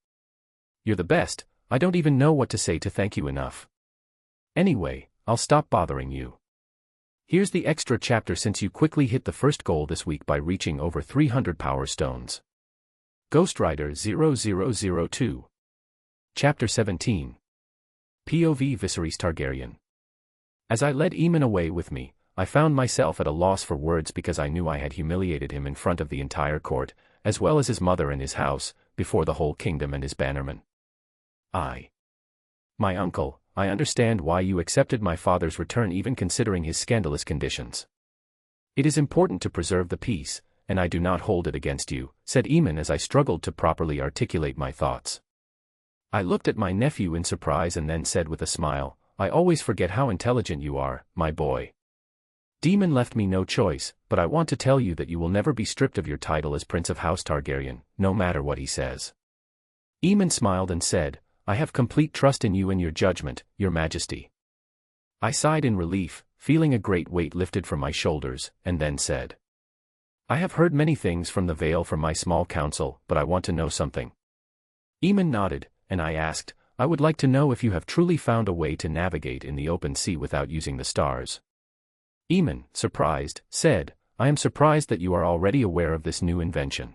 You're the best, I don't even know what to say to thank you enough. Anyway, I'll stop bothering you. Here's the extra chapter since you quickly hit the first goal this week by reaching over 300 power stones. Ghostwriter 0002. Chapter 17. POV Viserys Targaryen. As I led Aemon away with me, I found myself at a loss for words because I knew I had humiliated him in front of the entire court, as well as his mother and his house, before the whole kingdom and his bannermen. My uncle, I understand why you accepted my father's return even considering his scandalous conditions. It is important to preserve the peace, and I do not hold it against you, said Aemon as I struggled to properly articulate my thoughts. I looked at my nephew in surprise and then said with a smile, I always forget how intelligent you are, my boy. Daemon left me no choice, but I want to tell you that you will never be stripped of your title as Prince of House Targaryen, no matter what he says. Aemon smiled and said, I have complete trust in you and your judgment, your majesty. I sighed in relief, feeling a great weight lifted from my shoulders, and then said, I have heard many things from the Vale from my small council, but I want to know something. Aemon nodded, and I asked, I would like to know if you have truly found a way to navigate in the open sea without using the stars. Aemon, surprised, said, I am surprised that you are already aware of this new invention.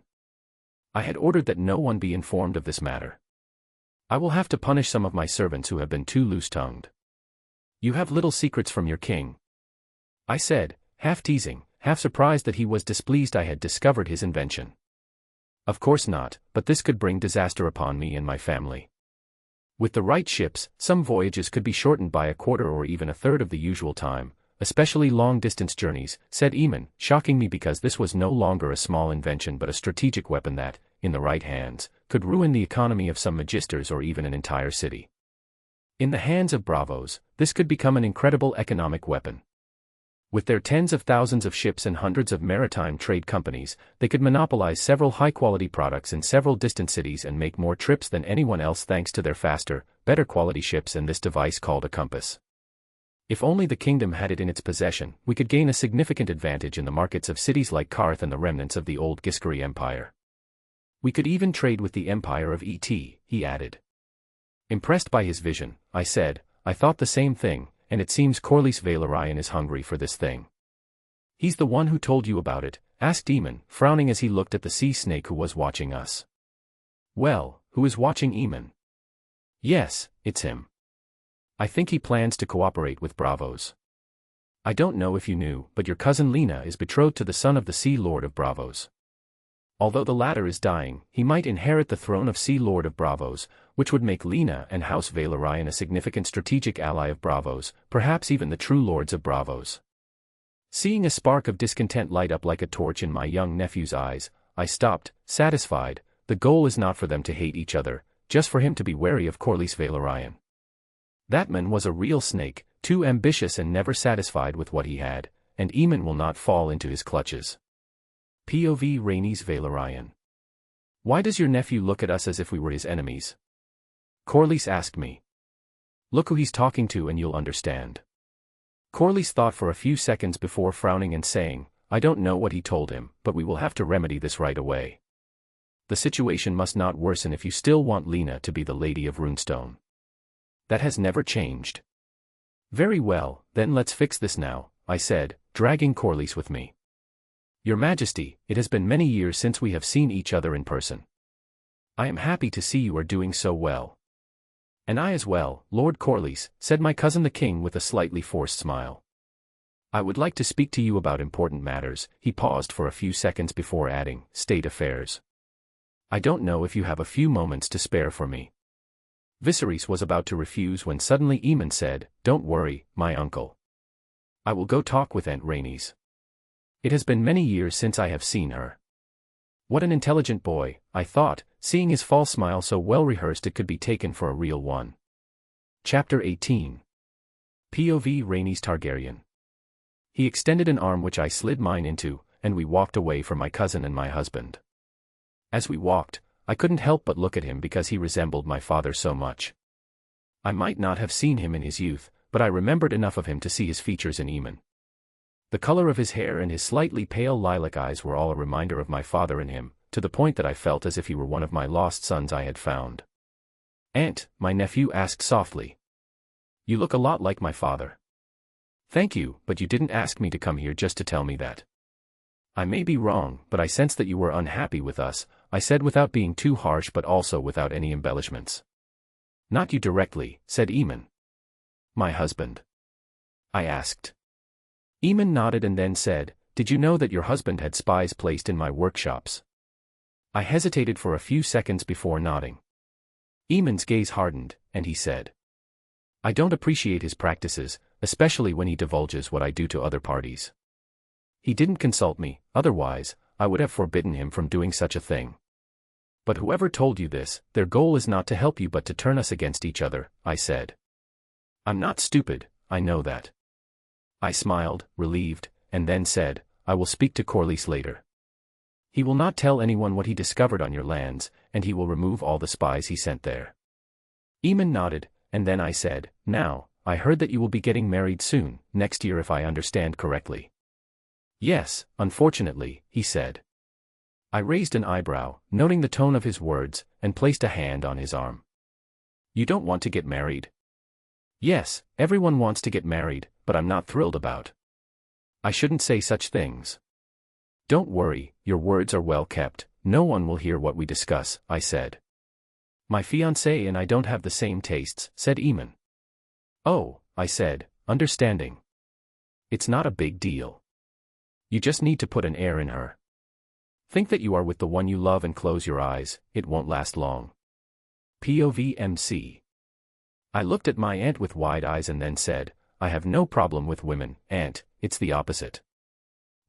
I had ordered that no one be informed of this matter. I will have to punish some of my servants who have been too loose-tongued. You have little secrets from your king. I said, half teasing, half surprised that he was displeased I had discovered his invention. Of course not, but this could bring disaster upon me and my family. With the right ships, some voyages could be shortened by a quarter or even a third of the usual time, especially long-distance journeys, said Aemon, shocking me because this was no longer a small invention but a strategic weapon that, in the right hands, could ruin the economy of some magisters or even an entire city. In the hands of bravos, this could become an incredible economic weapon. With their tens of thousands of ships and hundreds of maritime trade companies, they could monopolize several high-quality products in several distant cities and make more trips than anyone else thanks to their faster, better quality ships and this device called a compass. If only the kingdom had it in its possession, we could gain a significant advantage in the markets of cities like Karth and the remnants of the old Giscari Empire. We could even trade with the Empire of Et, he added. Impressed by his vision, I said, I thought the same thing, and it seems Corlys Velaryon is hungry for this thing. He's the one who told you about it, asked Aemon, frowning as he looked at the sea snake who was watching us. Well, who is watching Aemon? Yes, it's him. I think he plans to cooperate with Bravos. I don't know if you knew, but your cousin Lena is betrothed to the son of the Sea Lord of Bravos. Although the latter is dying, he might inherit the throne of Sea Lord of Bravos, which would make Lena and House Velaryon a significant strategic ally of Bravos, perhaps even the true lords of Bravos. Seeing a spark of discontent light up like a torch in my young nephew's eyes, I stopped, satisfied. The goal is not for them to hate each other, just for him to be wary of Corlys Velaryon. That man was a real snake, too ambitious and never satisfied with what he had, and Aemon will not fall into his clutches. POV Rhaenys Velaryon. Why does your nephew look at us as if we were his enemies? Corlys asked me. Look who he's talking to and you'll understand. Corlys thought for a few seconds before frowning and saying, I don't know what he told him, but we will have to remedy this right away. The situation must not worsen if you still want Lena to be the Lady of Runestone. That has never changed. Very well, then let's fix this now, I said, dragging Corlys with me. Your Majesty, it has been many years since we have seen each other in person. I am happy to see you are doing so well. And I as well, Lord Corlys, said my cousin the king with a slightly forced smile. I would like to speak to you about important matters. He paused for a few seconds before adding, state affairs. I don't know if you have a few moments to spare for me. Viserys was about to refuse when suddenly Aemon said, Don't worry, my uncle. I will go talk with Aunt Rhaenys. It has been many years since I have seen her. What an intelligent boy, I thought, seeing his false smile so well rehearsed it could be taken for a real one. Chapter 18. POV Rhaenys Targaryen. He extended an arm which I slid mine into, and we walked away from my cousin and my husband. As we walked, I couldn't help but look at him because he resembled my father so much. I might not have seen him in his youth, but I remembered enough of him to see his features in Aemon. The color of his hair and his slightly pale lilac eyes were all a reminder of my father in him, to the point that I felt as if he were one of my lost sons I had found. "Aunt," my nephew asked softly. "You look a lot like my father." "Thank you, but you didn't ask me to come here just to tell me that." "I may be wrong, but I sense that you were unhappy with us," I said without being too harsh but also without any embellishments. "Not you directly," said Aemon. "My husband?" I asked. Aemon nodded and then said, "Did you know that your husband had spies placed in my workshops?" I hesitated for a few seconds before nodding. Aemon's gaze hardened, and he said, "I don't appreciate his practices, especially when he divulges what I do to other parties. He didn't consult me, otherwise, I would have forbidden him from doing such a thing. But whoever told you this, their goal is not to help you but to turn us against each other," I said. "I'm not stupid, I know that." I smiled, relieved, and then said, "I will speak to Corlys later. He will not tell anyone what he discovered on your lands, and he will remove all the spies he sent there." Aemon nodded, and then I said, "Now, I heard that you will be getting married soon, next year if I understand correctly." "Yes, unfortunately," he said. I raised an eyebrow, noting the tone of his words, and placed a hand on his arm. "You don't want to get married?" "Yes, everyone wants to get married, but I'm not thrilled about." "I shouldn't say such things." "Don't worry, your words are well kept, no one will hear what we discuss," I said. "My fiancé and I don't have the same tastes," said Aemon. "Oh," I said, understanding. "It's not a big deal. You just need to put an air in her. Think that you are with the one you love and close your eyes, it won't last long." POVMC. I looked at my aunt with wide eyes and then said, "I have no problem with women, aunt, it's the opposite."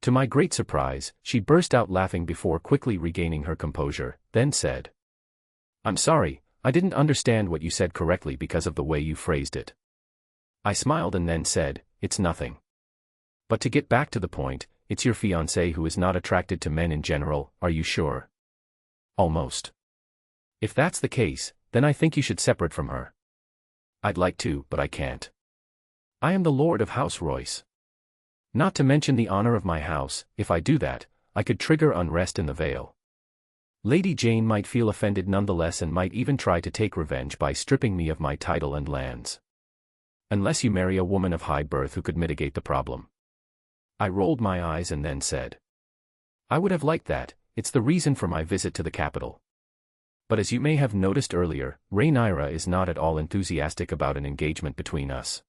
To my great surprise, she burst out laughing before quickly regaining her composure, then said, "I'm sorry, I didn't understand what you said correctly because of the way you phrased it." I smiled and then said, "It's nothing. But to get back to the point, it's your fiancé who is not attracted to men in general, are you sure?" "Almost." "If that's the case, then I think you should separate from her." "I'd like to, but I can't. I am the Lord of House Royce. Not to mention the honor of my house, if I do that, I could trigger unrest in the Vale. Lady Jane might feel offended nonetheless and might even try to take revenge by stripping me of my title and lands. Unless you marry a woman of high birth who could mitigate the problem." I rolled my eyes and then said, "I would have liked that, it's the reason for my visit to the capital. But as you may have noticed earlier, Rhaenyra is not at all enthusiastic about an engagement between us."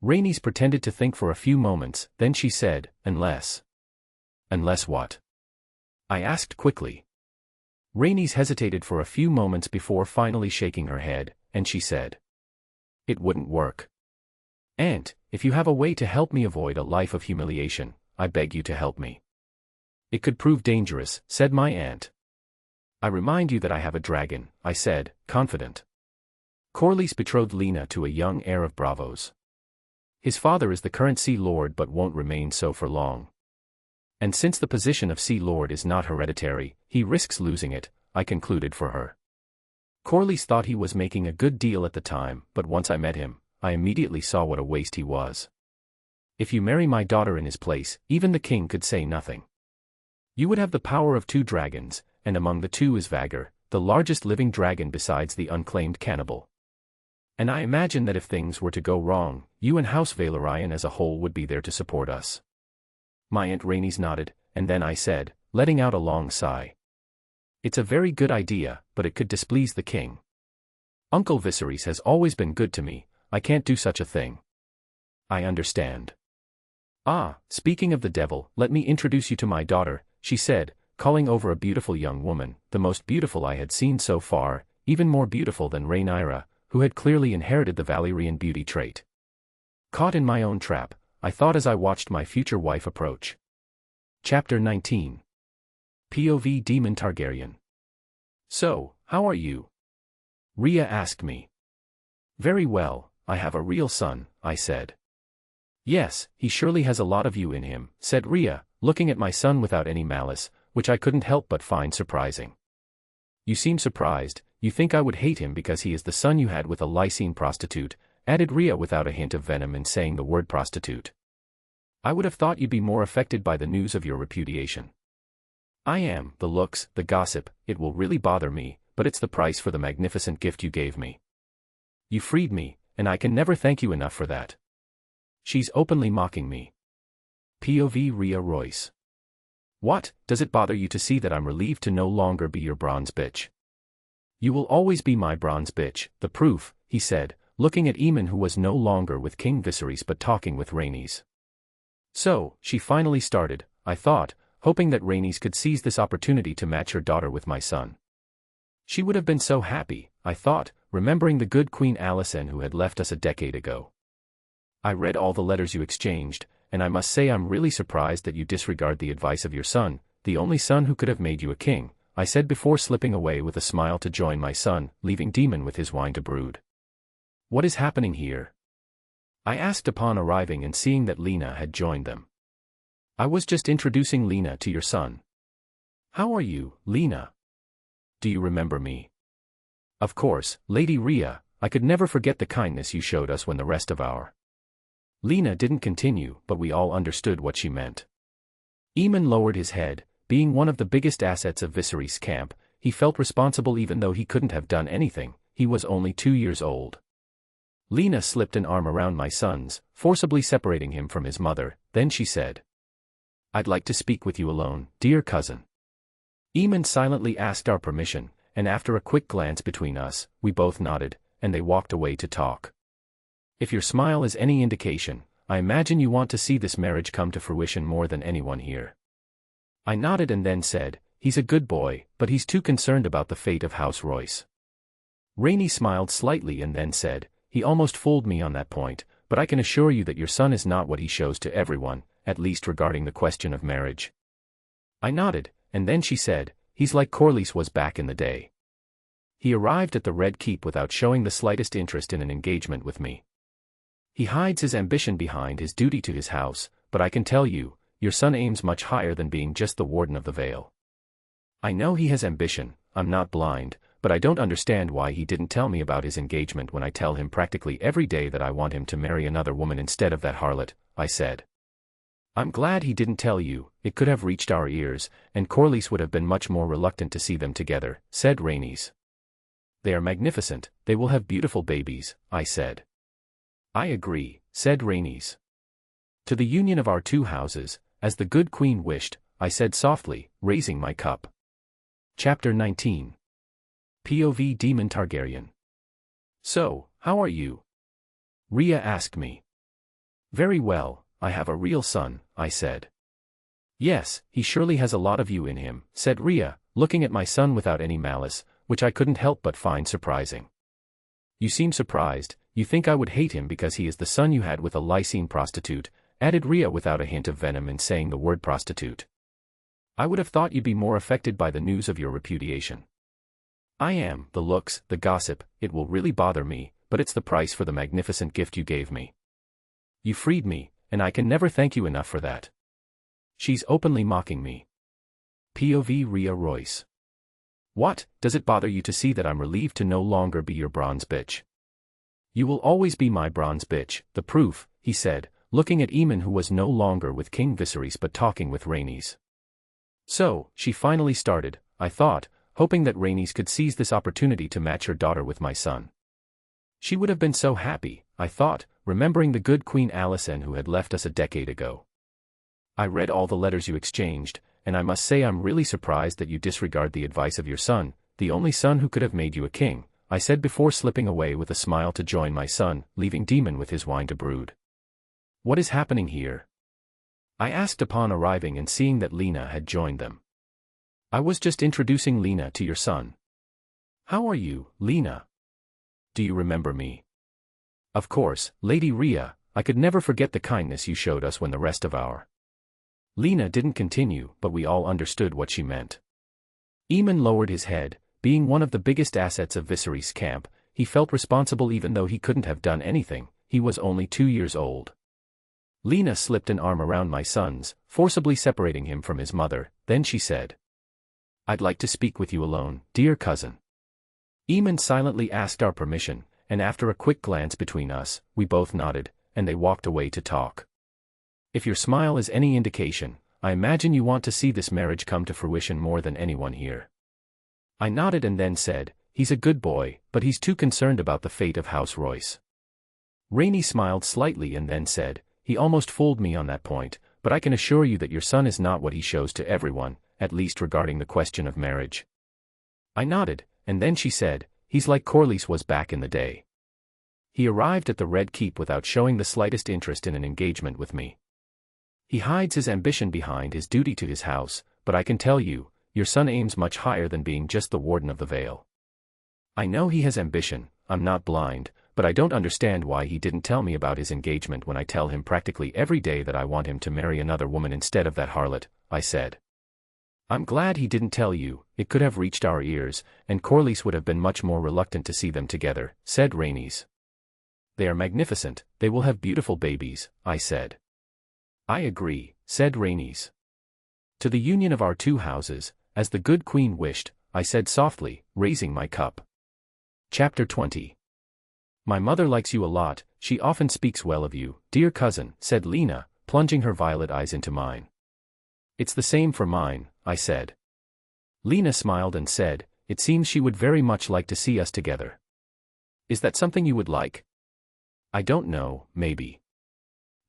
Rhaenys pretended to think for a few moments, then she said, "Unless." "Unless what?" I asked quickly. Rhaenys hesitated for a few moments before finally shaking her head, and she said, "It wouldn't work. Aunt, if you have a way to help me avoid a life of humiliation, I beg you to help me." "It could prove dangerous," said my aunt. "I remind you that I have a dragon," I said, confident. Corlys betrothed Lena to a young heir of Bravos. His father is the current Sea Lord but won't remain so for long. And since the position of Sea Lord is not hereditary, he risks losing it, I concluded for her. Corlys thought he was making a good deal at the time, but once I met him, I immediately saw what a waste he was. If you marry my daughter in his place, even the king could say nothing. You would have the power of 2 dragons, and among the 2 is Vhagar, the largest living dragon besides the unclaimed cannibal. And I imagine that if things were to go wrong, you and House Velaryon as a whole would be there to support us." My Aunt Rhaenys nodded, and then I said, letting out a long sigh, "It's a very good idea, but it could displease the king. Uncle Viserys has always been good to me, I can't do such a thing." "I understand." "Ah, speaking of the devil, let me introduce you to my daughter," she said, calling over a beautiful young woman, the most beautiful I had seen so far, even more beautiful than Rhaenyra, who had clearly inherited the Valyrian beauty trait. Caught in my own trap, I thought as I watched my future wife approach. Chapter 19. POV Daemon Targaryen. "So, how are you?" Rhea asked me. "Very well, I have a real son," I said. Yes, he surely has a lot of you in him, said Rhea, looking at my son without any malice, which I couldn't help but find surprising. You seem surprised, you think I would hate him because he is the son you had with a Lycene prostitute, added Rhea without a hint of venom in saying the word prostitute. I would have thought you'd be more affected by the news of your repudiation. I am, the looks, the gossip, it will really bother me, but it's the price for the magnificent gift you gave me. You freed me, and I can never thank you enough for that. She's openly mocking me. POV Rhea Royce. What, does it bother you to see that I'm relieved to no longer be your bronze bitch? You will always be my bronze bitch, the proof, he said, looking at Aemon who was no longer with King Viserys but talking with Rhaenys. So, she finally started, I thought, hoping that Rhaenys could seize this opportunity to match her daughter with my son. She would have been so happy, I thought, remembering the good Queen Alicent who had left us a decade ago. I read all the letters you exchanged, and I must say I'm really surprised that you disregard the advice of your son, the only son who could have made you a king, I said before slipping away with a smile to join my son, leaving Daemon with his wine to brood. What is happening here? I asked upon arriving and seeing that Lena had joined them. I was just introducing Lena to your son. How are you, Lena? Do you remember me? Of course, Lady Rhea, I could never forget the kindness you showed us when the rest of our... Lena didn't continue, but we all understood what she meant. Aemon lowered his head, being one of the biggest assets of Viserys' camp, he felt responsible even though he couldn't have done anything, he was only 2 years old. Lena slipped an arm around my son's, forcibly separating him from his mother, then she said, I'd like to speak with you alone, dear cousin. Aemon silently asked our permission, and after a quick glance between us, we both nodded, and they walked away to talk. If your smile is any indication, I imagine you want to see this marriage come to fruition more than anyone here. I nodded and then said, he's a good boy, but he's too concerned about the fate of House Royce. Rhaenys smiled slightly and then said, he almost fooled me on that point, but I can assure you that your son is not what he shows to everyone, at least regarding the question of marriage. I nodded, and then she said, he's like Corlys was back in the day. He arrived at the Red Keep without showing the slightest interest in an engagement with me. He hides his ambition behind his duty to his house, but I can tell you, your son aims much higher than being just the Warden of the Vale. I know he has ambition, I'm not blind, but I don't understand why he didn't tell me about his engagement when I tell him practically every day that I want him to marry another woman instead of that harlot, I said. I'm glad he didn't tell you, it could have reached our ears, and Corlys would have been much more reluctant to see them together, said Rhaenys. They are magnificent, they will have beautiful babies, I said. I agree, said Rhaenys. To the union of our two houses, as the good queen wished, I said softly, raising my cup. Chapter 19. POV Daemon Targaryen. So, how are you? Rhea asked me. Very well, I have a real son, I said. Yes, he surely has a lot of you in him, said Rhea, looking at my son without any malice, which I couldn't help but find surprising. You seem surprised, you think I would hate him because he is the son you had with a Lycene prostitute, added Rhea without a hint of venom in saying the word prostitute. I would have thought you'd be more affected by the news of your repudiation. I am, the looks, the gossip, it will really bother me, but it's the price for the magnificent gift you gave me. You freed me, and I can never thank you enough for that. She's openly mocking me. POV Rhea Royce. What, does it bother you to see that I'm relieved to no longer be your bronze bitch? You will always be my bronze bitch, the proof, he said, looking at Aemon who was no longer with King Viserys but talking with Rhaenys. So, she finally started, I thought, hoping that Rhaenys could seize this opportunity to match her daughter with my son. She would have been so happy, I thought, remembering the good Queen Alicent who had left us a decade ago. I read all the letters you exchanged, and I must say I'm really surprised that you disregard the advice of your son, the only son who could have made you a king, I said before slipping away with a smile to join my son, leaving Daemon with his wine to brood. What is happening here? I asked upon arriving and seeing that Lena had joined them. I was just introducing Lena to your son. How are you, Lena? Do you remember me? Of course, Lady Rhea, I could never forget the kindness you showed us when the rest of our... Lena didn't continue, but we all understood what she meant. Aemon lowered his head, being one of the biggest assets of Viserys' camp, he felt responsible even though he couldn't have done anything, he was only 2 years old. Lena slipped an arm around my son's, forcibly separating him from his mother, then she said, "I'd like to speak with you alone, dear cousin." Aemon silently asked our permission, and after a quick glance between us, we both nodded, and they walked away to talk. "If your smile is any indication, I imagine you want to see this marriage come to fruition more than anyone here." I nodded and then said, "He's a good boy, but he's too concerned about the fate of House Royce." Rainey smiled slightly and then said, "He almost fooled me on that point, but I can assure you that your son is not what he shows to everyone, at least regarding the question of marriage." I nodded, and then she said, "He's like Corlys was back in the day. He arrived at the Red Keep without showing the slightest interest in an engagement with me. He hides his ambition behind his duty to his house, but I can tell you, your son aims much higher than being just the warden of the Vale. I know he has ambition, I'm not blind, but I don't understand why he didn't tell me about his engagement when I tell him practically every day that I want him to marry another woman instead of that harlot," I said. "I'm glad he didn't tell you, it could have reached our ears, and Corlys would have been much more reluctant to see them together," said Rhaenys. "They are magnificent, they will have beautiful babies," I said. "I agree," said Rhaenys. "To the union of our two houses, as the good queen wished," I said softly, raising my cup. Chapter 20. "My mother likes you a lot, she often speaks well of you, dear cousin," said Lena, plunging her violet eyes into mine. "It's the same for mine," I said. Lena smiled and said, "It seems she would very much like to see us together. Is that something you would like?" "I don't know, maybe.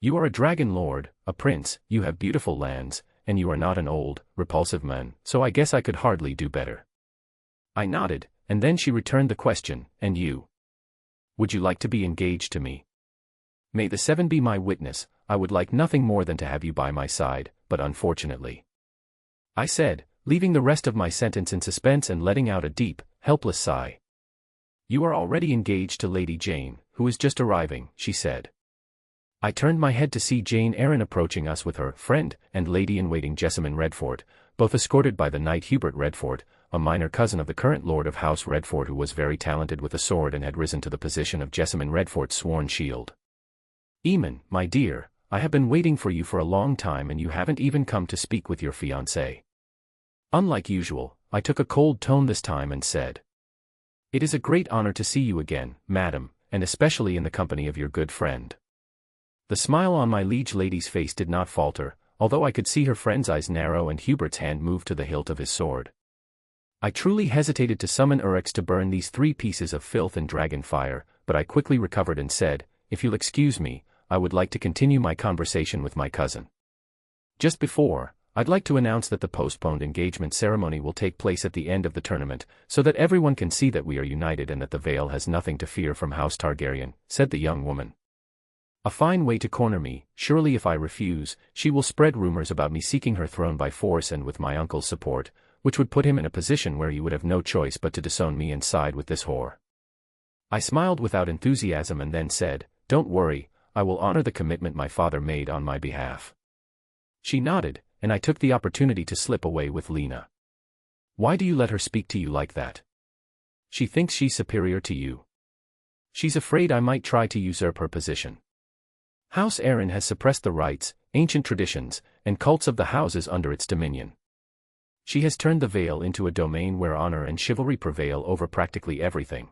You are a dragon lord, a prince, you have beautiful lands, and you are not an old, repulsive man, so I guess I could hardly do better." I nodded, and then she returned the question, "And you? Would you like to be engaged to me? May the Seven be my witness, I would like nothing more than to have you by my side, but unfortunately," I said, leaving the rest of my sentence in suspense and letting out a deep, helpless sigh. "You are already engaged to Lady Jane, who is just arriving," she said. I turned my head to see Jane Eyre approaching us with her friend and lady-in-waiting Jessamine Redford, both escorted by the knight Hubert Redford, a minor cousin of the current lord of House Redford who was very talented with a sword and had risen to the position of Jessamine Redford's sworn shield. "Aemon, my dear, I have been waiting for you for a long time and you haven't even come to speak with your fiancé." Unlike usual, I took a cold tone this time and said, "It is a great honor to see you again, madam, and especially in the company of your good friend." The smile on my liege lady's face did not falter, although I could see her friend's eyes narrow and Hubert's hand move to the hilt of his sword. I truly hesitated to summon Urex to burn these 3 pieces of filth in dragon fire, but I quickly recovered and said, "If you'll excuse me, I would like to continue my conversation with my cousin. Just before, I'd like to announce that the postponed engagement ceremony will take place at the end of the tournament, so that everyone can see that we are united and that the Vale has nothing to fear from House Targaryen," said the young woman. "A fine way to corner me, surely if I refuse, she will spread rumors about me seeking her throne by force and with my uncle's support, which would put him in a position where he would have no choice but to disown me and side with this whore." I smiled without enthusiasm and then said, "Don't worry, I will honor the commitment my father made on my behalf." She nodded, and I took the opportunity to slip away with Lena. "Why do you let her speak to you like that? She thinks she's superior to you. She's afraid I might try to usurp her position. House Arryn has suppressed the rights, ancient traditions, and cults of the houses under its dominion. She has turned the Vale into a domain where honor and chivalry prevail over practically everything.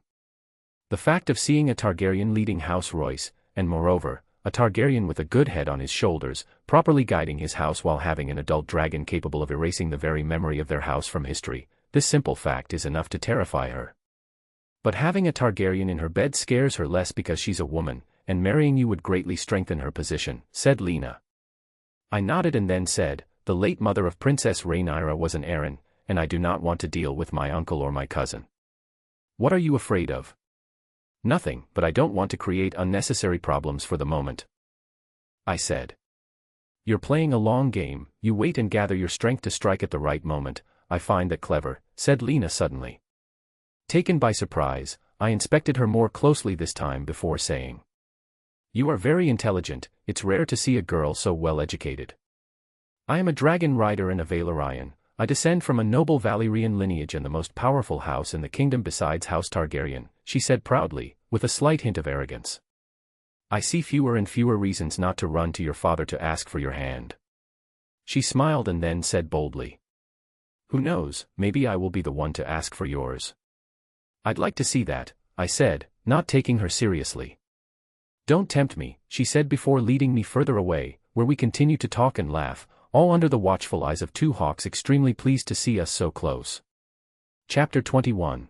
The fact of seeing a Targaryen leading House Royce, and moreover, a Targaryen with a good head on his shoulders, properly guiding his house while having an adult dragon capable of erasing the very memory of their house from history, this simple fact is enough to terrify her. But having a Targaryen in her bed scares her less because she's a woman, and marrying you would greatly strengthen her position," said Lena. I nodded and then said, "The late mother of Princess Rhaenyra was an Arryn, and I do not want to deal with my uncle or my cousin." "What are you afraid of?" "Nothing, but I don't want to create unnecessary problems for the moment," I said. "You're playing a long game, you wait and gather your strength to strike at the right moment. I find that clever," said Lena suddenly. Taken by surprise, I inspected her more closely this time before saying, "You are very intelligent, it's rare to see a girl so well educated. I am a dragon rider and a Valyrian. I descend from a noble Valyrian lineage and the most powerful house in the kingdom besides House Targaryen," she said proudly, with a slight hint of arrogance. I see fewer and fewer reasons not to run to your father to ask for your hand. She smiled and then said boldly. Who knows, maybe I will be the one to ask for yours. I'd like to see that, I said, not taking her seriously. Don't tempt me, she said before leading me further away, where we continued to talk and laugh, all under the watchful eyes of two hawks extremely pleased to see us so close. Chapter 21.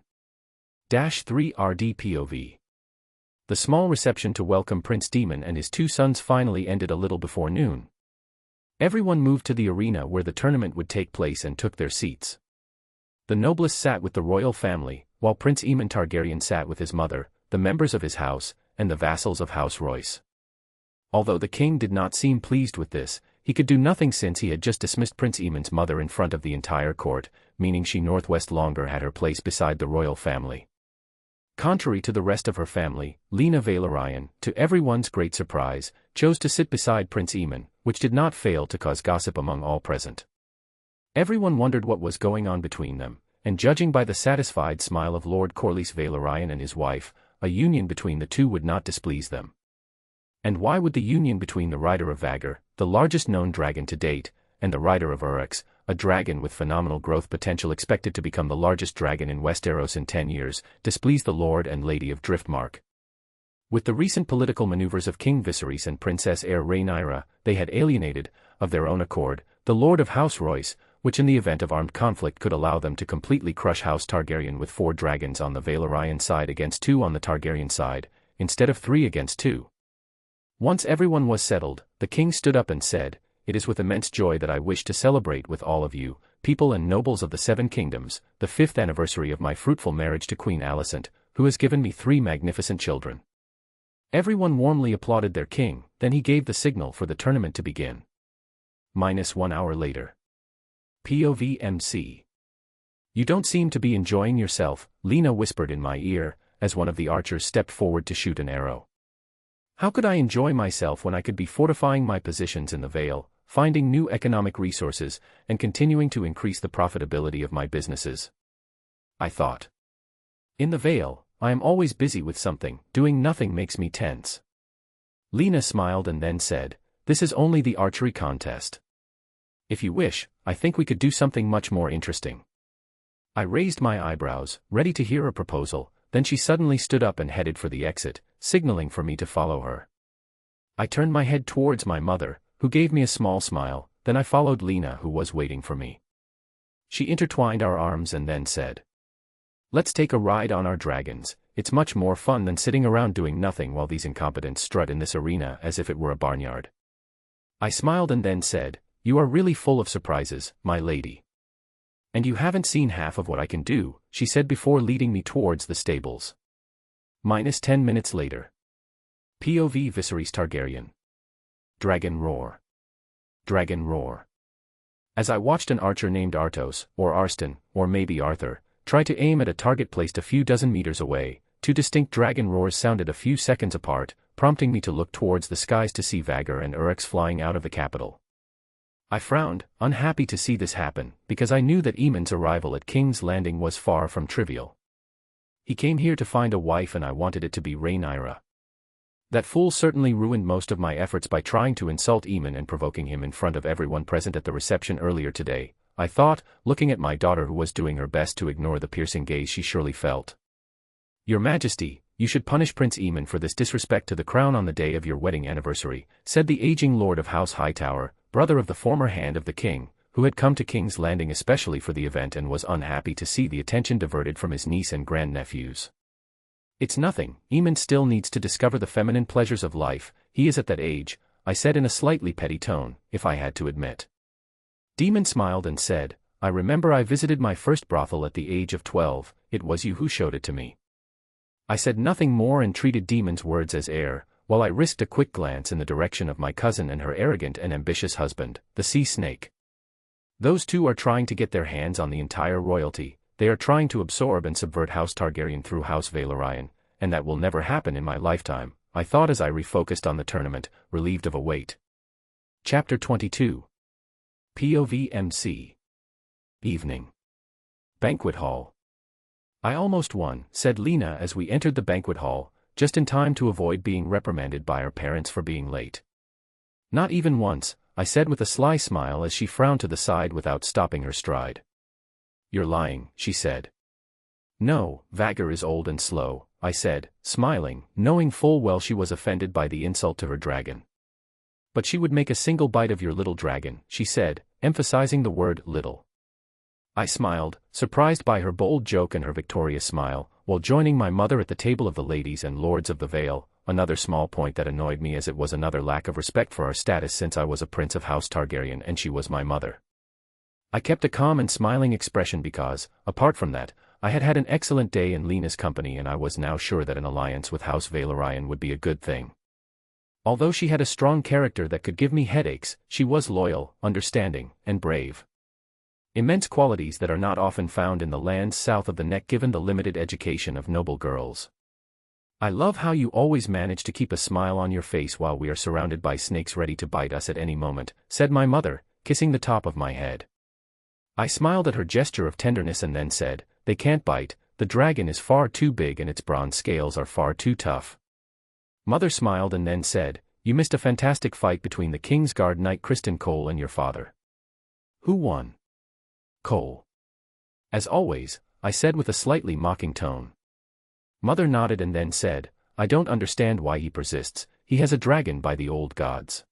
3 RD POV. The small reception to welcome Prince Daemon and his two sons finally ended a little before noon. Everyone moved to the arena where the tournament would take place and took their seats. The noblest sat with the royal family, while Prince Aemon Targaryen sat with his mother, the members of his house, and the vassals of House Royce. Although the king did not seem pleased with this, he could do nothing since he had just dismissed Prince Aemon's mother in front of the entire court, meaning she no longer had her place beside the royal family. Contrary to the rest of her family, Lena Velaryon, to everyone's great surprise, chose to sit beside Prince Aemon, which did not fail to cause gossip among all present. Everyone wondered what was going on between them, and judging by the satisfied smile of Lord Corlys Velaryon and his wife, a union between the two would not displease them. And why would the union between the rider of Vhagar, the largest known dragon to date, and the rider of Uryx, a dragon with phenomenal growth potential expected to become the largest dragon in Westeros in 10 years, displease the Lord and Lady of Driftmark? With the recent political maneuvers of King Viserys and Princess heir Rhaenyra, they had alienated, of their own accord, the Lord of House Royce, which in the event of armed conflict could allow them to completely crush House Targaryen with 4 dragons on the Velaryon side against 2 on the Targaryen side, instead of 3 against 2. Once everyone was settled, the king stood up and said, "It is with immense joy that I wish to celebrate with all of you, people and nobles of the 7 kingdoms, the 5th anniversary of my fruitful marriage to Queen Alicent, who has given me 3 magnificent children." Everyone warmly applauded their king, then he gave the signal for the tournament to begin. -1 hour later. POV MC. You don't seem to be enjoying yourself, Lena whispered in my ear, as one of the archers stepped forward to shoot an arrow. How could I enjoy myself when I could be fortifying my positions in the Vale, finding new economic resources, and continuing to increase the profitability of my businesses? I thought. In the Vale, I am always busy with something, doing nothing makes me tense. Lena smiled and then said, "This is only the archery contest. If you wish, I think we could do something much more interesting." I raised my eyebrows, ready to hear a proposal, then she suddenly stood up and headed for the exit, signaling for me to follow her. I turned my head towards my mother, who gave me a small smile, then I followed Lena, who was waiting for me. She intertwined our arms and then said, "Let's take a ride on our dragons. It's much more fun than sitting around doing nothing while these incompetents strut in this arena as if it were a barnyard." I smiled and then said, "You are really full of surprises, my lady. And you haven't seen half of what I can do," she said before leading me towards the stables. -10 minutes later. POV Viserys Targaryen. Dragon Roar. Dragon Roar. As I watched an archer named Artos, or Arston, or maybe Arthur, try to aim at a target placed a few dozen meters away, 2 distinct dragon roars sounded a few seconds apart, prompting me to look towards the skies to see Vhagar and Uryx flying out of the capital. I frowned, unhappy to see this happen, because I knew that Aemon's arrival at King's Landing was far from trivial. He came here to find a wife and I wanted it to be Rhaenyra. That fool certainly ruined most of my efforts by trying to insult Aemon and provoking him in front of everyone present at the reception earlier today, I thought, looking at my daughter who was doing her best to ignore the piercing gaze she surely felt. "Your Majesty, you should punish Prince Aemon for this disrespect to the crown on the day of your wedding anniversary," said the aging Lord of House Hightower, brother of the former Hand of the King, who had come to King's Landing especially for the event and was unhappy to see the attention diverted from his niece and grandnephews. "It's nothing, Aemon still needs to discover the feminine pleasures of life, he is at that age," I said in a slightly petty tone, if I had to admit. Daemon smiled and said, "I remember I visited my first brothel at the age of 12, it was you who showed it to me." I said nothing more and treated Daemon's words as air, while I risked a quick glance in the direction of my cousin and her arrogant and ambitious husband, the sea snake. Those two are trying to get their hands on the entire royalty, they are trying to absorb and subvert House Targaryen through House Velaryon, and that will never happen in my lifetime, I thought as I refocused on the tournament, relieved of a weight. Chapter 22. POV MC. Evening. Banquet Hall. "I almost won," said Lena as we entered the banquet hall, just in time to avoid being reprimanded by our parents for being late. Not even once, I said with a sly smile as she frowned to the side without stopping her stride. You're lying, she said. No, Vhagar is old and slow, I said, smiling, knowing full well she was offended by the insult to her dragon. But she would make a single bite of your little dragon, she said, emphasizing the word little. I smiled, surprised by her bold joke and her victorious smile, while joining my mother at the table of the ladies and lords of the Vale, another small point that annoyed me as it was another lack of respect for our status since I was a prince of House Targaryen and she was my mother. I kept a calm and smiling expression because, apart from that, I had had an excellent day in Lena's company and I was now sure that an alliance with House Valyrian would be a good thing. Although she had a strong character that could give me headaches, she was loyal, understanding, and brave. Immense qualities that are not often found in the lands south of the Neck given the limited education of noble girls. I love how you always manage to keep a smile on your face while we are surrounded by snakes ready to bite us at any moment, said my mother, kissing the top of my head. I smiled at her gesture of tenderness and then said, they can't bite, the dragon is far too big and its bronze scales are far too tough. Mother smiled and then said, you missed a fantastic fight between the Kingsguard Knight Criston Cole and your father. Who won? Cole. As always, I said with a slightly mocking tone. Mother nodded and then said, I don't understand why he persists, he has a dragon by the old gods.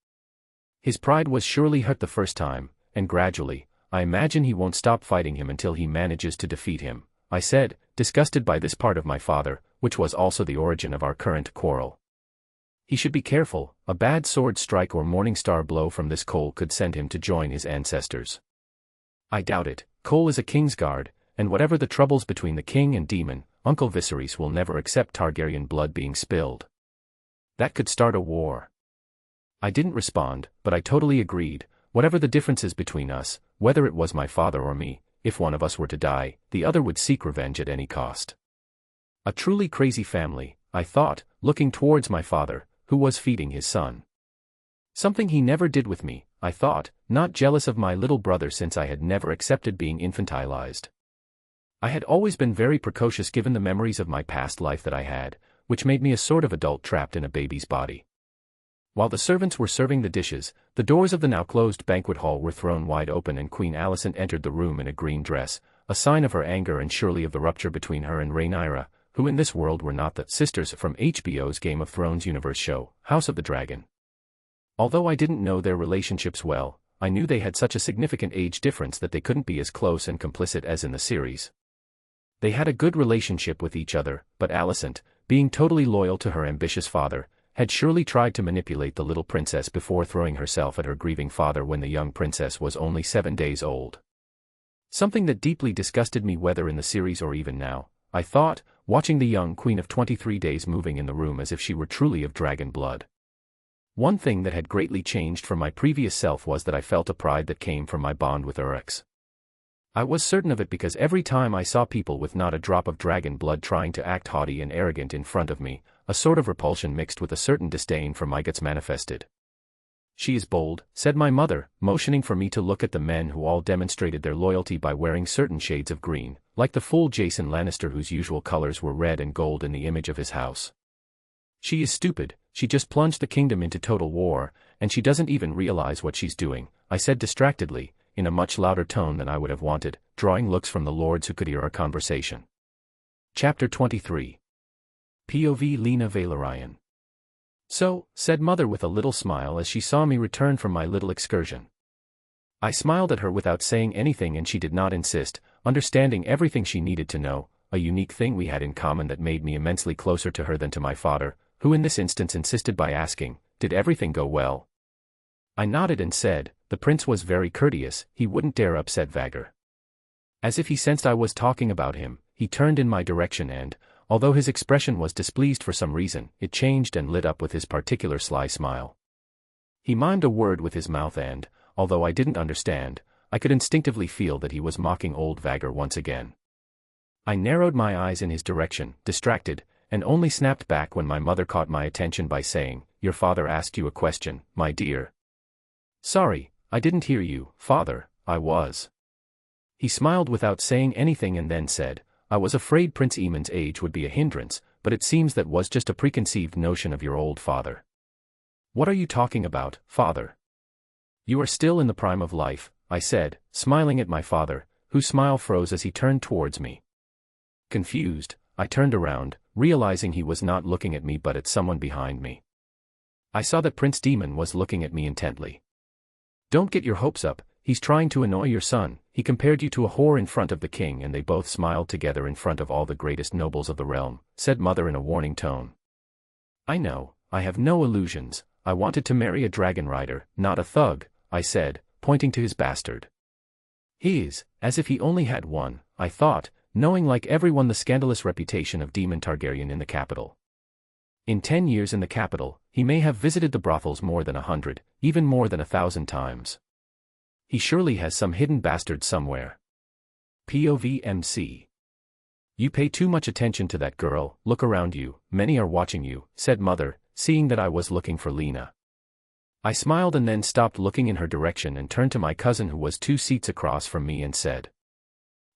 His pride was surely hurt the first time, and gradually, I imagine he won't stop fighting him until he manages to defeat him, I said, disgusted by this part of my father, which was also the origin of our current quarrel. He should be careful, a bad sword strike or Morningstar blow from this Cole could send him to join his ancestors. I doubt it, Cole is a Kingsguard, and whatever the troubles between the king and Daemon, Uncle Viserys will never accept Targaryen blood being spilled. That could start a war. I didn't respond, but I totally agreed, whatever the differences between us, whether it was my father or me, if one of us were to die, the other would seek revenge at any cost. A truly crazy family, I thought, looking towards my father, who was feeding his son. Something he never did with me, I thought, not jealous of my little brother since I had never accepted being infantilized. I had always been very precocious given the memories of my past life that I had, which made me a sort of adult trapped in a baby's body. While the servants were serving the dishes, the doors of the now closed banquet hall were thrown wide open and Queen Alicent entered the room in a green dress, a sign of her anger and surely of the rupture between her and Rhaenyra, who in this world were not the sisters from HBO's Game of Thrones universe show, House of the Dragon. Although I didn't know their relationships well, I knew they had such a significant age difference that they couldn't be as close and complicit as in the series. They had a good relationship with each other, but Alicent, being totally loyal to her ambitious father, had surely tried to manipulate the little princess before throwing herself at her grieving father when the young princess was only 7 days old. Something that deeply disgusted me whether in the series or even now, I thought, watching the young queen of 23 days moving in the room as if she were truly of dragon blood. One thing that had greatly changed from my previous self was that I felt a pride that came from my bond with Uryx. I was certain of it because every time I saw people with not a drop of dragon blood trying to act haughty and arrogant in front of me, a sort of repulsion mixed with a certain disdain for my guts manifested. She is bold, said my mother, motioning for me to look at the men who all demonstrated their loyalty by wearing certain shades of green, like the fool Jason Lannister whose usual colors were red and gold in the image of his house. She is stupid, she just plunged the kingdom into total war, and she doesn't even realize what she's doing, I said distractedly, in a much louder tone than I would have wanted, drawing looks from the lords who could hear our conversation. Chapter 23. POV Lena Valyrian. So, said Mother with a little smile as she saw me return from my little excursion. I smiled at her without saying anything and she did not insist, understanding everything she needed to know, a unique thing we had in common that made me immensely closer to her than to my father, who in this instance insisted by asking, did everything go well? I nodded and said, the prince was very courteous, he wouldn't dare upset Vhagar. As if he sensed I was talking about him, he turned in my direction and, although his expression was displeased for some reason, it changed and lit up with his particular sly smile. He mimed a word with his mouth and, although I didn't understand, I could instinctively feel that he was mocking old Vhagar once again. I narrowed my eyes in his direction, distracted, and only snapped back when my mother caught my attention by saying, your father asked you a question, my dear. Sorry, I didn't hear you, father, I was. He smiled without saying anything and then said, I was afraid Prince Aemon's age would be a hindrance, but it seems that was just a preconceived notion of your old father. What are you talking about, father? You are still in the prime of life, I said, smiling at my father, whose smile froze as he turned towards me. Confused, I turned around, realizing he was not looking at me but at someone behind me. I saw that Prince Daemon was looking at me intently. Don't get your hopes up, he's trying to annoy your son. He compared you to a whore in front of the king, and they both smiled together in front of all the greatest nobles of the realm, said mother in a warning tone. I know, I have no illusions. I wanted to marry a dragon rider, not a thug, I said, pointing to his bastard. His, as if he only had one, I thought, knowing like everyone the scandalous reputation of Daemon Targaryen in the capital. In 10 years in the capital, he may have visited the brothels more than 100, even more than 1,000 times. He surely has some hidden bastard somewhere. POVMC. You pay too much attention to that girl, look around you, many are watching you, said mother, seeing that I was looking for Lena. I smiled and then stopped looking in her direction and turned to my cousin who was 2 seats across from me and said,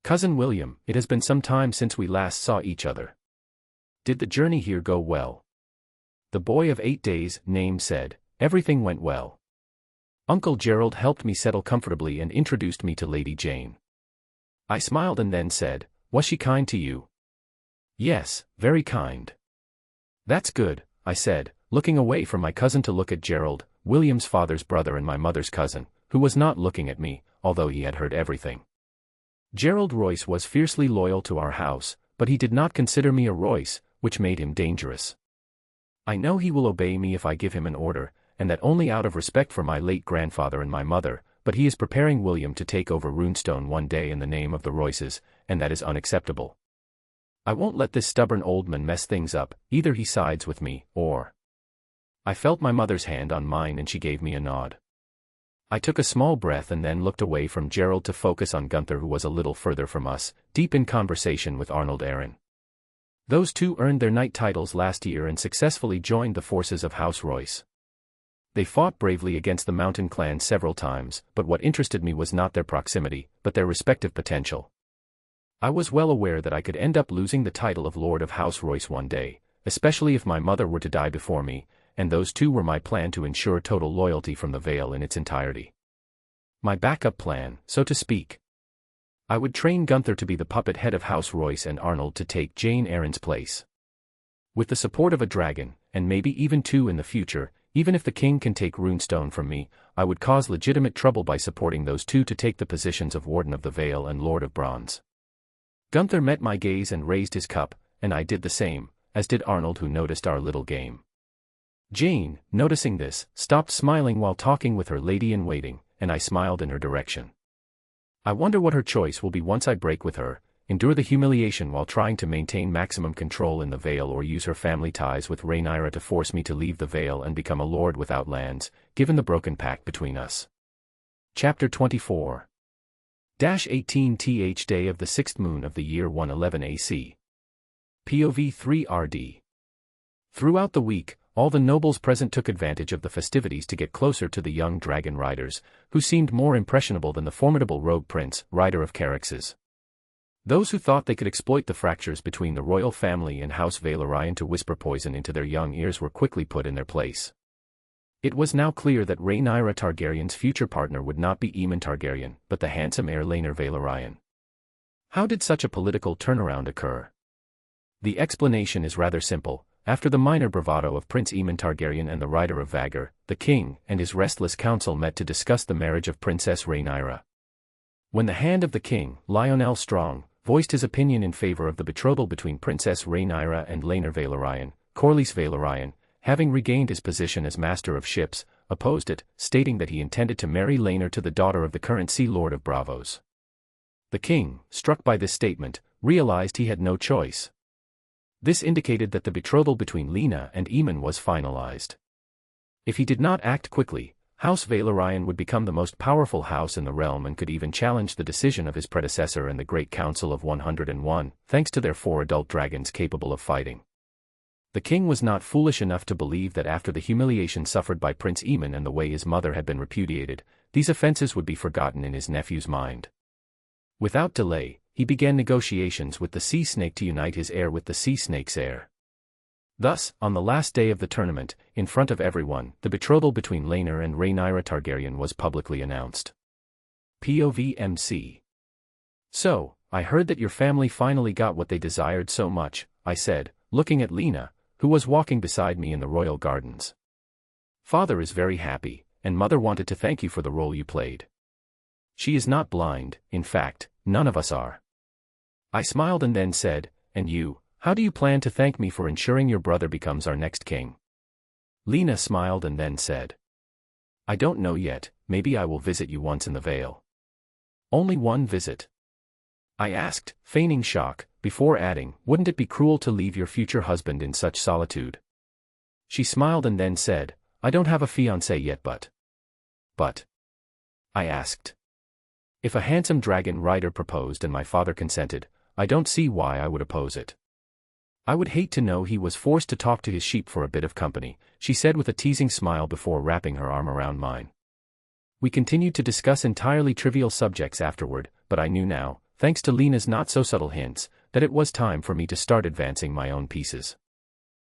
Cousin William, it has been some time since we last saw each other. Did the journey here go well? The boy of 8 days, name said, everything went well. Uncle Gerald helped me settle comfortably and introduced me to Lady Jane. I smiled and then said, was she kind to you? Yes, very kind. That's good, I said, looking away from my cousin to look at Gerald, William's father's brother and my mother's cousin, who was not looking at me, although he had heard everything. Gerald Royce was fiercely loyal to our house, but he did not consider me a Royce, which made him dangerous. I know he will obey me if I give him an order, and that only out of respect for my late grandfather and my mother, but he is preparing William to take over Runestone one day in the name of the Royces, and that is unacceptable. I won't let this stubborn old man mess things up, either he sides with me, or... I felt my mother's hand on mine and she gave me a nod. I took a small breath and then looked away from Gerald to focus on Gunther, who was a little further from us, deep in conversation with Arnold Arryn. Those two earned their knight titles last year and successfully joined the forces of House Royce. They fought bravely against the Mountain Clan several times, but what interested me was not their proximity, but their respective potential. I was well aware that I could end up losing the title of Lord of House Royce one day, especially if my mother were to die before me, and those two were my plan to ensure total loyalty from the Vale in its entirety. My backup plan, so to speak. I would train Gunther to be the puppet head of House Royce and Arnold to take Jane Arryn's place. With the support of a dragon, and maybe even 2 in the future, even if the king can take Runestone from me, I would cause legitimate trouble by supporting those 2 to take the positions of Warden of the Vale and Lord of Bronze. Gunther met my gaze and raised his cup, and I did the same, as did Arnold, who noticed our little game. Jane, noticing this, stopped smiling while talking with her lady-in-waiting, and I smiled in her direction. I wonder what her choice will be once I break with her, endure the humiliation while trying to maintain maximum control in the Vale, or use her family ties with Rhaenyra to force me to leave the Vale and become a lord without lands, given the broken pact between us. Chapter 24. 18th day of the 6th moon of the year 111 AC. POV 3 RD. Throughout the week, all the nobles present took advantage of the festivities to get closer to the young dragon riders, who seemed more impressionable than the formidable rogue prince, rider of Caraxes. Those who thought they could exploit the fractures between the royal family and House Valerian to whisper poison into their young ears were quickly put in their place. It was now clear that Rhaenyra Targaryen's future partner would not be Aemon Targaryen, but the handsome heir Laenor Valerian. How did such a political turnaround occur? The explanation is rather simple. After the minor bravado of Prince Aemon Targaryen and the Rider of Vhagar, the king and his restless council met to discuss the marriage of Princess Rhaenyra. When the hand of the king, Lionel Strong, voiced his opinion in favor of the betrothal between Princess Rhaenyra and Laenor Valerian, Corlys Valerian, having regained his position as master of ships, opposed it, stating that he intended to marry Laenor to the daughter of the current Sea Lord of Braavos. The king, struck by this statement, realized he had no choice. This indicated that the betrothal between Lena and Aemon was finalized. If he did not act quickly, House Valerian would become the most powerful house in the realm and could even challenge the decision of his predecessor and the Great Council of 101, thanks to their 4 adult dragons capable of fighting. The king was not foolish enough to believe that after the humiliation suffered by Prince Aemon and the way his mother had been repudiated, these offenses would be forgotten in his nephew's mind. Without delay, he began negotiations with the Sea Snake to unite his heir with the Sea Snake's heir. Thus, on the last day of the tournament, in front of everyone, the betrothal between Laenor and Rhaenyra Targaryen was publicly announced. POV MC. So, I heard that your family finally got what they desired so much, I said, looking at Lena, who was walking beside me in the royal gardens. Father is very happy, and Mother wanted to thank you for the role you played. She is not blind, in fact, none of us are. I smiled and then said, and you, how do you plan to thank me for ensuring your brother becomes our next king? Lena smiled and then said, I don't know yet, maybe I will visit you once in the Vale. Only one visit? I asked, feigning shock, before adding, wouldn't it be cruel to leave your future husband in such solitude? She smiled and then said, I don't have a fiancé yet but. I asked. If a handsome dragon rider proposed and my father consented, I don't see why I would oppose it. I would hate to know he was forced to talk to his sheep for a bit of company, she said with a teasing smile before wrapping her arm around mine. We continued to discuss entirely trivial subjects afterward, but I knew now, thanks to Lena's not-so-subtle hints, that it was time for me to start advancing my own pieces.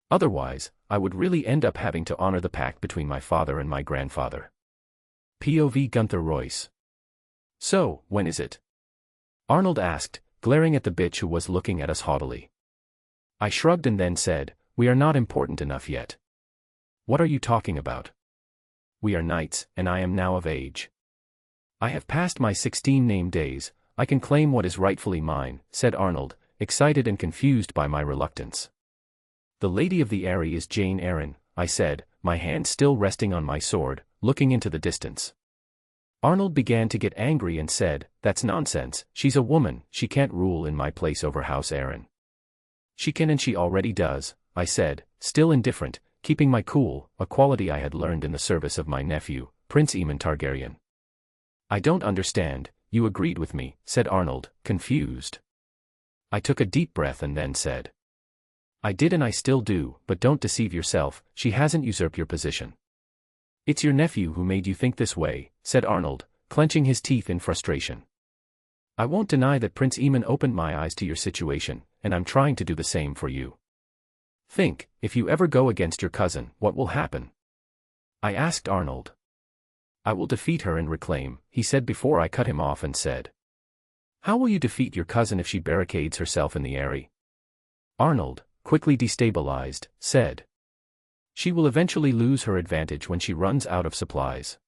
Otherwise, I would really end up having to honor the pact between my father and my grandfather. POV Gunther Royce. So, when is it? Arnold asked, glaring at the bitch who was looking at us haughtily. I shrugged and then said, we are not important enough yet. What are you talking about? We are knights, and I am now of age. I have passed my 16 name days, I can claim what is rightfully mine, said Arnold, excited and confused by my reluctance. The Lady of the Eyrie is Jane Eyre, I said, my hand still resting on my sword, looking into the distance. Arnold began to get angry and said, that's nonsense, she's a woman, she can't rule in my place over House Eyre. She can and she already does, I said, still indifferent, keeping my cool, a quality I had learned in the service of my nephew, Prince Aemon Targaryen. I don't understand, you agreed with me, said Arnold, confused. I took a deep breath and then said. I did and I still do, but don't deceive yourself, she hasn't usurped your position. It's your nephew who made you think this way, said Arnold, clenching his teeth in frustration. I won't deny that Prince Aemon opened my eyes to your situation, and I'm trying to do the same for you. Think, if you ever go against your cousin, what will happen? I asked Arnold. I will defeat her and reclaim, he said before I cut him off and said. How will you defeat your cousin if she barricades herself in the Eyrie? Arnold, quickly destabilized, said. She will eventually lose her advantage when she runs out of supplies.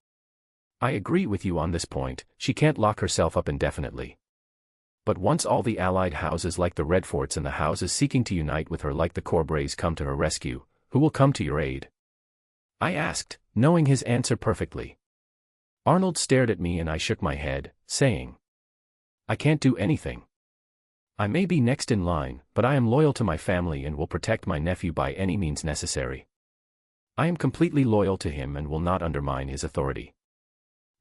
I agree with you on this point, she can't lock herself up indefinitely. But once all the allied houses like the Redforts and the houses seeking to unite with her like the Corbrays come to her rescue, who will come to your aid? I asked, knowing his answer perfectly. Arnold stared at me and I shook my head, saying. I can't do anything. I may be next in line, but I am loyal to my family and will protect my nephew by any means necessary. I am completely loyal to him and will not undermine his authority.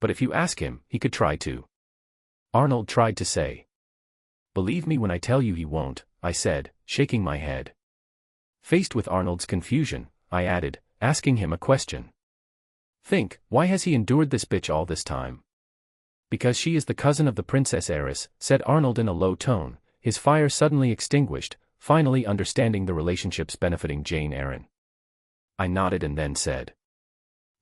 But if you ask him, he could try to. Arnold tried to say. Believe me when I tell you he won't, I said, shaking my head. Faced with Arnold's confusion, I added, asking him a question. Think, why has he endured this bitch all this time? Because she is the cousin of the Princess Heiress, said Arnold in a low tone, his fire suddenly extinguished, finally understanding the relationships benefiting Jane Eyre. I nodded and then said.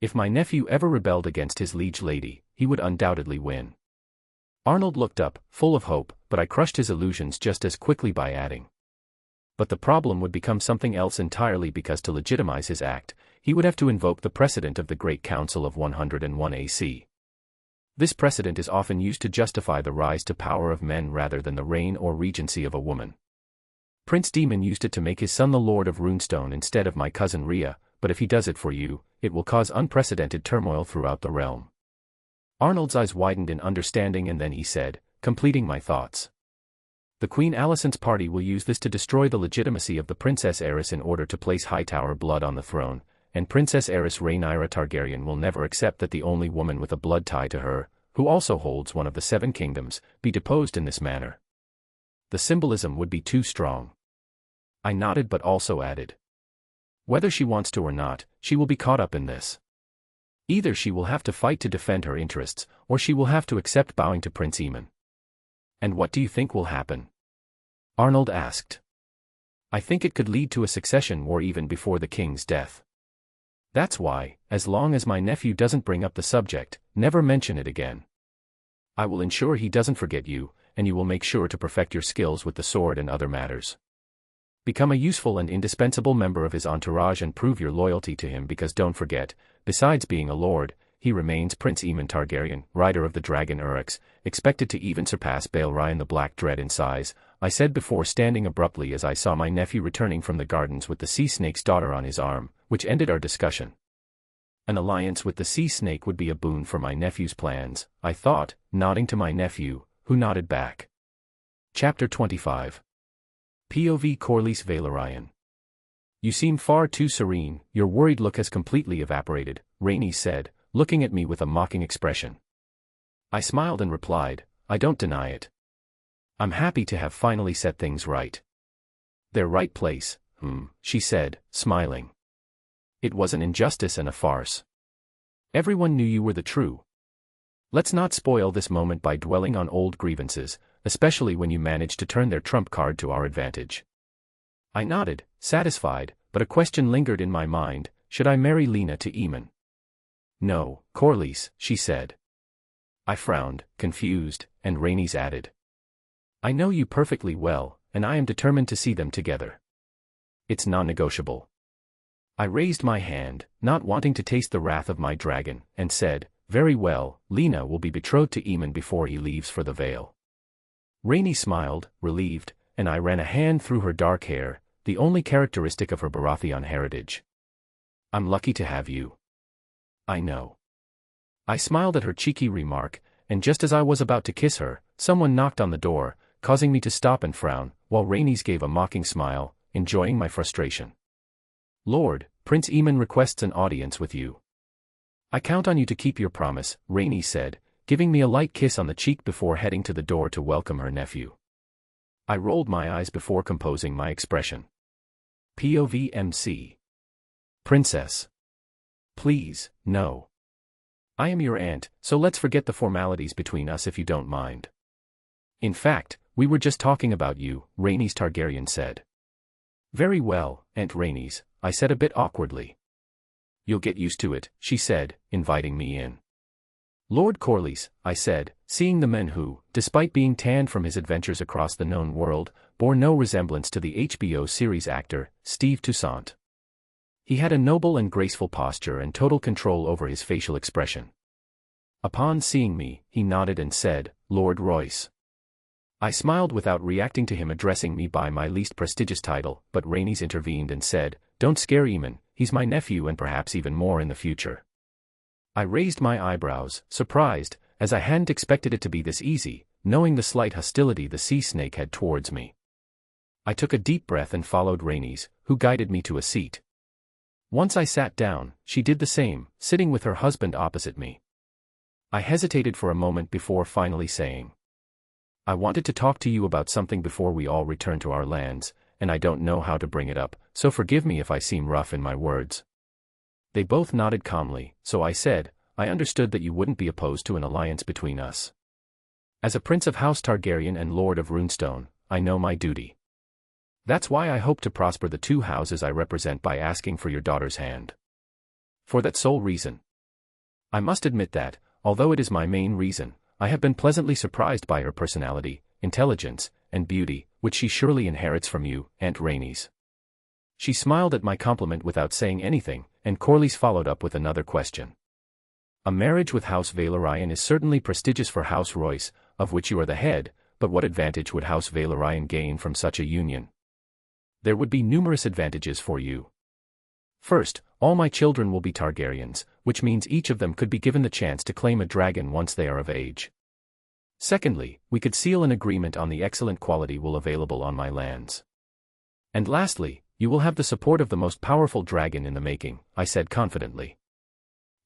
If my nephew ever rebelled against his liege lady, he would undoubtedly win. Arnold looked up, full of hope, but I crushed his illusions just as quickly by adding. But the problem would become something else entirely because to legitimize his act, he would have to invoke the precedent of the Great Council of 101 AC. This precedent is often used to justify the rise to power of men rather than the reign or regency of a woman. Prince Daemon used it to make his son the Lord of Runestone instead of my cousin Rhea, but if he does it for you, it will cause unprecedented turmoil throughout the realm. Arnold's eyes widened in understanding and then he said, completing my thoughts. The Queen Alicent's party will use this to destroy the legitimacy of the Princess Heiress in order to place Hightower blood on the throne, and Princess Heiress Rhaenyra Targaryen will never accept that the only woman with a blood tie to her, who also holds one of the 7 kingdoms, be deposed in this manner. The symbolism would be too strong. I nodded but also added. Whether she wants to or not, she will be caught up in this. Either she will have to fight to defend her interests, or she will have to accept bowing to Prince Aemon. And what do you think will happen? Arnold asked. I think it could lead to a succession war even before the king's death. That's why, as long as my nephew doesn't bring up the subject, never mention it again. I will ensure he doesn't forget you, and you will make sure to perfect your skills with the sword and other matters. Become a useful and indispensable member of his entourage and prove your loyalty to him because don't forget, besides being a lord, he remains Prince Aemon Targaryen, rider of the dragon Uryx, expected to even surpass Balerion the Black Dread in size, I said before standing abruptly as I saw my nephew returning from the gardens with the sea snake's daughter on his arm, which ended our discussion. An alliance with the sea snake would be a boon for my nephew's plans, I thought, nodding to my nephew, who nodded back. Chapter 25. POV Corlys Valerian. You seem far too serene, your worried look has completely evaporated, Rhaenys said, looking at me with a mocking expression. I smiled and replied, I don't deny it. I'm happy to have finally set things right. Their right place, she said, smiling. It was an injustice and a farce. Everyone knew you were the true. Let's not spoil this moment by dwelling on old grievances, especially when you managed to turn their trump card to our advantage. I nodded, satisfied, but a question lingered in my mind, should I marry Lena to Aemon? No, Corlys, she said. I frowned, confused, and Rhaenys added. I know you perfectly well, and I am determined to see them together. It's non-negotiable. I raised my hand, not wanting to taste the wrath of my dragon, and said, very well, Lena will be betrothed to Aemon before he leaves for the Vale. Rhaenys smiled, relieved, and I ran a hand through her dark hair, the only characteristic of her Baratheon heritage. I'm lucky to have you. I know. I smiled at her cheeky remark, and just as I was about to kiss her, someone knocked on the door, causing me to stop and frown, while Rhaenys gave a mocking smile, enjoying my frustration. Lord, Prince Aemon requests an audience with you. I count on you to keep your promise, Rhaenys said, giving me a light kiss on the cheek before heading to the door to welcome her nephew. I rolled my eyes before composing my expression. POV MC. Princess. Please, no. I am your aunt, so let's forget the formalities between us if you don't mind. In fact, we were just talking about you, Rhaenys Targaryen said. Very well, Aunt Rhaenys, I said a bit awkwardly. You'll get used to it, she said, inviting me in. Lord Corlys, I said, seeing the men who, despite being tanned from his adventures across the known world, bore no resemblance to the HBO series actor, Steve Toussaint. He had a noble and graceful posture and total control over his facial expression. Upon seeing me, he nodded and said, Lord Royce. I smiled without reacting to him addressing me by my least prestigious title, but Rhaenys intervened and said, don't scare Aemon, he's my nephew and perhaps even more in the future. I raised my eyebrows, surprised, as I hadn't expected it to be this easy, knowing the slight hostility the sea snake had towards me. I took a deep breath and followed Rhaenys, who guided me to a seat. Once I sat down, she did the same, sitting with her husband opposite me. I hesitated for a moment before finally saying, I wanted to talk to you about something before we all return to our lands, and I don't know how to bring it up, so forgive me if I seem rough in my words. They both nodded calmly, so I said, I understood that you wouldn't be opposed to an alliance between us. As a prince of House Targaryen and Lord of Runestone, I know my duty. That's why I hope to prosper the two houses I represent by asking for your daughter's hand. For that sole reason. I must admit that, although it is my main reason, I have been pleasantly surprised by her personality, intelligence, and beauty, which she surely inherits from you, Aunt Rhaenys. She smiled at my compliment without saying anything, and Corlys followed up with another question. A marriage with House Valerian is certainly prestigious for House Royce, of which you are the head, but what advantage would House Valerian gain from such a union? There would be numerous advantages for you. First, all my children will be Targaryens, which means each of them could be given the chance to claim a dragon once they are of age. Secondly, we could seal an agreement on the excellent quality wool available on my lands. And lastly, you will have the support of the most powerful dragon in the making, I said confidently.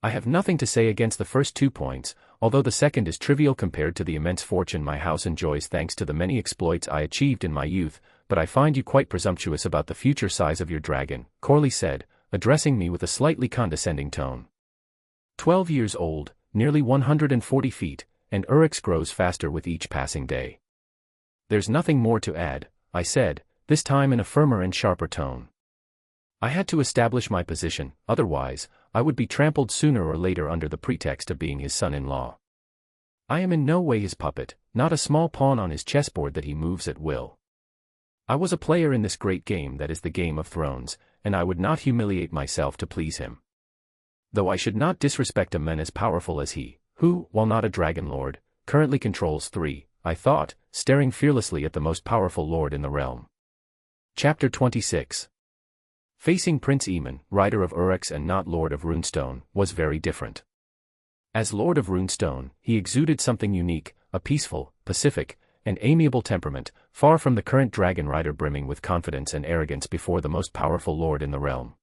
I have nothing to say against the first 2 points, although the second is trivial compared to the immense fortune my house enjoys thanks to the many exploits I achieved in my youth, but I find you quite presumptuous about the future size of your dragon, Corlys said, addressing me with a slightly condescending tone. 12 years old, nearly 140 feet, and Uryx grows faster with each passing day. There's nothing more to add, I said, this time in a firmer and sharper tone. I had to establish my position, otherwise, I would be trampled sooner or later under the pretext of being his son-in-law. I am in no way his puppet, not a small pawn on his chessboard that he moves at will. I was a player in this great game that is the Game of Thrones, and I would not humiliate myself to please him. Though I should not disrespect a man as powerful as he, who, while not a dragon lord, currently controls 3, I thought, staring fearlessly at the most powerful lord in the realm. Chapter 26. Facing Prince Aemon, rider of Urex and not Lord of Runestone, was very different. As Lord of Runestone, he exuded something unique, a peaceful, pacific, and amiable temperament, far from the current dragon rider brimming with confidence and arrogance before the most powerful lord in the realm.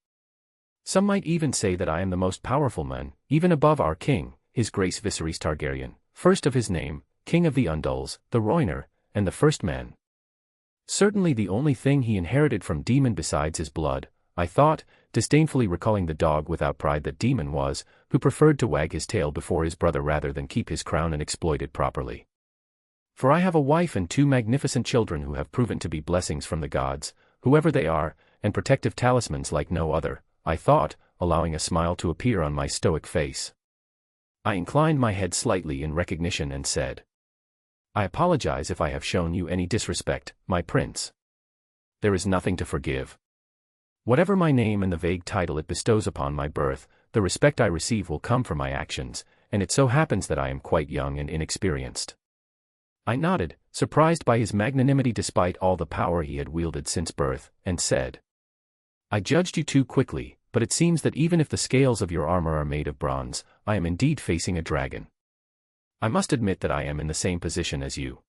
Some might even say that I am the most powerful man, even above our king, his Grace Viserys Targaryen, first of his name, King of the Undulls, the Roiner, and the first man. Certainly the only thing he inherited from Daemon besides his blood, I thought, disdainfully recalling the dog without pride that Daemon was, who preferred to wag his tail before his brother rather than keep his crown and exploit it properly. For I have a wife and 2 magnificent children who have proven to be blessings from the gods, whoever they are, and protective talismans like no other, I thought, allowing a smile to appear on my stoic face. I inclined my head slightly in recognition and said, "I apologize if I have shown you any disrespect, my prince. There is nothing to forgive. Whatever my name and the vague title it bestows upon my birth, the respect I receive will come from my actions, and it so happens that I am quite young and inexperienced." I nodded, surprised by his magnanimity despite all the power he had wielded since birth, and said, "I judged you too quickly, but it seems that even if the scales of your armor are made of bronze, I am indeed facing a dragon. I must admit that I am in the same position as you.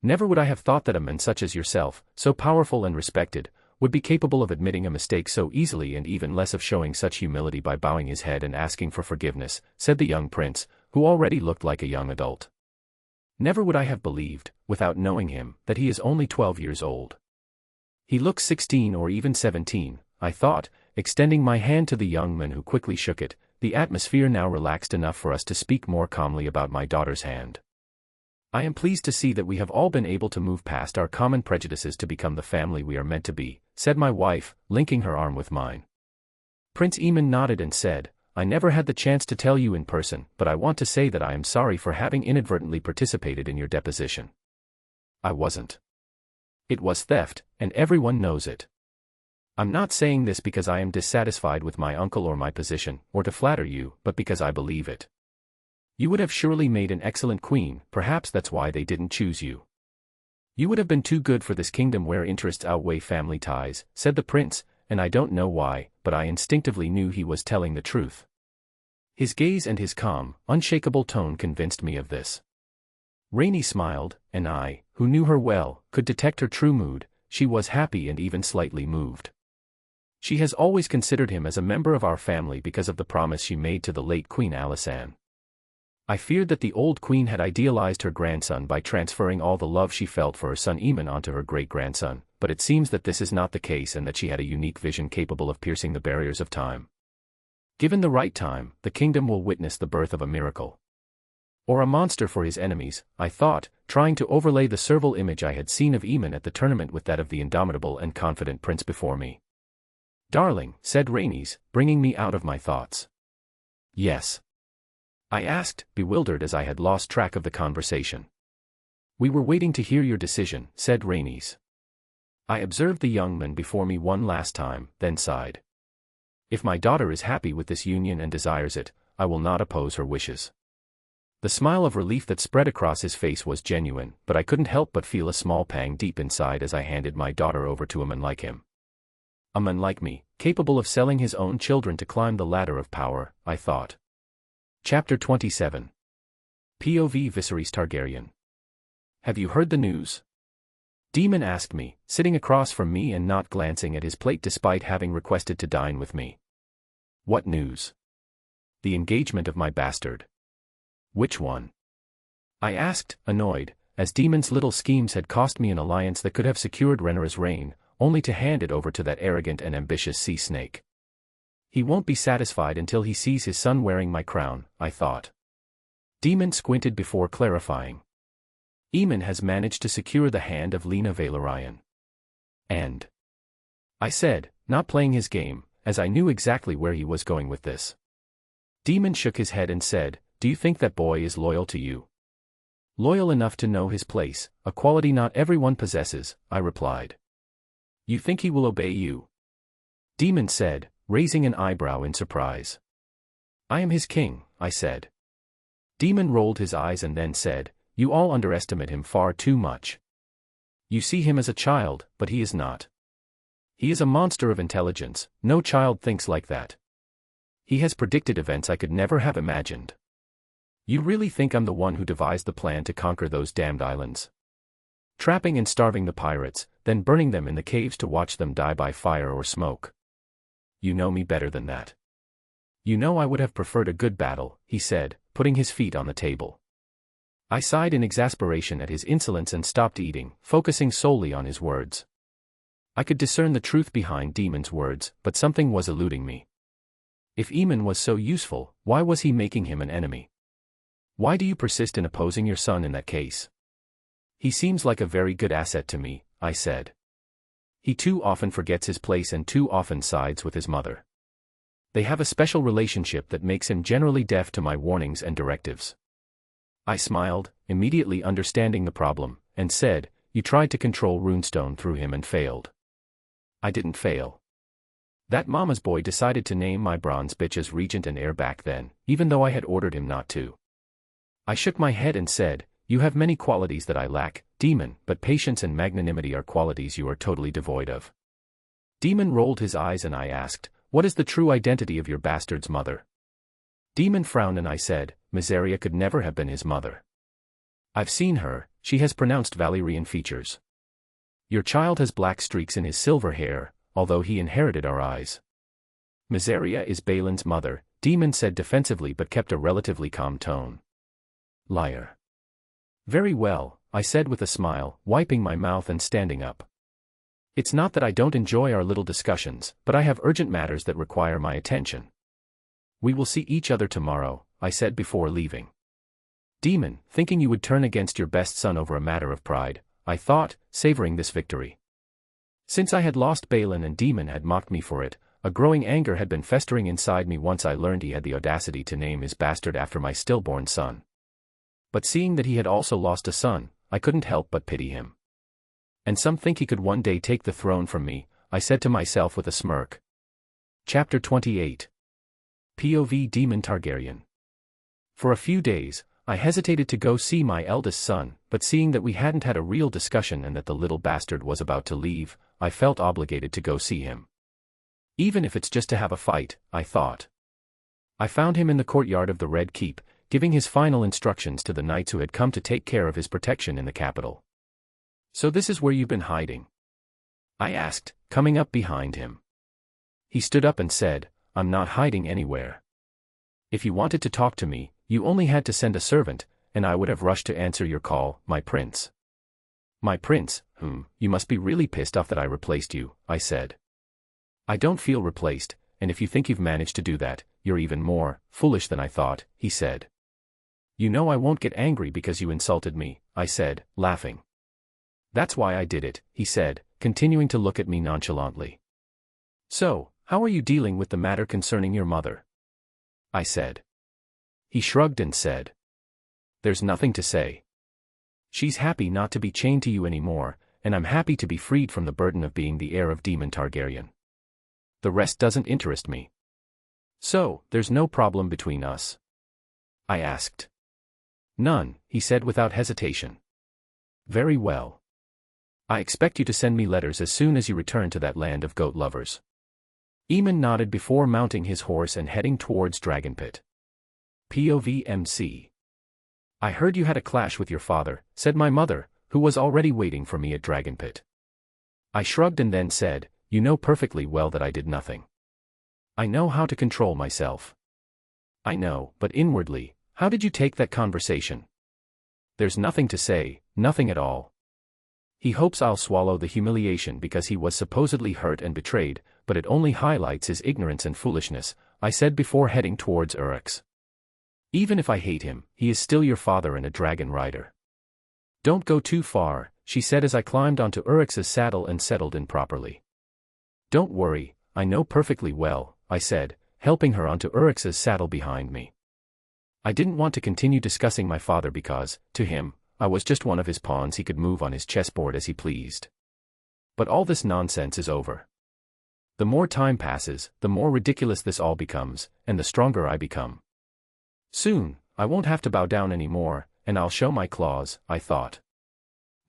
Never would I have thought that a man such as yourself, so powerful and respected, would be capable of admitting a mistake so easily and even less of showing such humility by bowing his head and asking for forgiveness," said the young prince, who already looked like a young adult. Never would I have believed, without knowing him, that he is only 12 years old. He looks 16 or even 17, I thought, extending my hand to the young man who quickly shook it, the atmosphere now relaxed enough for us to speak more calmly about my daughter's hand. "I am pleased to see that we have all been able to move past our common prejudices to become the family we are meant to be," said my wife, linking her arm with mine. Prince Aemon nodded and said, "I never had the chance to tell you in person, but I want to say that I am sorry for having inadvertently participated in your deposition. I wasn't. It was theft, and everyone knows it. I'm not saying this because I am dissatisfied with my uncle or my position, or to flatter you, but because I believe it. You would have surely made an excellent queen, perhaps that's why they didn't choose you. You would have been too good for this kingdom where interests outweigh family ties," said the prince, and I don't know why, but I instinctively knew he was telling the truth. His gaze and his calm, unshakable tone convinced me of this. Rhaenys smiled, and I, who knew her well, could detect her true mood. She was happy and even slightly moved. She has always considered him as a member of our family because of the promise she made to the late Queen Alysanne. I feared that the old queen had idealized her grandson by transferring all the love she felt for her son Aemon onto her great-grandson, but it seems that this is not the case and that she had a unique vision capable of piercing the barriers of time. Given the right time, the kingdom will witness the birth of a miracle. Or a monster for his enemies, I thought, trying to overlay the servile image I had seen of Aemon at the tournament with that of the indomitable and confident prince before me. "Darling," said Rhaenys, bringing me out of my thoughts. "Yes?" I asked, bewildered as I had lost track of the conversation. "We were waiting to hear your decision," said Rhaenys. I observed the young man before me one last time, then sighed. "If my daughter is happy with this union and desires it, I will not oppose her wishes." The smile of relief that spread across his face was genuine, but I couldn't help but feel a small pang deep inside as I handed my daughter over to a man like him. A man like me, capable of selling his own children to climb the ladder of power, I thought. Chapter 27. POV Viserys Targaryen. "Have you heard the news?" Daemon asked me, sitting across from me and not glancing at his plate despite having requested to dine with me. "What news?" "The engagement of my bastard." "Which one?" I asked, annoyed, as Daemon's little schemes had cost me an alliance that could have secured Rhaenyra's reign, only to hand it over to that arrogant and ambitious sea snake. He won't be satisfied until he sees his son wearing my crown, I thought. Daemon squinted before clarifying. "Aemon has managed to secure the hand of Lena Velaryon." And I said, not playing his game, as I knew exactly where he was going with this. Daemon shook his head and said, do you think that boy is loyal to you? Loyal enough to know his place, a quality not everyone possesses, I replied. You think he will obey you? Daemon said, raising an eyebrow in surprise. I am his king, I said. Daemon rolled his eyes and then said, you all underestimate him far too much. You see him as a child, but he is not. He is a monster of intelligence, no child thinks like that. He has predicted events I could never have imagined. You really think I'm the one who devised the plan to conquer those damned islands? Trapping and starving the pirates, then burning them in the caves to watch them die by fire or smoke. You know me better than that. You know I would have preferred a good battle, he said, putting his feet on the table. I sighed in exasperation at his insolence and stopped eating, focusing solely on his words. I could discern the truth behind Daemon's words, but something was eluding me. If Aemon was so useful, why was he making him an enemy? Why do you persist in opposing your son in that case? He seems like a very good asset to me, I said. He too often forgets his place and too often sides with his mother. They have a special relationship that makes him generally deaf to my warnings and directives. I smiled, immediately understanding the problem, and said, you tried to control Runestone through him and failed. I didn't fail. That mama's boy decided to name my bronze bitch as regent and heir back then, even though I had ordered him not to. I shook my head and said, you have many qualities that I lack, Daemon, but patience and magnanimity are qualities you are totally devoid of. Daemon rolled his eyes and I asked, what is the true identity of your bastard's mother? Daemon frowned and I said, Mysaria could never have been his mother. I've seen her, she has pronounced Valyrian features. Your child has black streaks in his silver hair, although he inherited our eyes. Mysaria is Baelin's mother, Daemon said defensively but kept a relatively calm tone. Liar. Very well, I said with a smile, wiping my mouth and standing up. It's not that I don't enjoy our little discussions, but I have urgent matters that require my attention. We will see each other tomorrow, I said before leaving. Daemon, thinking you would turn against your best son over a matter of pride, I thought, savoring this victory. Since I had lost Baelin and Daemon had mocked me for it, a growing anger had been festering inside me once I learned he had the audacity to name his bastard after my stillborn son. But seeing that he had also lost a son, I couldn't help but pity him. And some think he could one day take the throne from me, I said to myself with a smirk. Chapter 28. POV Daemon Targaryen. For a few days, I hesitated to go see my eldest son, but seeing that we hadn't had a real discussion and that the little bastard was about to leave, I felt obligated to go see him. Even if it's just to have a fight, I thought. I found him in the courtyard of the Red Keep, giving his final instructions to the knights who had come to take care of his protection in the capital. So this is where you've been hiding? I asked, coming up behind him. He stood up and said, I'm not hiding anywhere. If you wanted to talk to me, you only had to send a servant, and I would have rushed to answer your call, my prince. My prince, you must be really pissed off that I replaced you, I said. I don't feel replaced, and if you think you've managed to do that, you're even more foolish than I thought, he said. You know I won't get angry because you insulted me, I said, laughing. That's why I did it, he said, continuing to look at me nonchalantly. So, how are you dealing with the matter concerning your mother? I said. He shrugged and said. There's nothing to say. She's happy not to be chained to you anymore, and I'm happy to be freed from the burden of being the heir of Daemon Targaryen. The rest doesn't interest me. So, there's no problem between us? I asked. None, he said without hesitation. Very well. I expect you to send me letters as soon as you return to that land of goat lovers. Aemon nodded before mounting his horse and heading towards Dragonpit. POV MC. I heard you had a clash with your father, said my mother, who was already waiting for me at Dragonpit. I shrugged and then said, you know perfectly well that I did nothing. I know how to control myself. I know, but inwardly, how did you take that conversation? There's nothing to say, nothing at all. He hopes I'll swallow the humiliation because he was supposedly hurt and betrayed, but it only highlights his ignorance and foolishness, I said before heading towards Uryx. Even if I hate him, he is still your father and a dragon rider. Don't go too far, she said as I climbed onto Uryx's saddle and settled in properly. Don't worry, I know perfectly well, I said, helping her onto Uryx's saddle behind me. I didn't want to continue discussing my father because, to him, I was just one of his pawns he could move on his chessboard as he pleased. But all this nonsense is over. The more time passes, the more ridiculous this all becomes, and the stronger I become. Soon, I won't have to bow down anymore, and I'll show my claws, I thought.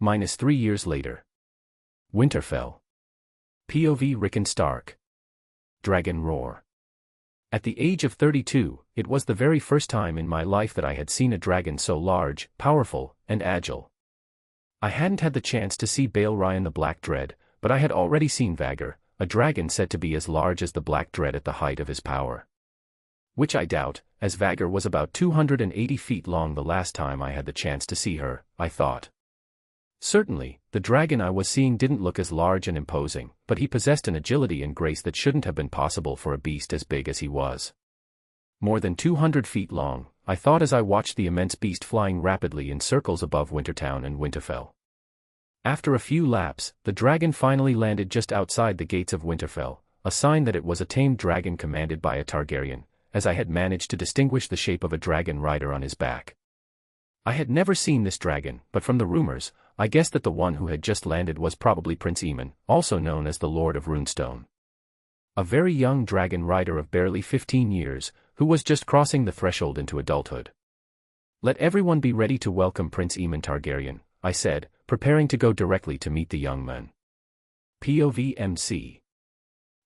-3 years later. Winterfell. POV Rickon Stark. Dragon Roar. At the age of 32, it was the very first time in my life that I had seen a dragon so large, powerful, and agile. I hadn't had the chance to see Balerion the Black Dread, but I had already seen Vhagar, a dragon said to be as large as the Black Dread at the height of his power. Which I doubt, as Vhagar was about 280 feet long the last time I had the chance to see her, I thought. Certainly, the dragon I was seeing didn't look as large and imposing, but he possessed an agility and grace that shouldn't have been possible for a beast as big as he was. More than 200 feet long, I thought as I watched the immense beast flying rapidly in circles above Wintertown and Winterfell. After a few laps, the dragon finally landed just outside the gates of Winterfell, a sign that it was a tamed dragon commanded by a Targaryen, as I had managed to distinguish the shape of a dragon rider on his back. I had never seen this dragon, but from the rumors, I guessed that the one who had just landed was probably Prince Aemon, also known as the Lord of Runestone. A very young dragon rider of barely 15 years, who was just crossing the threshold into adulthood. Let everyone be ready to welcome Prince Aemon Targaryen, I said, preparing to go directly to meet the young man. POV MC.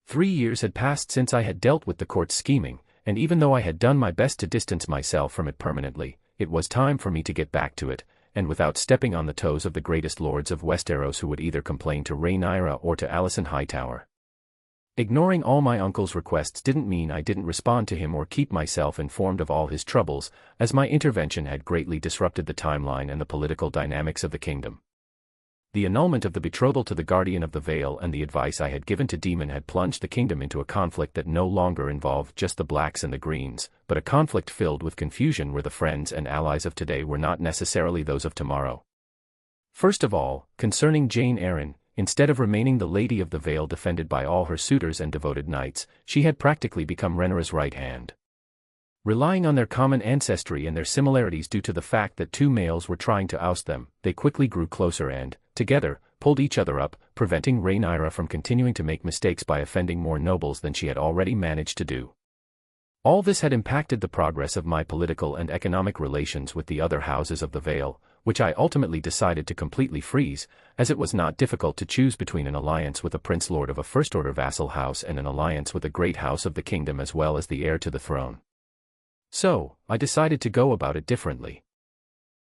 3 years had passed since I had dealt with the court's scheming, and even though I had done my best to distance myself from it permanently, it was time for me to get back to it, and without stepping on the toes of the greatest lords of Westeros who would either complain to Rhaenyra or to Alicent Hightower. Ignoring all my uncle's requests didn't mean I didn't respond to him or keep myself informed of all his troubles, as my intervention had greatly disrupted the timeline and the political dynamics of the kingdom. The annulment of the betrothal to the Guardian of the Vale and the advice I had given to Daemon had plunged the kingdom into a conflict that no longer involved just the blacks and the greens, but a conflict filled with confusion where the friends and allies of today were not necessarily those of tomorrow. First of all, concerning Jane Arryn, instead of remaining the Lady of the Vale defended by all her suitors and devoted knights, she had practically become Rhaenyra's right hand. Relying on their common ancestry and their similarities due to the fact that two males were trying to oust them, they quickly grew closer and, together, pulled each other up, preventing Rhaenyra from continuing to make mistakes by offending more nobles than she had already managed to do. All this had impacted the progress of my political and economic relations with the other houses of the Vale, which I ultimately decided to completely freeze, as it was not difficult to choose between an alliance with a prince lord of a first-order vassal house and an alliance with a great house of the kingdom as well as the heir to the throne. So, I decided to go about it differently.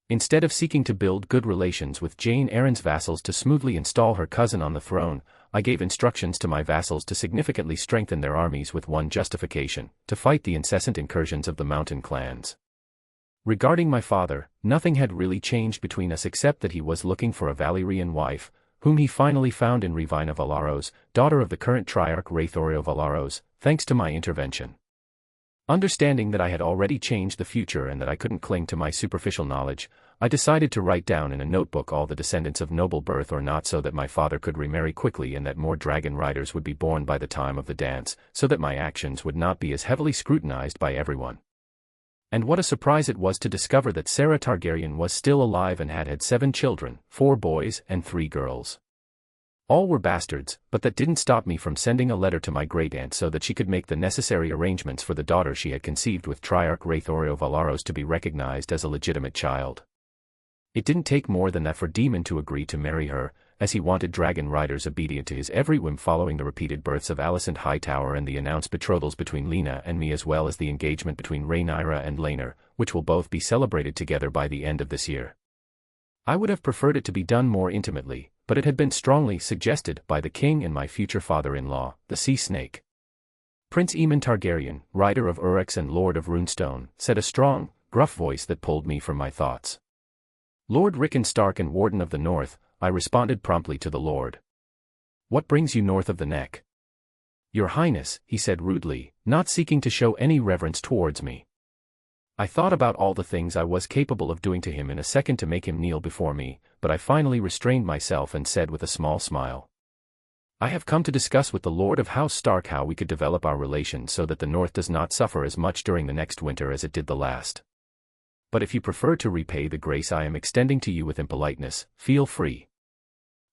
Instead of seeking to build good relations with Jane Arryn's vassals to smoothly install her cousin on the throne, I gave instructions to my vassals to significantly strengthen their armies with one justification: to fight the incessant incursions of the mountain clans. Regarding my father, nothing had really changed between us except that he was looking for a Valyrian wife, whom he finally found in Rhaenyra Valaros, daughter of the current Triarch Rhaethorio Valaros, thanks to my intervention. Understanding that I had already changed the future and that I couldn't cling to my superficial knowledge, I decided to write down in a notebook all the descendants of noble birth or not so that my father could remarry quickly and that more dragon riders would be born by the time of the dance, so that my actions would not be as heavily scrutinized by everyone. And what a surprise it was to discover that Sarah Targaryen was still alive and had 7 children, 4 boys and 3 girls. All were bastards, but that didn't stop me from sending a letter to my great-aunt so that she could make the necessary arrangements for the daughter she had conceived with Triarch Rhaethorio Valaros to be recognized as a legitimate child. It didn't take more than that for Daemon to agree to marry her, as he wanted dragon riders obedient to his every whim following the repeated births of Alicent Hightower and the announced betrothals between Lena and me as well as the engagement between Rhaenyra and Laenor, which will both be celebrated together by the end of this year. I would have preferred it to be done more intimately, but it had been strongly suggested by the king and my future father-in-law, the Sea Snake. Prince Aemon Targaryen, rider of Uryx and Lord of Runestone, said a strong, gruff voice that pulled me from my thoughts. Lord Rickon Stark and Warden of the North, I responded promptly to the Lord. What brings you north of the neck? Your Highness, he said rudely, not seeking to show any reverence towards me. I thought about all the things I was capable of doing to him in a second to make him kneel before me, but I finally restrained myself and said with a small smile, "I have come to discuss with the Lord of House Stark how we could develop our relation so that the North does not suffer as much during the next winter as it did the last. But if you prefer to repay the grace I am extending to you with impoliteness, feel free."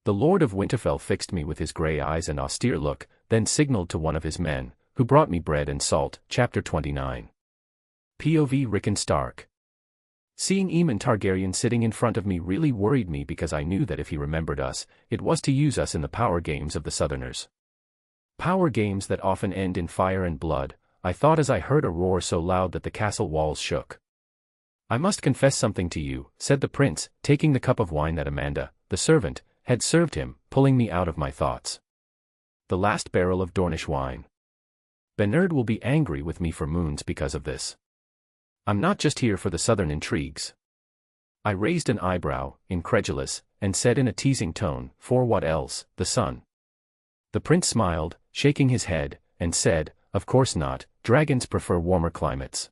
The Lord of Winterfell fixed me with his grey eyes and austere look, then signaled to one of his men, who brought me bread and salt. Chapter 29. POV Rickon Stark. Seeing Aemon Targaryen sitting in front of me really worried me because I knew that if he remembered us, it was to use us in the power games of the Southerners. Power games that often end in fire and blood, I thought as I heard a roar so loud that the castle walls shook. "I must confess something to you," said the prince, taking the cup of wine that Amanda, the servant, had served him, pulling me out of my thoughts. "The last barrel of Dornish wine. Bernard will be angry with me for moons because of this. I'm not just here for the southern intrigues." I raised an eyebrow, incredulous, and said in a teasing tone, "For what else, the sun?" The prince smiled, shaking his head, and said, "Of course not, dragons prefer warmer climates.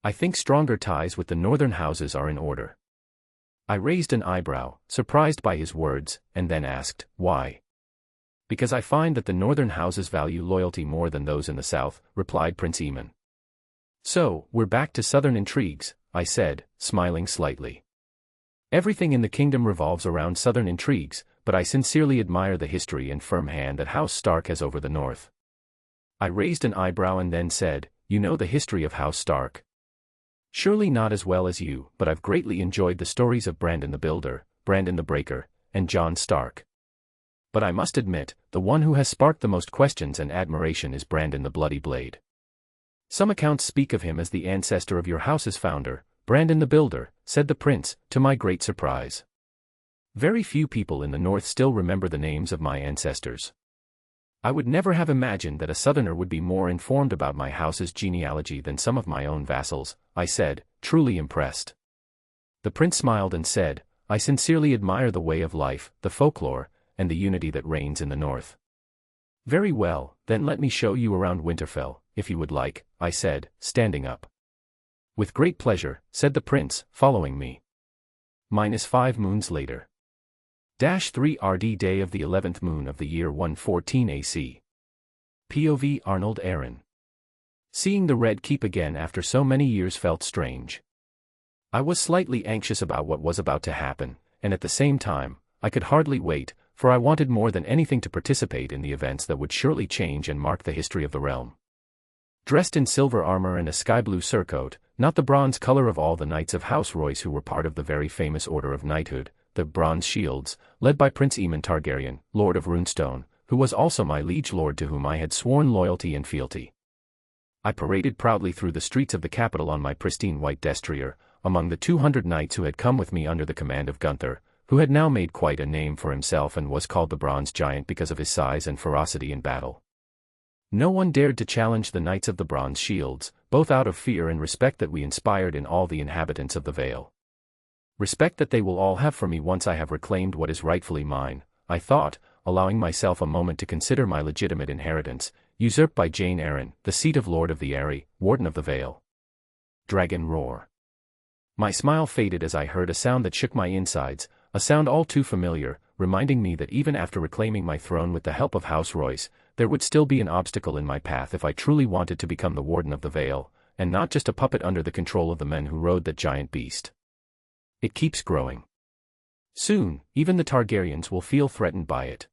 I think stronger ties with the northern houses are in order." I raised an eyebrow, surprised by his words, and then asked, "Why?" "Because I find that the northern houses value loyalty more than those in the south," replied Prince Aemon. "So, we're back to southern intrigues," I said, smiling slightly. "Everything in the kingdom revolves around southern intrigues, but I sincerely admire the history and firm hand that House Stark has over the north." I raised an eyebrow and then said, "You know the history of House Stark." "Surely not as well as you, but I've greatly enjoyed the stories of Brandon the Builder, Brandon the Breaker, and Jon Stark. But I must admit, the one who has sparked the most questions and admiration is Brandon the Bloody Blade. Some accounts speak of him as the ancestor of your house's founder, Brandon the Builder," said the prince, to my great surprise. "Very few people in the north still remember the names of my ancestors. I would never have imagined that a southerner would be more informed about my house's genealogy than some of my own vassals," I said, truly impressed. The prince smiled and said, "I sincerely admire the way of life, the folklore, and the unity that reigns in the north." "Very well, then let me show you around Winterfell, if you would like," I said, standing up. "With great pleasure," said the prince, following me. -5 moons later. -3 RD day of the 11th moon of the year 114 AC. POV Arnold Aaron. Seeing the Red Keep again after so many years felt strange. I was slightly anxious about what was about to happen, and at the same time, I could hardly wait, for I wanted more than anything to participate in the events that would surely change and mark the history of the realm. Dressed in silver armor and a sky-blue surcoat, not the bronze color of all the knights of House Royce who were part of the very famous Order of Knighthood, the Bronze Shields, led by Prince Aemon Targaryen, Lord of Runestone, who was also my liege lord to whom I had sworn loyalty and fealty. I paraded proudly through the streets of the capital on my pristine white destrier, among the 200 knights who had come with me under the command of Gunther, who had now made quite a name for himself and was called the Bronze Giant because of his size and ferocity in battle. No one dared to challenge the Knights of the Bronze Shields, both out of fear and respect that we inspired in all the inhabitants of the Vale. Respect that they will all have for me once I have reclaimed what is rightfully mine, I thought, allowing myself a moment to consider my legitimate inheritance, usurped by Jane Arryn, the seat of Lord of the Eyrie, Warden of the Vale. Dragon roar. My smile faded as I heard a sound that shook my insides, a sound all too familiar, reminding me that even after reclaiming my throne with the help of House Royce, there would still be an obstacle in my path if I truly wanted to become the Warden of the Vale, and not just a puppet under the control of the men who rode that giant beast. It keeps growing. Soon, even the Targaryens will feel threatened by it.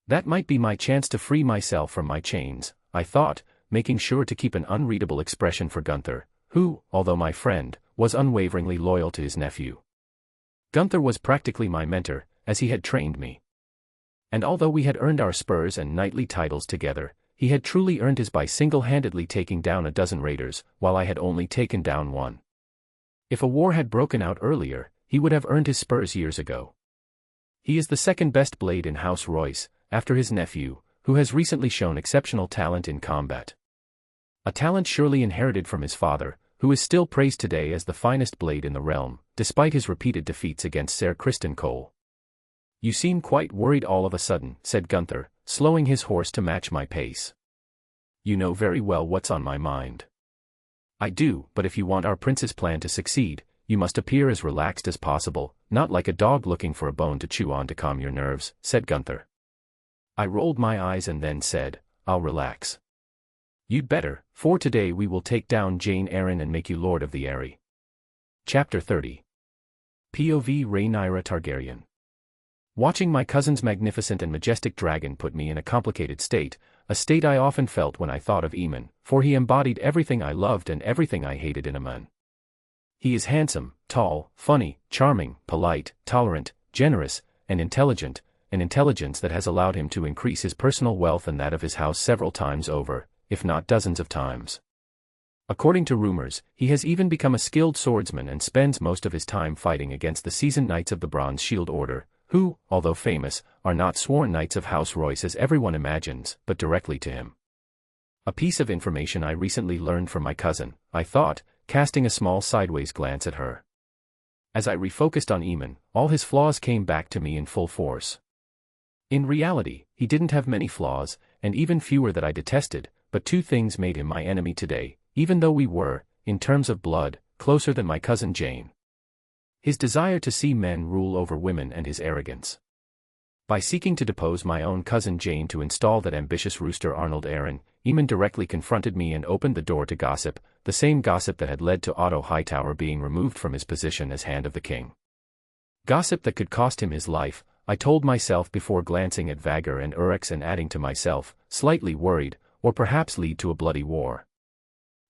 That might be my chance to free myself from my chains, I thought, making sure to keep an unreadable expression for Gunther, who, although my friend, was unwaveringly loyal to his nephew. Gunther was practically my mentor, as he had trained me. And although we had earned our spurs and knightly titles together, he had truly earned his by single-handedly taking down a dozen raiders, while I had only taken down one. If a war had broken out earlier, he would have earned his spurs years ago. He is the second best blade in House Royce, after his nephew, who has recently shown exceptional talent in combat. A talent surely inherited from his father, who is still praised today as the finest blade in the realm, despite his repeated defeats against Ser Criston Cole. "You seem quite worried all of a sudden," said Gunther, slowing his horse to match my pace. "You know very well what's on my mind." I do, but if you want our prince's plan to succeed, you must appear as relaxed as possible, not like a dog looking for a bone to chew on to calm your nerves, said Gunther. I rolled my eyes and then said, I'll relax. You'd better, for today we will take down Jane Arryn and make you Lord of the Eyrie. Chapter 30. POV Rhaenyra Targaryen. Watching my cousin's magnificent and majestic dragon put me in a complicated state, a state I often felt when I thought of Aemon, for he embodied everything I loved and everything I hated in a man. He is handsome, tall, funny, charming, polite, tolerant, generous, and intelligent, an intelligence that has allowed him to increase his personal wealth and that of his house several times over, if not dozens of times. According to rumors, he has even become a skilled swordsman and spends most of his time fighting against the seasoned Knights of the Bronze Shield Order, who, although famous, are not sworn Knights of House Royce as everyone imagines, but directly to him. A piece of information I recently learned from my cousin, I thought, casting a small sideways glance at her. As I refocused on Aemon, all his flaws came back to me in full force. In reality, he didn't have many flaws, and even fewer that I detested, but two things made him my enemy today, even though we were, in terms of blood, closer than my cousin Jane. His desire to see men rule over women and his arrogance. By seeking to depose my own cousin Jane to install that ambitious rooster Arnold Arryn, Aemon directly confronted me and opened the door to gossip, the same gossip that had led to Otto Hightower being removed from his position as Hand of the King. Gossip that could cost him his life, I told myself before glancing at Vhagar and Urex and adding to myself, slightly worried, or perhaps lead to a bloody war.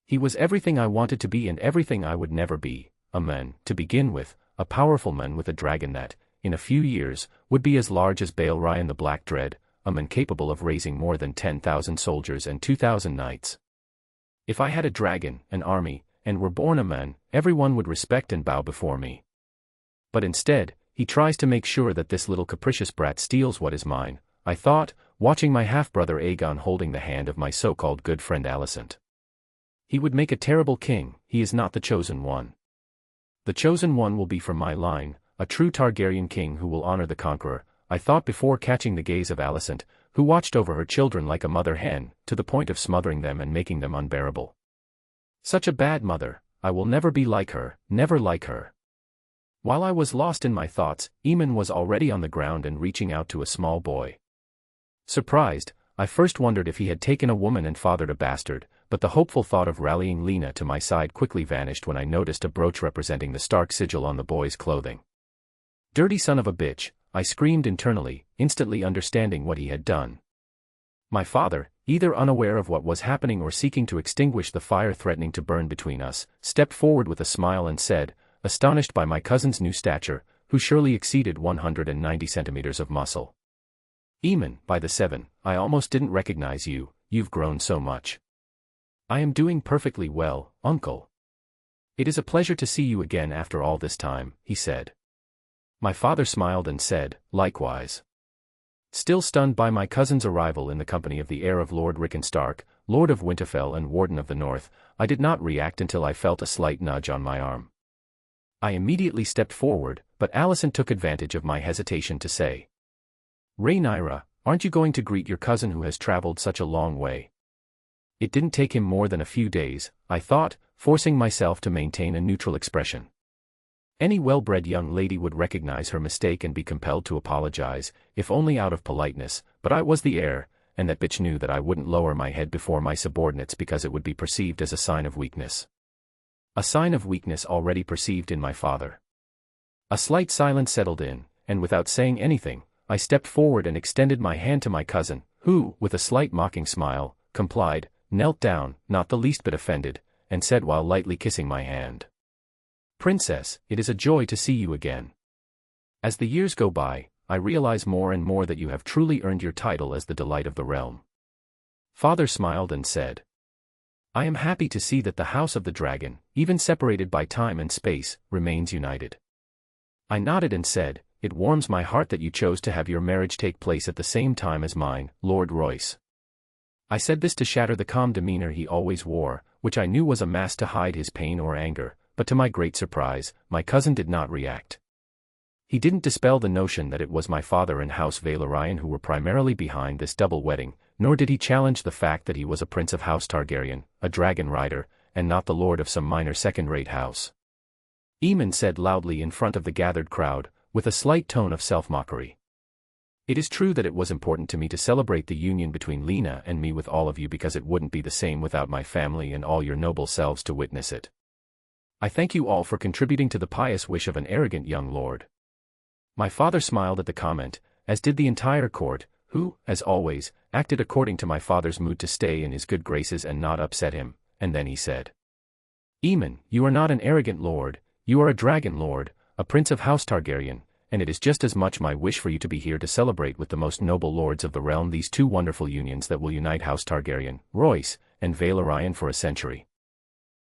He was everything I wanted to be and everything I would never be, a man, to begin with, a powerful man with a dragon that, in a few years, would be as large as Balerion the Black Dread, a man capable of raising more than 10,000 soldiers and 2,000 knights. If I had a dragon, an army, and were born a man, everyone would respect and bow before me. But instead, he tries to make sure that this little capricious brat steals what is mine, I thought, watching my half-brother Aegon holding the hand of my so-called good friend Alicent. He would make a terrible king, he is not the chosen one. The chosen one will be from my line, a true Targaryen king who will honor the conqueror, I thought before catching the gaze of Alicent, who watched over her children like a mother hen, to the point of smothering them and making them unbearable. Such a bad mother, I will never be like her, never like her. While I was lost in my thoughts, Aemon was already on the ground and reaching out to a small boy. Surprised, I first wondered if he had taken a woman and fathered a bastard, but the hopeful thought of rallying Lena to my side quickly vanished when I noticed a brooch representing the Stark sigil on the boy's clothing. Dirty son of a bitch, I screamed internally, instantly understanding what he had done. My father, either unaware of what was happening or seeking to extinguish the fire threatening to burn between us, stepped forward with a smile and said, astonished by my cousin's new stature, who surely exceeded 190 centimeters of muscle. Aemon, by the seven, I almost didn't recognize you, you've grown so much. I am doing perfectly well, uncle. It is a pleasure to see you again after all this time, he said. My father smiled and said, likewise. Still stunned by my cousin's arrival in the company of the heir of Lord Rickon Stark, Lord of Winterfell and Warden of the North, I did not react until I felt a slight nudge on my arm. I immediately stepped forward, but Alicent took advantage of my hesitation to say, Rhaenyra, aren't you going to greet your cousin who has traveled such a long way? It didn't take him more than a few days, I thought, forcing myself to maintain a neutral expression. Any well-bred young lady would recognize her mistake and be compelled to apologize, if only out of politeness, but I was the heir, and that bitch knew that I wouldn't lower my head before my subordinates because it would be perceived as a sign of weakness. A sign of weakness already perceived in my father. A slight silence settled in, and without saying anything, I stepped forward and extended my hand to my cousin, who, with a slight mocking smile, complied, knelt down, not the least bit offended, and said while lightly kissing my hand, Princess, it is a joy to see you again. As the years go by, I realize more and more that you have truly earned your title as the delight of the realm. Father smiled and said, I am happy to see that the House of the Dragon, even separated by time and space, remains united. I nodded and said, it warms my heart that you chose to have your marriage take place at the same time as mine, Lord Royce. I said this to shatter the calm demeanor he always wore, which I knew was a mask to hide his pain or anger, but to my great surprise, my cousin did not react. He didn't dispel the notion that it was my father and House Valerian who were primarily behind this double wedding, nor did he challenge the fact that he was a prince of House Targaryen, a dragon rider, and not the lord of some minor second-rate house. Aemon said loudly in front of the gathered crowd, with a slight tone of self-mockery. It is true that it was important to me to celebrate the union between Lena and me with all of you because it wouldn't be the same without my family and all your noble selves to witness it. I thank you all for contributing to the pious wish of an arrogant young lord. My father smiled at the comment, as did the entire court, who, as always, acted according to my father's mood to stay in his good graces and not upset him, and then he said, Aemon, you are not an arrogant lord, you are a dragon lord, a prince of House Targaryen, and it is just as much my wish for you to be here to celebrate with the most noble lords of the realm these two wonderful unions that will unite House Targaryen, Royce, and Valyrian for a century.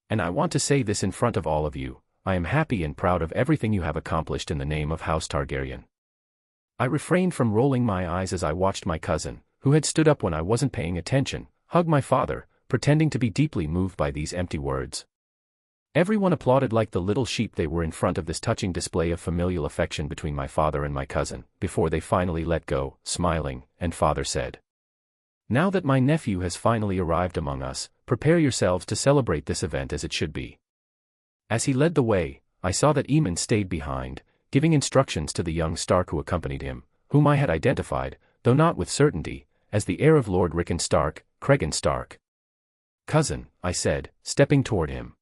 And I want to say this in front of all of you, I am happy and proud of everything you have accomplished in the name of House Targaryen. I refrained from rolling my eyes as I watched my cousin, who had stood up when I wasn't paying attention, hug my father, pretending to be deeply moved by these empty words. Everyone applauded like the little sheep they were in front of this touching display of familial affection between my father and my cousin, before they finally let go, smiling, and father said, Now that my nephew has finally arrived among us, prepare yourselves to celebrate this event as it should be. As he led the way, I saw that Aemon stayed behind, giving instructions to the young Stark who accompanied him, whom I had identified, though not with certainty, as the heir of Lord Rickon Stark, Cregan Stark. Cousin, I said, stepping toward him.